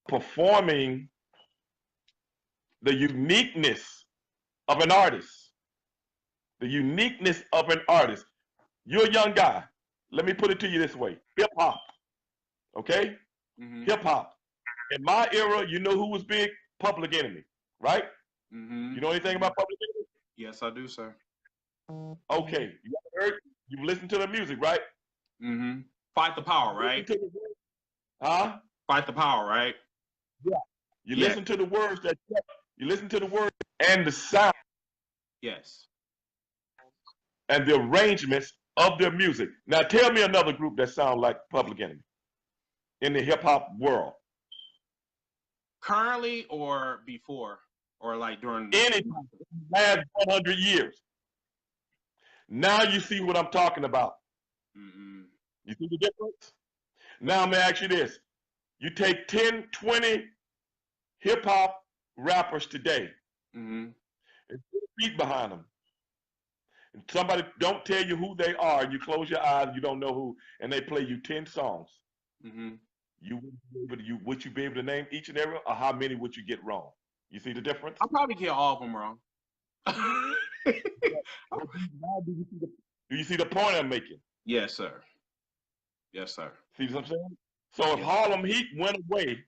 Speaker 7: Performing the uniqueness of an artist. The uniqueness of an artist. You're a young guy. Let me put it to you this way. Hip hop. Okay? Hip hop. In my era, you know who was big? Public Enemy. Right? You know anything about Public Enemy?
Speaker 1: Yes, I do, sir.
Speaker 7: Okay. You've listened to the music, right?
Speaker 1: Fight the Power, right?
Speaker 7: Huh?
Speaker 1: Fight the Power, right?
Speaker 7: Yeah. You listen to the words you listen to the words and the sound.
Speaker 1: Yes.
Speaker 7: And the arrangements of their music. Now tell me another group that sounds like Public Enemy in the hip hop world.
Speaker 1: Currently or before? Or like during
Speaker 7: any last 100 years. Now you see what I'm talking about. You see the difference? Now I'm gonna ask you this. You take 10, 20 hip hop rappers today and put a beat behind them. And somebody don't tell you who they are, and you close your eyes, you don't know who, and they play you 10 songs. Would you be able to name each and every, or how many would you get wrong? You see the difference?
Speaker 1: I'll probably get all of them wrong.
Speaker 7: Do you see the point I'm making?
Speaker 1: Yes, sir. Yes, sir.
Speaker 7: See what I'm saying? So if Harlem Heat went away,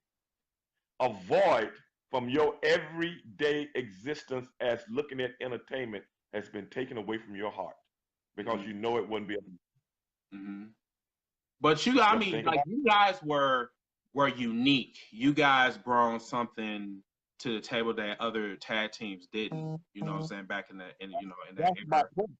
Speaker 7: a void from your everyday existence as looking at entertainment has been taken away from your heart because you know it wouldn't be.
Speaker 1: But you guys were unique. You guys brought something to the table that other tag teams didn't. You know what I'm saying? Back in that
Speaker 7: That's my point.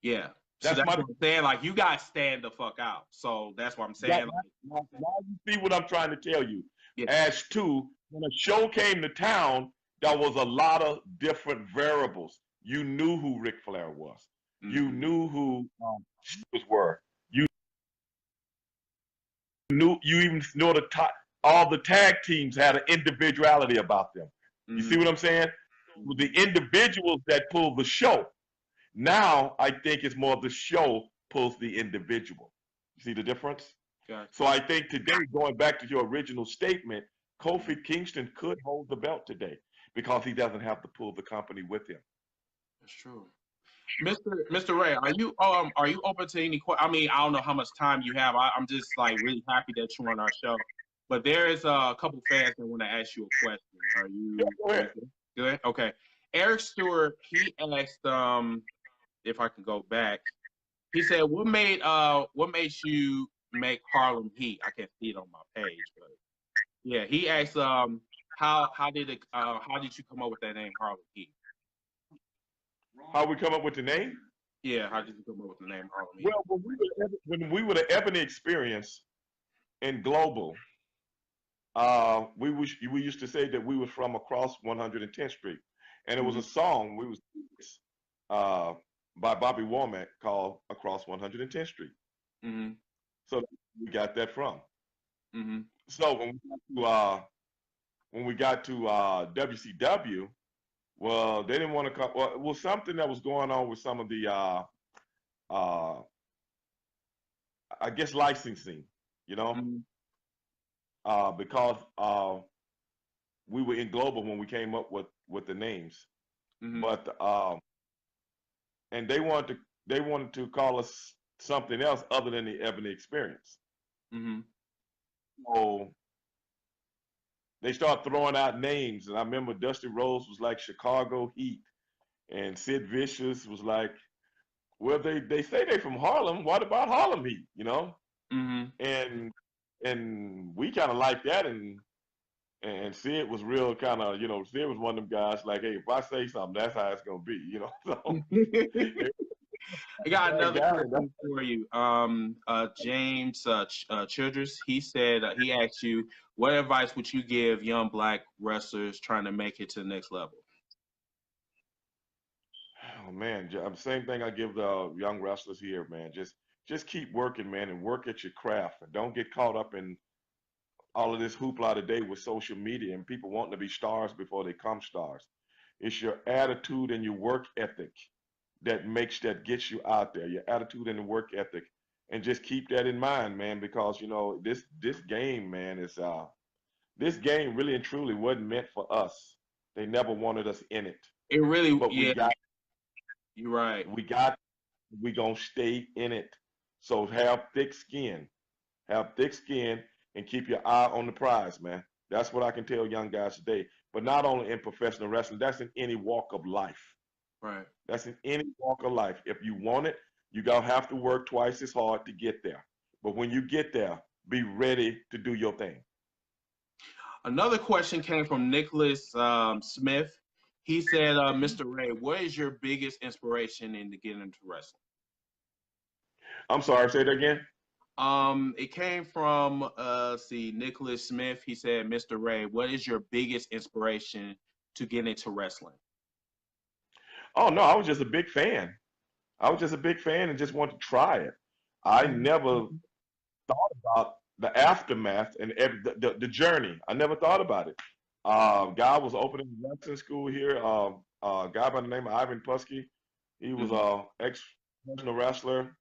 Speaker 1: Yeah. So that's what I'm saying. Like, you guys stand the fuck out. So that's what I'm saying.
Speaker 7: Now you see what I'm trying to tell you. As to when a show came to town, there was a lot of different variables. You knew who Ric Flair was. You knew who were. You even know all the tag teams had an individuality about them. You see what I'm saying? The individuals that pull the show. Now I think it's more the show pulls the individual. You see the difference?
Speaker 1: Gotcha.
Speaker 7: So I think today, going back to your original statement, Kofi Kingston could hold the belt today because he doesn't have to pull the company with him.
Speaker 1: That's true. Mr. Ray, are you open to any questions? I mean, I don't know how much time you have. I'm just like really happy that you're on our show. But there is a couple fans that want to ask you a question. Are you
Speaker 7: go ahead?
Speaker 1: Good? Okay. Eric Stewart, he asked, if I can go back, he said, what made you make Harlem Heat? I can't see it on my page, but yeah, he asked, how did you come up with that name Harlem Heat?
Speaker 7: How we come up with the name?
Speaker 1: Yeah, how did you come up with the name Harlem Heat?
Speaker 7: Well, when we were the Ebony Experience in Global, we used to say that we were from across 110th Street, and it was a song by Bobby Womack called "Across 110th Street." So we got that from. So when we got to WCW, well, they didn't want to come. Well, it was something that was going on with some of the I guess licensing, because we were in Global when we came up with the names, but and they wanted to call us something else other than the Ebony Experience. So they started throwing out names, and I remember Dusty Rhodes was like Chicago Heat, and Sid Vicious was like, well, they say they from Harlem. What about Harlem Heat? And we kind of like that, and And Sid was real kind of, Sid was one of them guys like, hey, if I say something, that's how it's gonna be, So
Speaker 1: I got another
Speaker 7: guy,
Speaker 1: question for you. James Childress, he said he asked you, what advice would you give young black wrestlers trying to make it to the next level?
Speaker 7: oh man, same thing I give the young wrestlers here, man. Just keep working, man, and work at your craft, and don't get caught up in all of this hoopla today with social media and people wanting to be stars before they come stars. It's your attitude and your work ethic that gets you out there. Your attitude and the work ethic, and just keep that in mind, man, because this game, man, is this game really and truly wasn't meant for us. They never wanted us in it,
Speaker 1: It really,
Speaker 7: but
Speaker 1: you're right.
Speaker 7: We gonna stay in it. So have thick skin, and keep your eye on the prize, man. That's what I can tell young guys today. But not only in professional wrestling, that's in any walk of life.
Speaker 1: Right.
Speaker 7: That's in any walk of life. If you want it, you're going to have to work twice as hard to get there. But when you get there, be ready to do your thing.
Speaker 1: Another question came from Nicholas Smith. He said, Mr. Ray, what is your biggest inspiration in getting into wrestling?
Speaker 7: I'm sorry, say that again.
Speaker 1: It came from, Nicholas Smith. He said, Mr. Ray, what is your biggest inspiration to get into wrestling?
Speaker 7: Oh, no, I was just a big fan. And just wanted to try it. I never thought about the aftermath and the journey. I never thought about it. Guy was opening a wrestling school here. A guy by the name of Ivan Pusky. He was a ex-professional wrestler.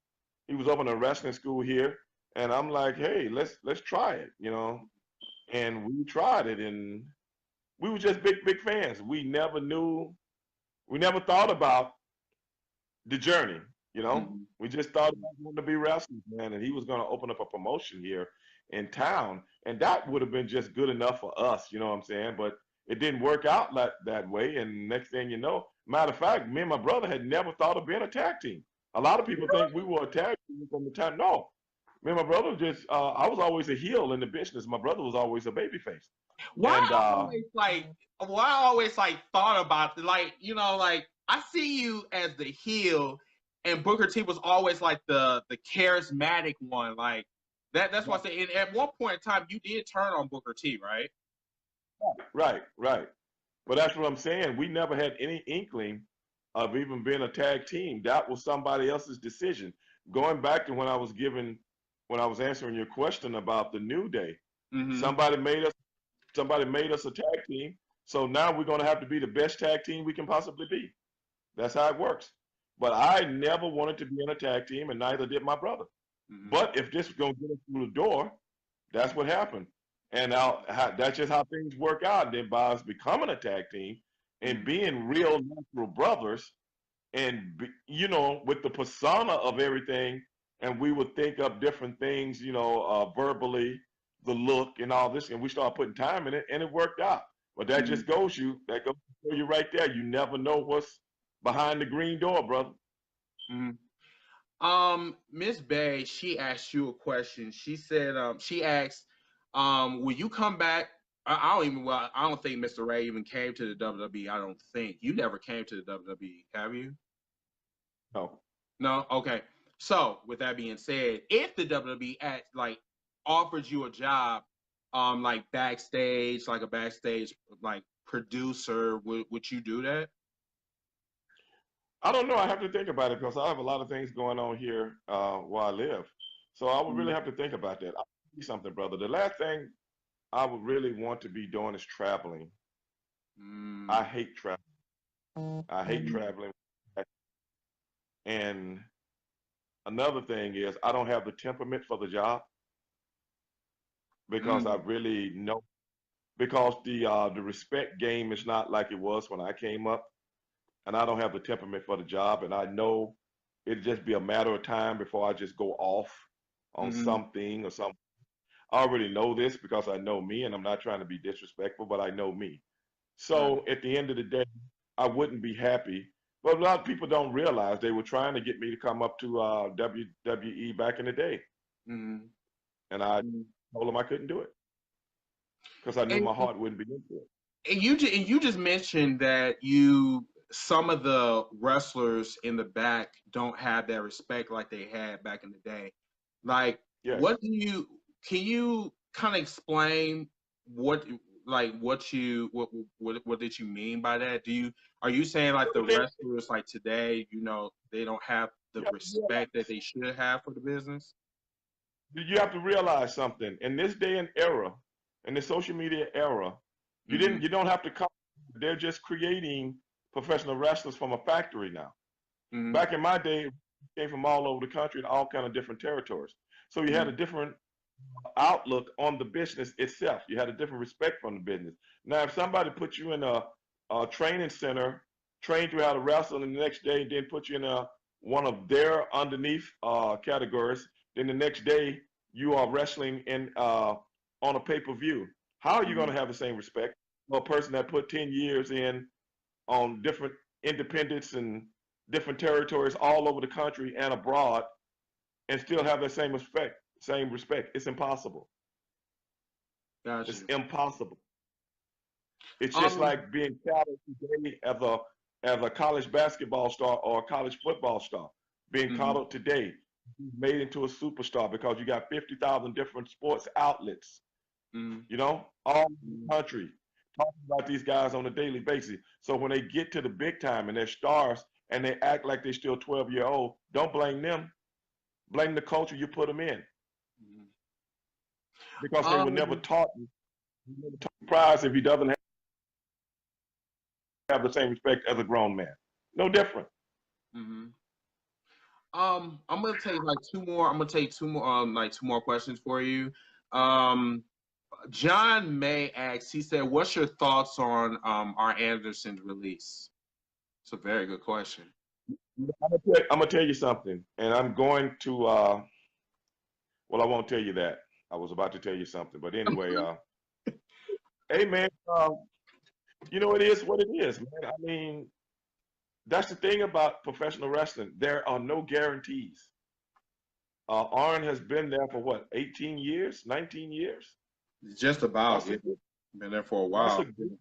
Speaker 7: He was opening a wrestling school here, and I'm like, hey, let's try it, And we tried it, and we were just big fans. We never thought about the journey, We just thought about wanting to be wrestlers, man, and he was going to open up a promotion here in town, and that would have been just good enough for us, you know what I'm saying? But it didn't work out that way, and next thing you know, matter of fact, me and my brother had never thought of being a tag team. A lot of people think we were a tag team from the time. No, me and my brother I was always a heel in the business. My brother was always a babyface.
Speaker 1: Why I always thought about it, I see you as the heel, and Booker T was always like the charismatic one, like that's why I say. And at one point in time, you did turn on Booker T, right?
Speaker 7: Right. But that's what I'm saying. We never had any inkling of even being a tag team. That was somebody else's decision. Going back to when I was answering your question about the New Day, somebody made us a tag team. So now we're going to have to be the best tag team we can possibly be. That's how it works. But I never wanted to be in a tag team, and neither did my brother. But if this was going to get us through the door, that's what happened. And now that's just how things work out. And then by us becoming a tag team and being real natural brothers, and with the persona of everything, and we would think up different things, verbally, the look and all this, and we started putting time in it, and it worked out. But that just goes to show you right there. You never know what's behind the green door, brother.
Speaker 1: Miss Bay, she asked you a question. She said, she asked, will you come back? I don't think Mr. Ray even came to the WWE. I don't think. You never came to the WWE, have you?
Speaker 7: No.
Speaker 1: No? Okay. So, with that being said, if the WWE offers you a job, backstage, like a backstage, producer, would you do that?
Speaker 7: I don't know. I have to think about it because I have a lot of things going on here where I live. So I would really have to think about that. I'll tell you something, brother. The last thing I would really want to be doing is traveling. I hate traveling. I hate traveling. And another thing is I don't have the temperament for the job because I really know, because the respect game is not like it was when I came up, and I don't have the temperament for the job, and I know it'd just be a matter of time before I just go off on something or something. I already know this because I know me, and I'm not trying to be disrespectful, but I know me. So at the end of the day, I wouldn't be happy. But a lot of people don't realize they were trying to get me to come up to WWE back in the day. And I told them I couldn't do it. because I knew my heart wouldn't be into it.
Speaker 1: And you just mentioned that some of the wrestlers in the back don't have that respect like they had back in the day. Like,
Speaker 7: Yes.
Speaker 1: Can you kind of explain what did you mean by that? Are you saying like the wrestlers like today, they don't have the respect that they should have for the business?
Speaker 7: You have to realize something. In this day and era, in the social media era, you don't have to come. They're just creating professional wrestlers from a factory now. Back in my day, came from all over the country and all kind of different territories. So you had a different outlook on the business itself. You had a different respect from the business. Now, if somebody put you in a training center, trained you how to wrestle, and the next day then put you in one of their underneath categories, then the next day you are wrestling on a pay-per-view. How are you going to have the same respect for a person that put 10 years in on different independents and different territories all over the country and abroad and still have that same respect? It's impossible.
Speaker 1: Gotcha.
Speaker 7: It's impossible. It's just like being touted today as a college basketball star or a college football star. Being touted today, made into a superstar because you got 50,000 different sports outlets, all over the country talking about these guys on a daily basis. So when they get to the big time and they're stars and they act like they're still 12-year-old, don't blame them. Blame the culture you put them in. Because they were never taught prize if he doesn't have the same respect as a grown man. No different.
Speaker 1: I'm gonna take like two more questions for you. John May asks, he said, what's your thoughts on our Anderson's release? It's a very good question.
Speaker 7: I'm gonna tell you something, and I'm going to well, I won't tell you that. I was about to tell you something, but anyway, hey man, it is what it is, man. I mean, that's the thing about professional wrestling. There are no guarantees. Arn has been there for what, 18 years, 19 years?
Speaker 1: Just about. Been there for a while.
Speaker 7: That's a good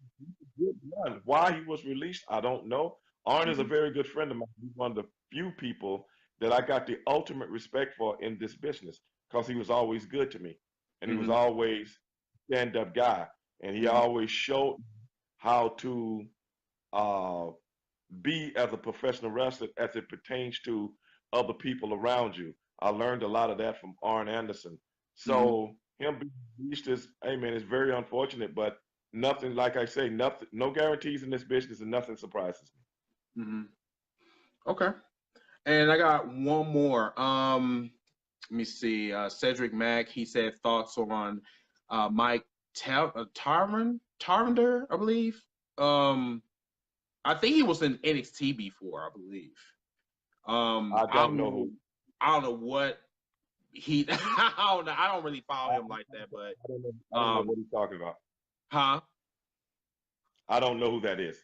Speaker 7: run. Why he was released, I don't know. Arn is a very good friend of mine. He's one of the few people that I got the ultimate respect for in this business because he was always good to me. And he was always a stand-up guy. And he always showed how to be as a professional wrestler as it pertains to other people around you. I learned a lot of that from Arn Anderson. So him being released is, hey man, it's very unfortunate, but nothing, like I say, no guarantees in this business and nothing surprises me.
Speaker 1: Okay. And I got one more. Let me see. Cedric Mack, he said thoughts on Mike Tarvander, I believe. I think he was in NXT before, I believe.
Speaker 7: I don't know
Speaker 1: what he. I don't really follow him like that, but
Speaker 7: I don't know what he's talking about.
Speaker 1: Huh?
Speaker 7: I don't know who that is.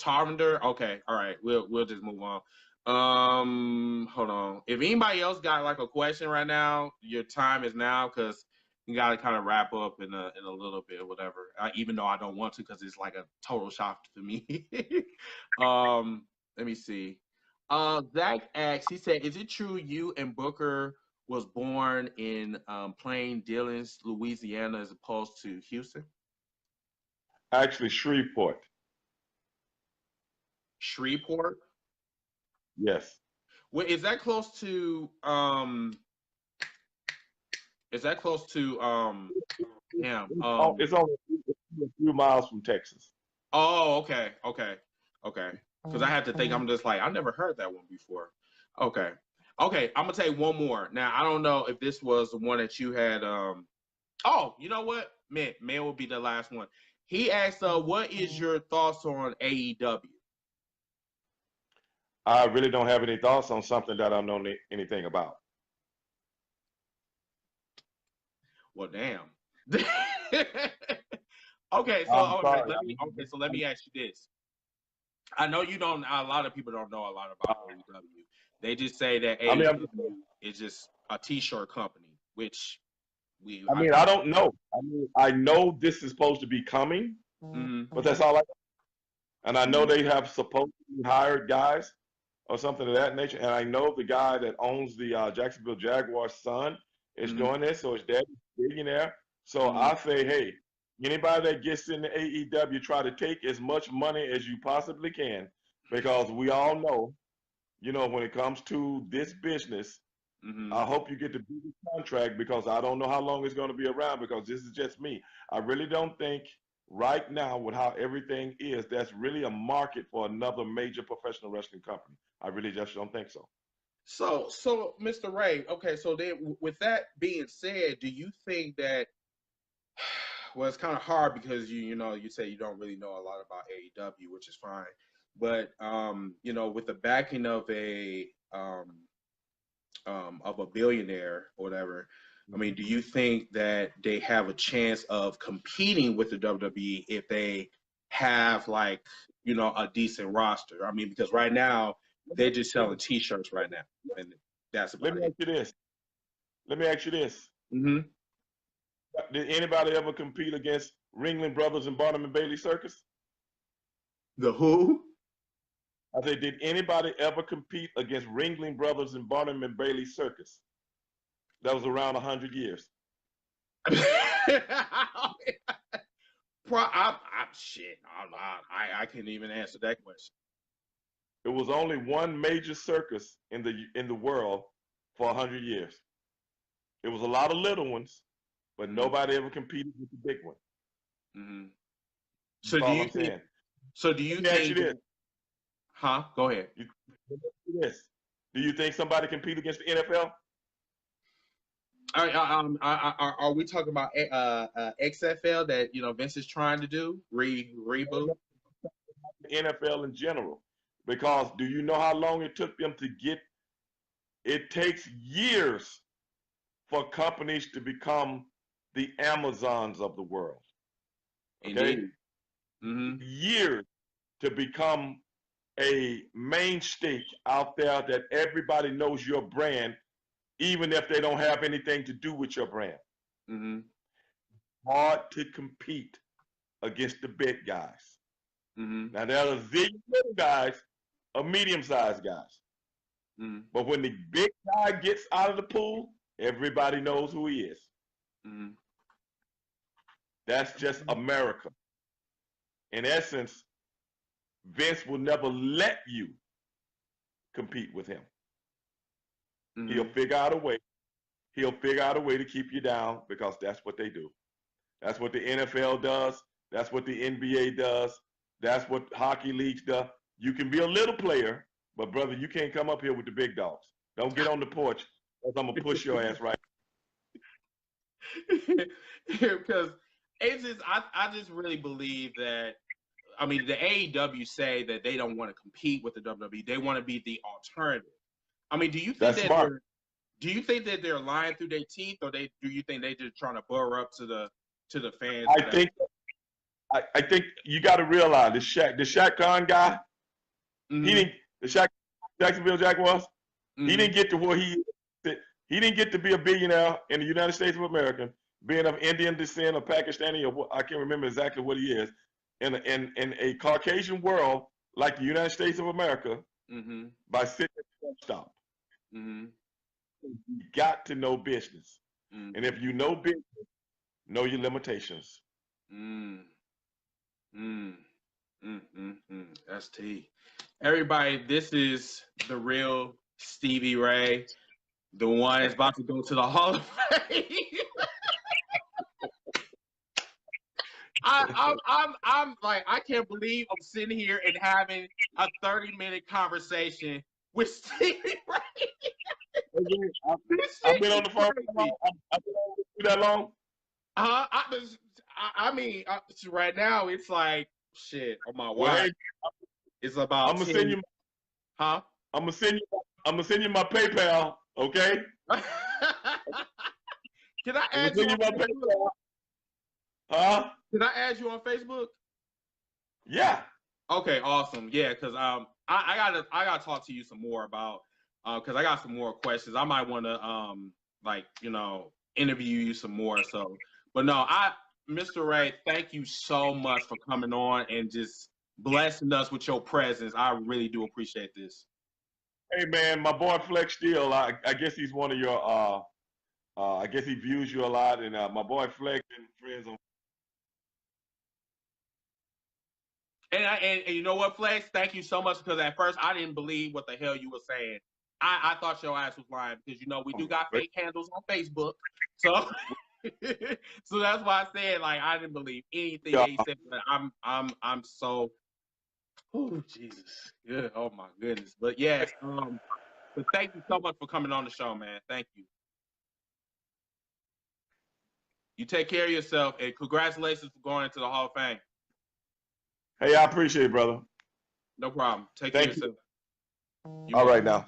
Speaker 1: Tarvander. Okay, all right. We'll just move on. Hold on. If anybody else got like a question right now, your time is now because you got to kind of wrap up in a little bit or whatever. Even though I don't want to because it's like a total shock to me. Let me see. Zach asks, he said, is it true you and Booker was born in Plain Dillons, Louisiana, as opposed to Houston?
Speaker 7: Actually, Shreveport.
Speaker 1: Shreveport?
Speaker 7: Yes.
Speaker 1: Well, is that close to it's
Speaker 7: only a few miles from Texas.
Speaker 1: Oh, okay. Because I have to think, I'm just like, I never heard that one before. Okay, I'm gonna take one more. Now I don't know if this was the one that you had. Oh, you know what? Man will be the last one. He asked, what is your thoughts on AEW?
Speaker 7: I really don't have any thoughts on something that I don't know anything about.
Speaker 1: Well, damn. Okay, so let me ask you this. I know you don't. A lot of people don't know a lot about AEW. They just say that AEW is just a T-shirt company, which
Speaker 7: I don't know. I mean, I know this is supposed to be coming, but that's all I know. And I know they have supposedly hired guys or something of that nature. And I know the guy that owns the Jacksonville Jaguars' son is doing this, so his daddy's a billionaire. So I say, hey, anybody that gets in the AEW, try to take as much money as you possibly can, because we all know, you know, when it comes to this business, I hope you get the biggest contract, because I don't know how long it's going to be around, because this is just me. I really don't think right now, with how everything is, that's really a market for another major professional wrestling company. I really just don't think so.
Speaker 1: So Mr. Ray, okay, so then with that being said, do you think that, well, it's kind of hard because you say you don't really know a lot about AEW, which is fine, but you know, with the backing of a billionaire or whatever, I mean, do you think that they have a chance of competing with the WWE if they have, like, you know, a decent roster? I mean, because right now they're just selling T-shirts right now, and that's about it.
Speaker 7: Let me ask you this. Did anybody ever compete against Ringling Brothers and Barnum and Bailey Circus?
Speaker 1: The who?
Speaker 7: I said, did anybody ever compete against Ringling Brothers and Barnum and Bailey Circus? That was around 100 years.
Speaker 1: I can't even answer that question.
Speaker 7: There was only one major circus in the world for 100 years. It was a lot of little ones, but nobody ever competed with the big one.
Speaker 1: So do you think? So do you think? Huh? Go ahead.
Speaker 7: Do you think somebody compete against the NFL?
Speaker 1: Are we talking about XFL that, you know, Vince is trying to do reboot?
Speaker 7: NFL in general, because do you know how long it took them to get? It takes years for companies to become the Amazons of the world. Okay, years to become a mainstay out there that everybody knows your brand, even if they don't have anything to do with your brand. Hard to compete against the big guys. Now, there are the little guys or medium-sized guys. But when the big guy gets out of the pool, everybody knows who he is. That's just America. In essence, Vince will never let you compete with him. He'll figure out a way. He'll figure out a way to keep you down, because that's what they do. That's what the NFL does. That's what the NBA does. That's what hockey leagues do. You can be a little player, but brother, you can't come up here with the big dogs. Don't get on the porch, because I'm gonna push your ass right.
Speaker 1: Because it's just, I just really believe that. I mean, the AEW say that they don't want to compete with the WWE. They want to be the alternative. I mean, do you think that they're lying through their teeth, or do you think they're just trying to burr up to the fans?
Speaker 7: I think you got to realize the Shaq Khan guy. He didn't. The Jacksonville Jaguars. He didn't get to where he didn't get to be a billionaire in the United States of America, being of Indian descent or Pakistani, or what, I can't remember exactly what he is. In a Caucasian world like the United States of America, by sitting at the truck stop. You got to know business. And if you know business, know your limitations.
Speaker 1: That's T. Everybody, this is the real Stevie Ray, the one that's about to go to the Hall of Fame. I'm like, I can't believe I'm sitting here and having a 30-minute conversation with Stevie Ray.
Speaker 7: I've been on the phone I've been on for that long.
Speaker 1: I mean, right now it's like shit on my wife. It's about.
Speaker 7: I'm gonna send you. I'm gonna send you my PayPal. Okay.
Speaker 1: Can I add you on Facebook?
Speaker 7: Huh?
Speaker 1: Can I add you on Facebook?
Speaker 7: Yeah.
Speaker 1: Okay, awesome. Yeah, because I gotta talk to you some more about because I got some more questions. I might want to like, you know, interview you some more. So, but no, Mr. Ray, thank you so much for coming on and just blessing us with your presence. I really do appreciate this.
Speaker 7: Hey man, my boy Flex Steel, I guess he's one of your I guess he views you a lot, and my boy Flex and friends on.
Speaker 1: And you know what, Flex? Thank you so much, because at first I didn't believe what the hell you were saying. I thought your ass was lying, because you know we do got fake handles on Facebook, so so that's why I said, like, I didn't believe anything that he said. But I'm so, oh Jesus, yeah, oh my goodness. But yes, but thank you so much for coming on the show, man. Thank you. You take care of yourself, and congratulations for going into the Hall of Fame.
Speaker 7: Hey, I appreciate it, brother.
Speaker 1: No problem. Take care of yourself.
Speaker 7: All right now.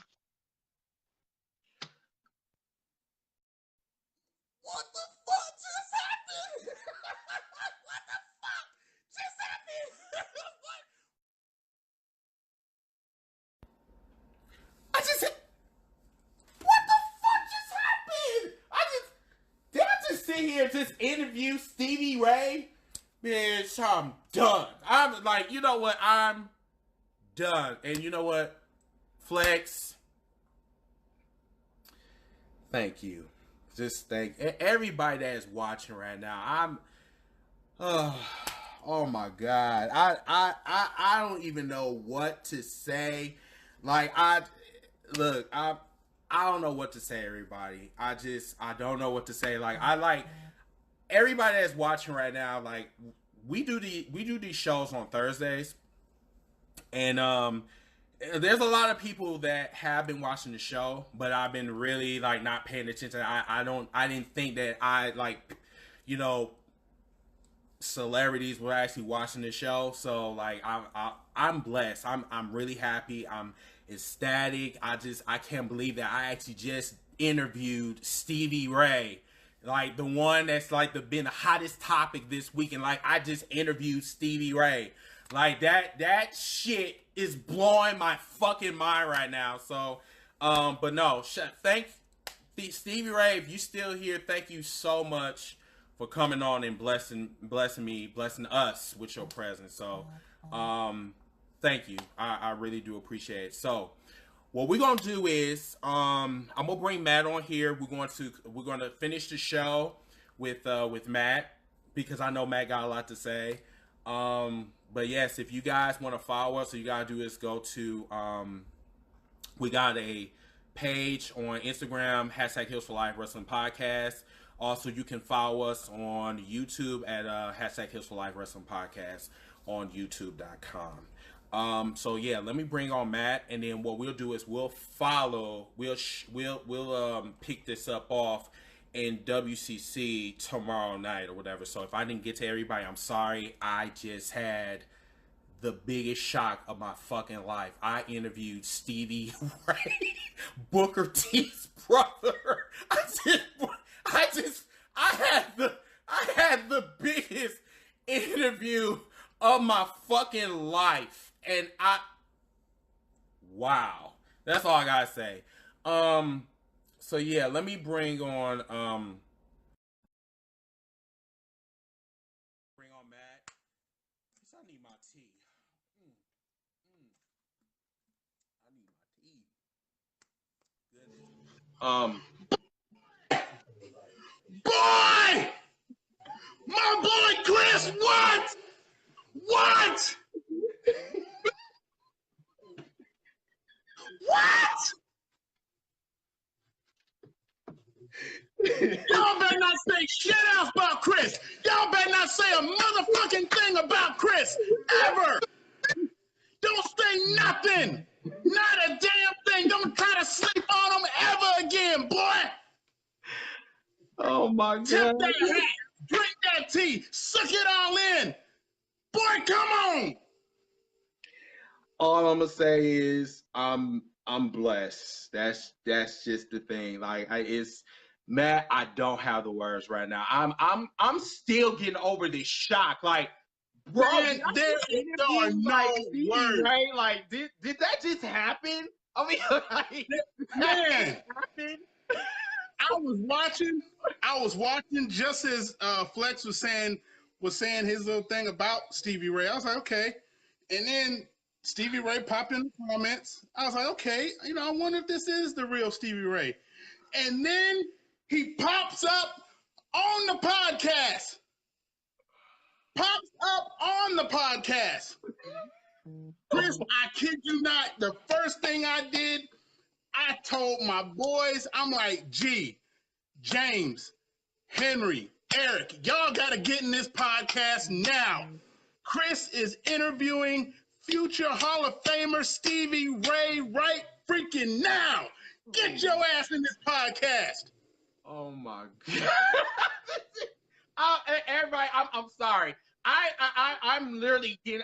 Speaker 1: What the fuck just happened? What the fuck just happened? What the fuck just happened? Did I just sit here and just interview Stevie Ray? Bitch, I'm done. I'm like, you know what? I'm done. And you know what? Flex, thank you. Just thank everybody that is watching right now. Oh my God. I don't even know what to say. Like, I don't know what to say, everybody. I don't know what to say. Like, everybody that's watching right now, like, we do these shows on Thursdays, and there's a lot of people that have been watching the show, but I've been really, like, not paying attention. I didn't think that celebrities were actually watching the show. So, like, I'm blessed. I'm really happy. I'm ecstatic. I can't believe that I actually just interviewed Stevie Ray. Like, the one that's, like, been the hottest topic this week. And, like, I just interviewed Stevie Ray. Like, that shit is blowing my fucking mind right now. So, but no, thank Stevie Ray, if you still here, thank you so much for coming on and blessing us with your presence. So, thank you. I really do appreciate it. So, what we're gonna do is, I'm gonna bring Matt on here. We're gonna finish the show with Matt, because I know Matt got a lot to say. But yes, if you guys want to follow us, all you gotta do is go to we got a page on Instagram, #Heels for Life Wrestling Podcast. Also, you can follow us on YouTube at #Heels for Life Wrestling Podcast on YouTube.com. So yeah, let me bring on Matt, and then what we'll do is we'll pick this up off in WCC tomorrow night or whatever. So if I didn't get to everybody, I'm sorry. I just had the biggest shock of my fucking life. I interviewed Stevie Ray, Booker T's brother. I had the biggest interview of my fucking life. And wow, that's all I gotta say. So yeah, let me bring on Matt. I need my tea. I need my tea. Goodness.
Speaker 8: Boy! My boy Chris, what? What? What? Y'all better not say shit else about Chris. Y'all better not say a motherfucking thing about Chris ever. Don't say nothing. Not a damn thing. Don't try to sleep on him ever again, boy.
Speaker 1: Oh my God.
Speaker 8: Tip that hat. Drink that tea. Suck it all in. Boy, come on.
Speaker 1: All I'm gonna say is I'm blessed. That's just the thing. Like, Matt, I don't have the words right now. I'm still getting over this shock. Like, bro,
Speaker 8: man, there are no words.
Speaker 1: Right? Like, did that just happen? I mean, like,
Speaker 8: man, I was watching just as Flex was saying his little thing about Stevie Ray. I was like, okay. And then Stevie Ray popped in the comments. I was like, okay, I wonder if this is the real Stevie Ray. And then he pops up on the podcast. Chris, I kid you not, the first thing I did, I told my boys, I'm like, G, James, Henry, Eric, y'all got to get in this podcast now. Chris is interviewing future Hall of Famer Stevie Ray right freaking now. Get your ass in this podcast.
Speaker 1: Oh my God. Everybody, I'm sorry. I'm literally getting,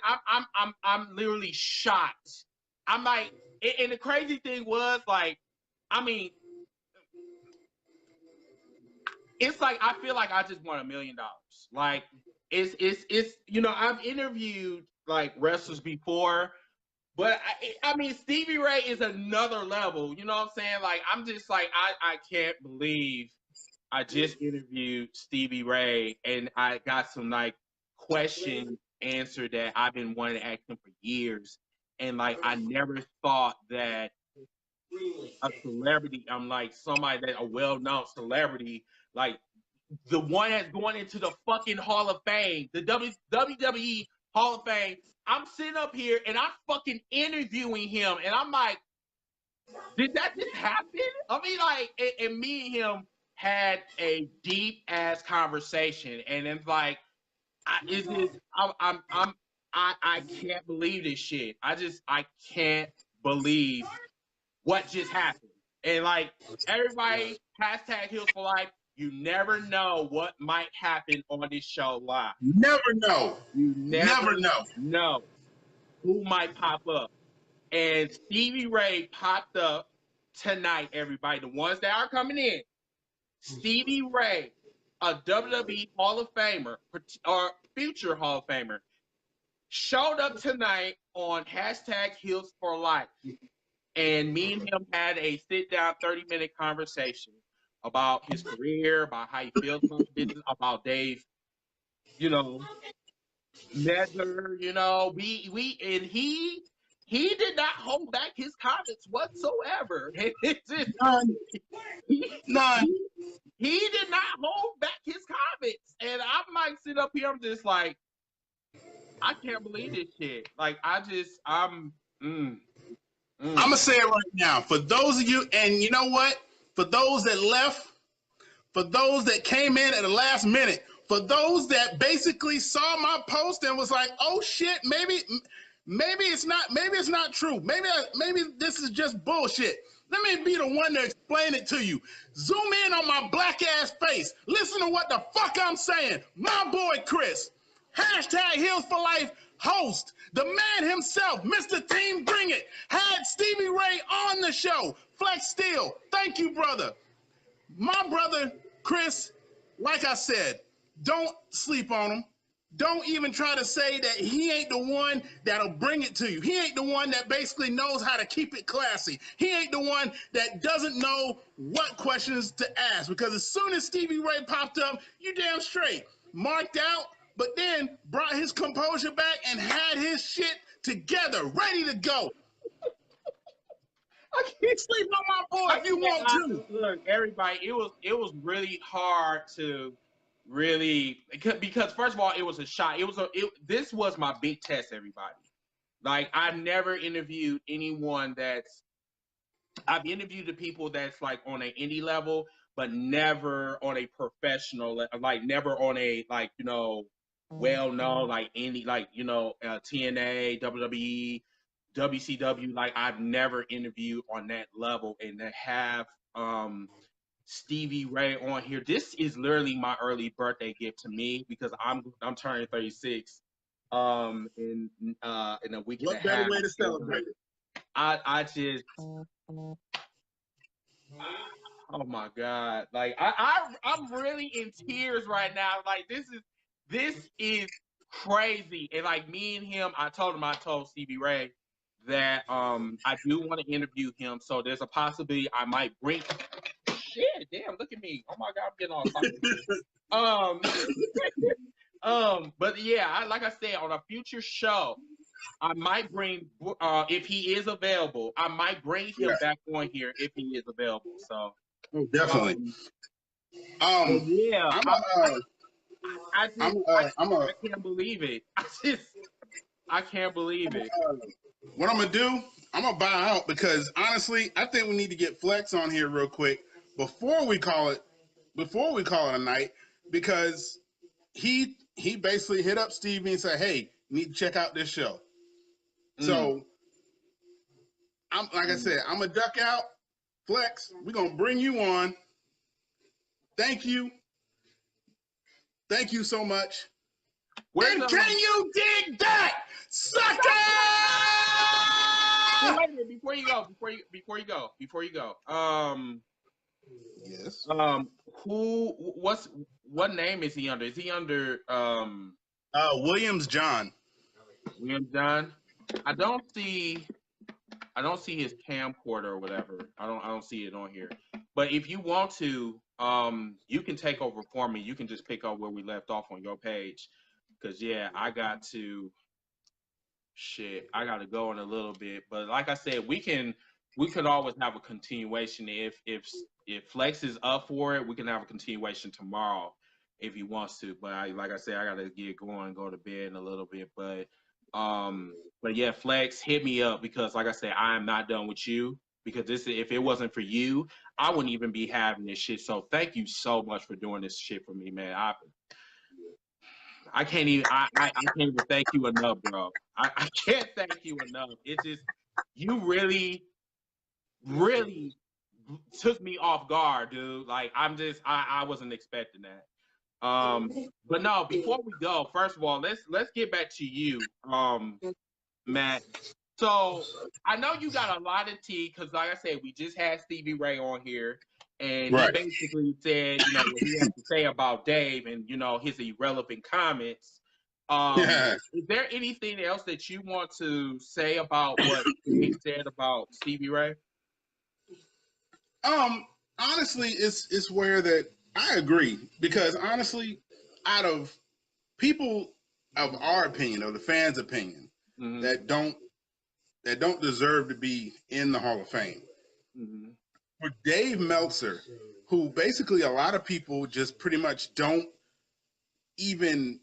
Speaker 1: I'm literally shocked. I'm like, and the crazy thing was like, I mean, it's like, I feel like I just won $1 million. Like, it's I've interviewed like wrestlers before, but I mean, Stevie Ray is another level. You know what I'm saying? Like, I'm just like, I can't believe I just interviewed Stevie Ray and I got some like questions answered that I've been wanting to ask him for years. And like, I never thought that a celebrity, I'm like somebody that a well-known celebrity, like the one that's going into the fucking Hall of Fame, the WWE Hall of Fame. I'm sitting up here and I'm fucking interviewing him, and I'm like, did that just happen? I mean, like, and me and him had a deep ass conversation, and it's like, I can't believe this shit. I can't believe what just happened. And like, everybody, hashtag Heels for Life. You never know what might happen on this show live.
Speaker 8: Never know.
Speaker 1: You never know who might pop up. And Stevie Ray popped up tonight, everybody. The ones that are coming in. Stevie Ray, a WWE Hall of Famer, or future Hall of Famer, showed up tonight on hashtag Heels for Life. And me and him had a sit-down 30-minute conversation about his career, about how he feels about business, about Dave, Meltzer, and he did not hold back his comments whatsoever. It's just,
Speaker 8: None.
Speaker 1: He did not hold back his comments. And I'm like, sit up here, I'm just like, I can't believe this shit. Like, I'm
Speaker 8: gonna say it right now. For those of you, and you know what? For those that left, for those that came in at the last minute, for those that basically saw my post and was like, "Oh shit, maybe it's not true. Maybe this is just bullshit." Let me be the one to explain it to you. Zoom in on my black ass face. Listen to what the fuck I'm saying. My boy Chris, hashtag Heels for Life host, the man himself, Mr. Team Bring It, had Stevie Ray on the show. Flex Steel, thank you, brother. My brother, Chris, like I said, don't sleep on him. Don't even try to say that he ain't the one that'll bring it to you. He ain't the one that basically knows how to keep it classy. He ain't the one that doesn't know what questions to ask. Because as soon as Stevie Ray popped up, you damn straight marked out, but then brought his composure back and had his shit together, ready to go. I can't sleep on my boy if you want to.
Speaker 1: Look, everybody, it was really hard to really, because first of all, it was a shot. This was my big test, everybody. Like, I've never interviewed anyone I've interviewed the people that's like on an indie level, but never on a professional, like never on a, like, well-known, like indie, like, TNA, WWE, WCW. Like, I've never interviewed on that level, and to have Stevie Ray on here, this is literally my early birthday gift to me, because I'm turning 36 in a week and a half. What better
Speaker 8: way to celebrate it?
Speaker 1: I just, oh my God, like I'm really in tears right now. Like, this is crazy. And like, me and him, I told Stevie Ray that I do want to interview him, so there's a possibility I might bring shit! Damn, look at me! Oh my god, I'm getting all excited. But yeah, like I said, on a future show, I might bring if he is available. I might bring him back on here if he is available. So
Speaker 8: definitely.
Speaker 1: Yeah, I can't believe it. I can't believe it.
Speaker 8: What I'm gonna do? I'm gonna buy out because honestly, I think we need to get Flex on here real quick before we call it a night, because he basically hit up Stevie and said, "Hey, you need to check out this show." So I'm like I said, I'm gonna duck out. Flex, we're gonna bring you on. Thank you so much. And can you dig that, sucker?
Speaker 1: Wait a minute, before you go.
Speaker 8: Yes.
Speaker 1: What name is he under? Is he under
Speaker 8: Williams John?
Speaker 1: Williams John? I don't see his camcorder or whatever. I don't see it on here. But if you want to, you can take over for me. You can just pick up where we left off on your page. Cause yeah, I got to go in a little bit. But like I said, we could always have a continuation if Flex is up for it. We can have a continuation tomorrow if he wants to. But like I said, I gotta get going, go to bed in a little bit. But yeah, Flex, hit me up because like I said, I am not done with you. Because if it wasn't for you, I wouldn't even be having this shit. So thank you so much for doing this shit for me, man. I can't even thank you enough, bro. I can't thank you enough. It's just you really took me off guard, dude. Like I wasn't expecting that. But no, before we go, first of all, let's get back to you, Matt. So I know you got a lot of tea because, like I said, we just had Stevie Ray on here, and he basically said, what he had to say about Dave and his irrelevant comments. Is there anything else that you want to say about what Dave said about Stevie Ray?
Speaker 8: Honestly, it's where that I agree because honestly, out of people of our opinion, of the fans' opinion, that don't deserve to be in the Hall of Fame. For Dave Meltzer, who basically a lot of people just pretty much don't even,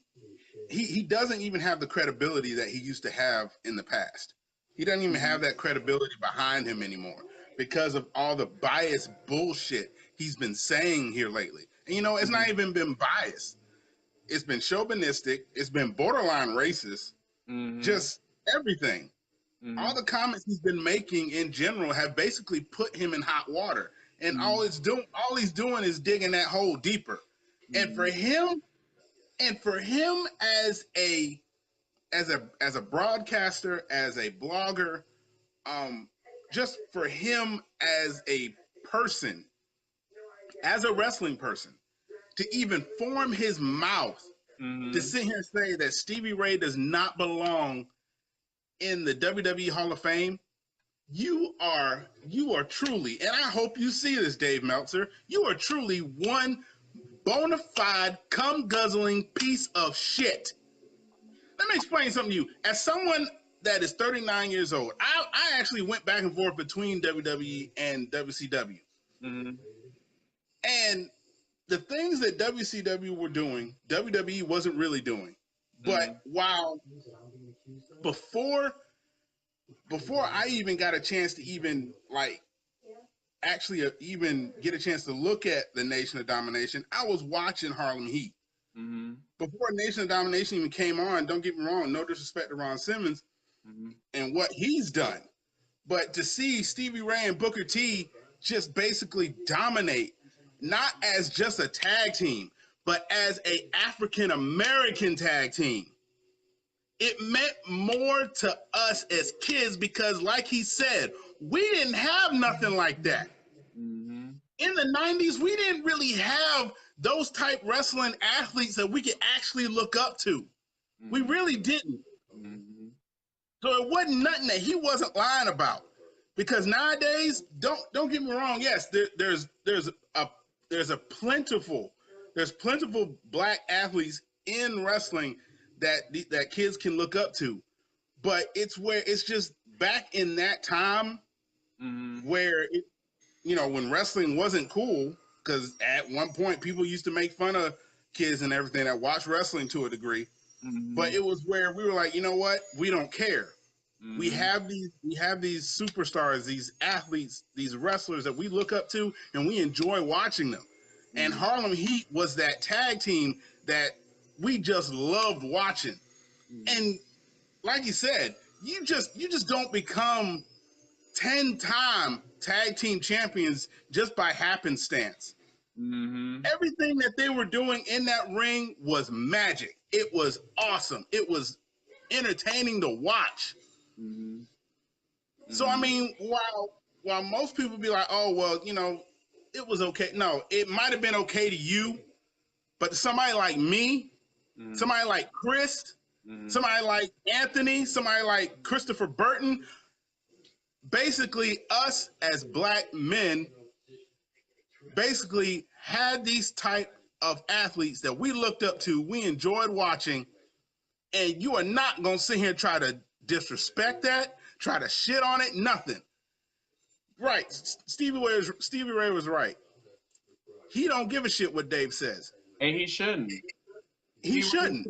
Speaker 8: he doesn't even have the credibility that he used to have in the past. He doesn't even have that credibility behind him anymore because of all the biased bullshit he's been saying here lately. And it's not even been biased. It's been chauvinistic. It's been borderline racist. Just everything. All the comments he's been making in general have basically put him in hot water. And all he's doing is digging that hole deeper. And for him as a broadcaster, as a blogger, just for him as a person, as a wrestling person, to even form his mouth to sit here and say that Stevie Ray does not belong in the WWE Hall of Fame, you are truly, and I hope you see this, Dave Meltzer, you are truly one bona fide, cum-guzzling piece of shit. Let me explain something to you. As someone that is 39 years old, I actually went back and forth between WWE and WCW. And the things that WCW were doing, WWE wasn't really doing. But while before I even got a chance to even even get a chance to look at the Nation of Domination, I was watching Harlem Heat. Before Nation of Domination even came on, don't get me wrong, no disrespect to Ron Simmons and what he's done. But to see Stevie Ray and Booker T just basically dominate, not as just a tag team, but as a African-American tag team. It meant more to us as kids because, like he said, we didn't have nothing like that. In the 90s, we didn't really have those type wrestling athletes that we could actually look up to. We really didn't. So it wasn't nothing that he wasn't lying about. Because nowadays, don't get me wrong, yes, there's a there's plentiful black athletes in wrestling that kids can look up to, but it's just back in that time where when wrestling wasn't cool, because at one point people used to make fun of kids and everything that watch wrestling to a degree, but it was where we were like, you know what, we don't care. We have these superstars, these athletes, these wrestlers that we look up to, and we enjoy watching them. And Harlem Heat was that tag team that we just loved watching. And like you said, you just don't become 10-time tag team champions just by happenstance. Everything that they were doing in that ring was magic. It was awesome. It was entertaining to watch. So I mean, while most people be like, oh well, it was okay. No, it might have been okay to you, but to somebody like me, somebody like Chris, somebody like Anthony, somebody like Christopher Burton, basically us as black men basically had these type of athletes that we looked up to, we enjoyed watching, and you are not going to sit here and try to disrespect that, try to shit on it, nothing. Right, Stevie Ray was right. He don't give a shit what Dave says.
Speaker 1: And he shouldn't.
Speaker 8: He shouldn't.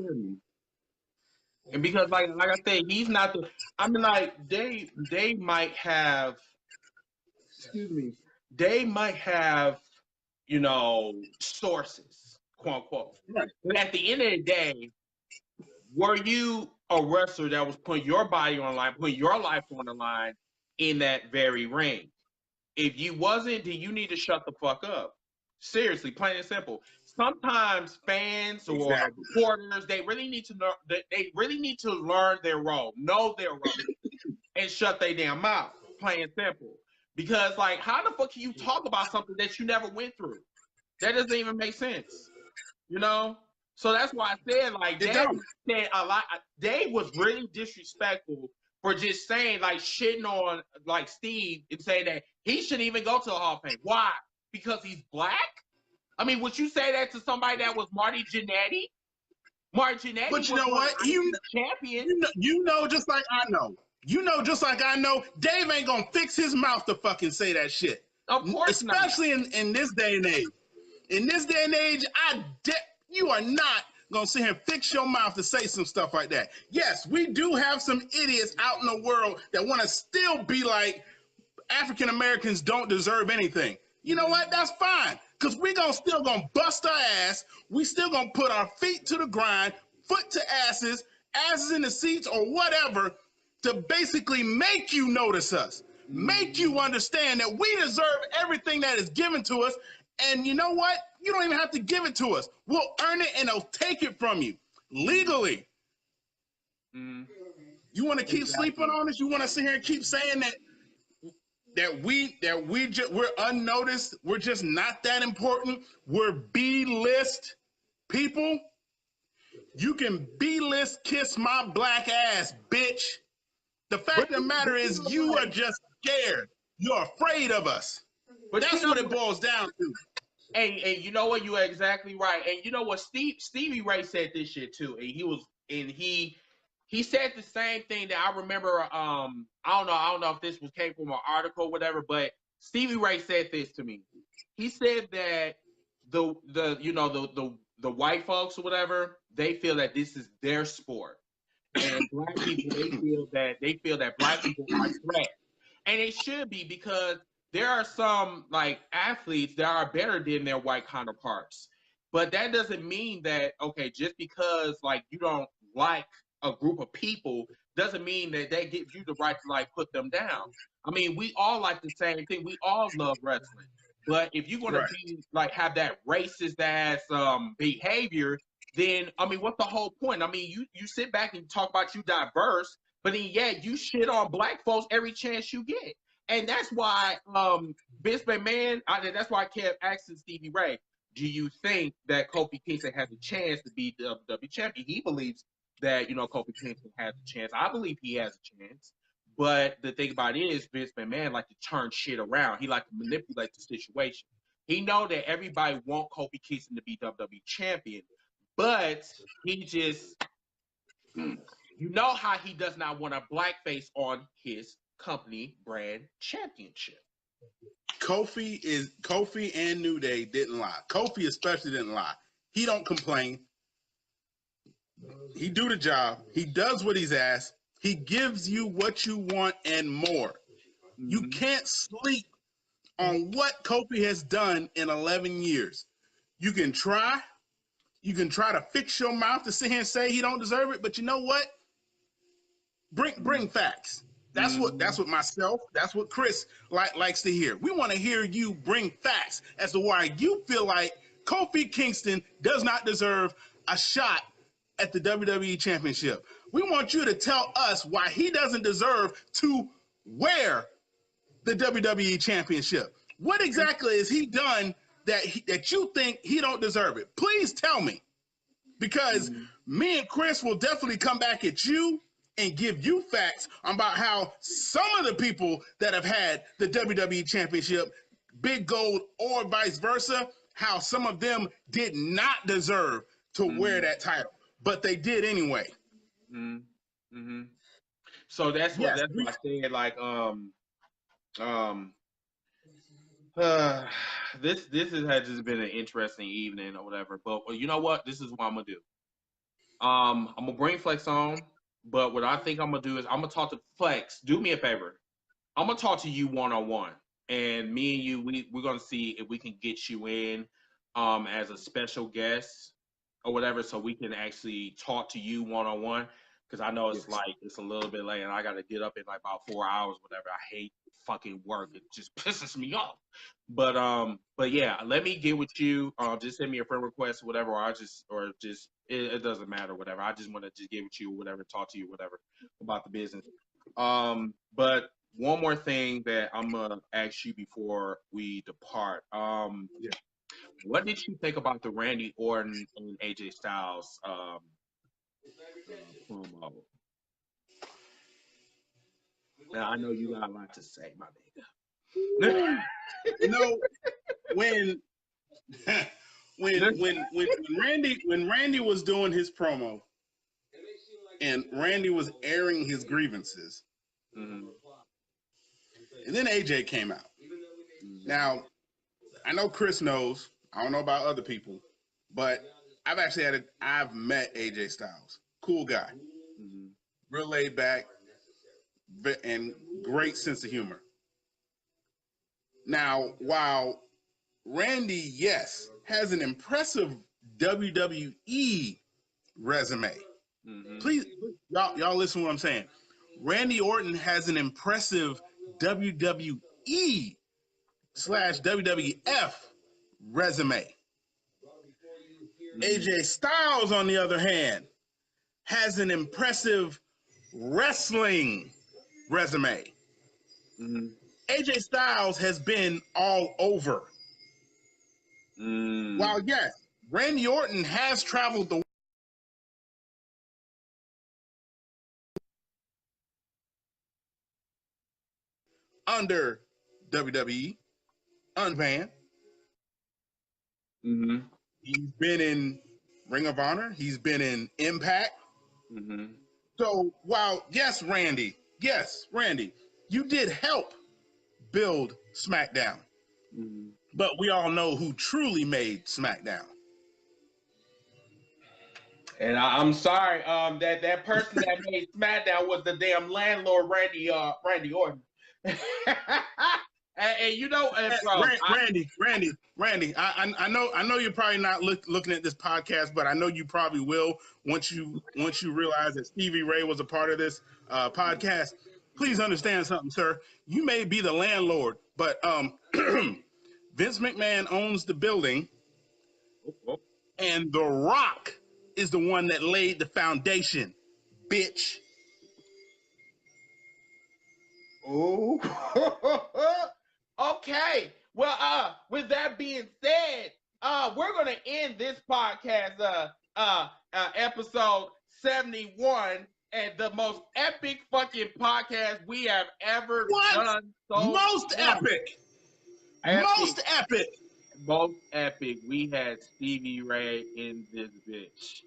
Speaker 1: And because like I said, he's not the, I mean, like they might have, they might have, sources, quote unquote. Right. But at the end of the day, were you a wrestler that was putting your body on the line, putting your life on the line in that very ring? If you wasn't, then you need to shut the fuck up. Seriously, plain and simple. Sometimes fans or reporters, they really need to know. They really need to learn their role, know their role, and shut their damn mouth. Plain and simple. Because, like, how the fuck can you talk about something that you never went through? That doesn't even make sense. So that's why I said, like, Dave said a lot. Dave was really disrespectful for just saying, like, shitting on, like, Steve and saying that he shouldn't even go to the Hall of Fame. Why? Because he's black? I mean, would you say that to somebody that was Marty Jannetty? Marty Jannetty,
Speaker 8: but you know what?
Speaker 1: Champion.
Speaker 8: Just like I know. Just like I know, Dave ain't gonna fix his mouth to fucking say that shit.
Speaker 1: Of course
Speaker 8: Especially
Speaker 1: not.
Speaker 8: in this day and age. In this day and age, you are not gonna sit here and fix your mouth to say some stuff like that. Yes, we do have some idiots out in the world that want to still be like African Americans don't deserve anything. You know what? That's fine. Because we still gonna bust our ass. We still gonna put our feet to the grind, foot to asses in the seats or whatever, to basically make you notice us, make you understand that we deserve everything that is given to us. And you know what? You don't even have to give it to us. We'll earn it and they'll take it from you legally. You want to keep sleeping on us? You want to sit here and keep saying that we're unnoticed? We're just not that important. We're B-list people. You can B-list kiss my black ass, bitch. The fact of the matter is, you are just scared. You're afraid of us. But that's what it boils down to.
Speaker 1: And you know what? You are exactly right. And you know what? Stevie Ray said this shit too. And he said the same thing that I remember. I don't know if this came from an article or whatever, but Stevie Ray said this to me. He said that the white folks or whatever, they feel that this is their sport. And black people, they feel that black people are threats. And it should be, because there are some like athletes that are better than their white counterparts. But that doesn't mean that, okay, just because like you don't like a group of people doesn't mean that gives you the right to like put them down. I mean, we all like the same thing. We all love wrestling. But if you're gonna be like have that racist ass behavior, then I mean, what's the whole point? I mean, you sit back and talk about you diverse, but then you shit on black folks every chance you get. And that's why Vince McMahon, that's why I kept asking Stevie Ray, do you think that Kofi Kingston has a chance to be the WWE champion? He believes that, Kofi Kingston has a chance. I believe he has a chance. But the thing about it is Vince McMahon like to turn shit around. He like to manipulate the situation. He know that everybody want Kofi Kingston to be WWE champion, but he just, you know how he does not want a blackface on his company brand championship.
Speaker 8: Kofi and New Day didn't lie. Kofi especially didn't lie. He don't complain. He do the job. He does what he's asked. He gives you what you want and more. You can't sleep on what Kofi has done in 11 years. You can try to fix your mouth to sit here and say he don't deserve it, but you know what? Bring facts. That's what myself, that's what Chris likes to hear. We want to hear you bring facts as to why you feel like Kofi Kingston does not deserve a shot at the WWE Championship. We want you to tell us why he doesn't deserve to wear the WWE Championship. What exactly has he done that you think he don't deserve it? Please tell me, because me and Chris will definitely come back at you and give you facts about how some of the people that have had the WWE Championship, Big Gold or vice versa, how some of them did not deserve to wear that title, but they did anyway.
Speaker 1: So that's what I said. Like, this has just been an interesting evening or whatever. But you know what? This is what I'm gonna do. I'm gonna bring Flex on, but what I think I'm gonna do is I'm gonna talk to Flex. Do me a favor. I'm gonna talk to you one-on-one, and me and you, we're gonna see if we can get you in as a special guest or whatever, so we can actually talk to you one-on-one. Because I know it's like it's a little bit late, and I gotta get up in like about 4 hours, whatever. I hate fucking work. It just pisses me off. But yeah, let me get with you. Just send me a friend request or whatever, or it doesn't matter, whatever. I just want to just get with you, whatever, talk to you, whatever, about the business. But one more thing that I'm gonna ask you before we depart. What did you think about the Randy Orton and AJ Styles promo? Now I know you got a lot to say, my nigga.
Speaker 8: You know, when Randy was doing his promo and Randy was airing his grievances, and then AJ came out. Now, I know Chris knows. I don't know about other people, but I've met AJ Styles. Cool guy, real laid back, and great sense of humor. Now, while Randy, yes, has an impressive WWE resume. Please, y'all listen to what I'm saying. Randy Orton has an impressive WWE/WWF resume. AJ Styles, on the other hand, has an impressive wrestling resume. AJ Styles has been all over. While yes, Randy Orton has traveled the under WWE, unbanned. He's been in Ring of Honor. He's been in Impact. So while yes, Randy, you did help build SmackDown. But we all know who truly made SmackDown.
Speaker 1: And I'm sorry, that person that made SmackDown was the damn landlord, Randy Orton. and you know, bro,
Speaker 8: Randy, I know you're probably not looking at this podcast, but I know you probably will once you realize that Stevie Ray was a part of this podcast. Please understand something, sir. You may be the landlord, but Vince McMahon owns the building, and The Rock is the one that laid the foundation, bitch.
Speaker 1: Oh, okay. Well, with that being said, we're gonna end this podcast, episode 71, and the most epic fucking podcast we have ever done.
Speaker 8: Most epic.
Speaker 1: most epic. We had Stevie Ray in this bitch.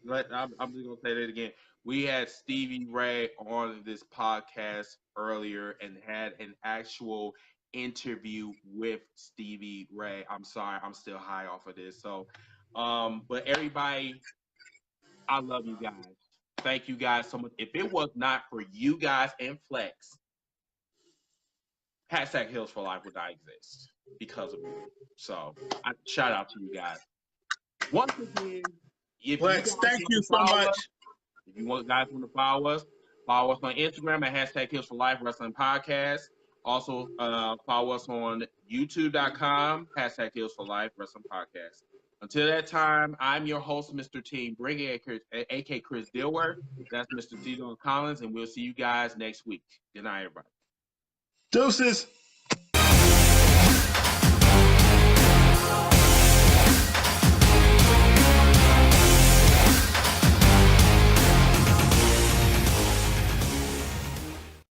Speaker 1: I'm just gonna say that again. We had Stevie Ray on this podcast earlier and had an actual interview with Stevie Ray. I'm sorry, I'm still high off of this. So, but everybody, I love you guys. Thank you guys so much. If it was not for you guys and Flex, hashtag Heels for Life would not exist because of you. So, shout out to you guys. Once again, if
Speaker 8: Flex,
Speaker 1: you guys
Speaker 8: thank
Speaker 1: want
Speaker 8: you
Speaker 1: to
Speaker 8: so
Speaker 1: follow
Speaker 8: much.
Speaker 1: us, if you guys want to follow us on Instagram at hashtag Heels for Life Wrestling Podcast. Also, follow us on youtube.com, hashtag Heels for Life Wrestling Podcast. Until that time, I'm your host, Mr. Team Bring, a.k.a. Chris Dilworth. That's Mr. T. Collins, and we'll see you guys next week. Good night, everybody.
Speaker 8: Deuces.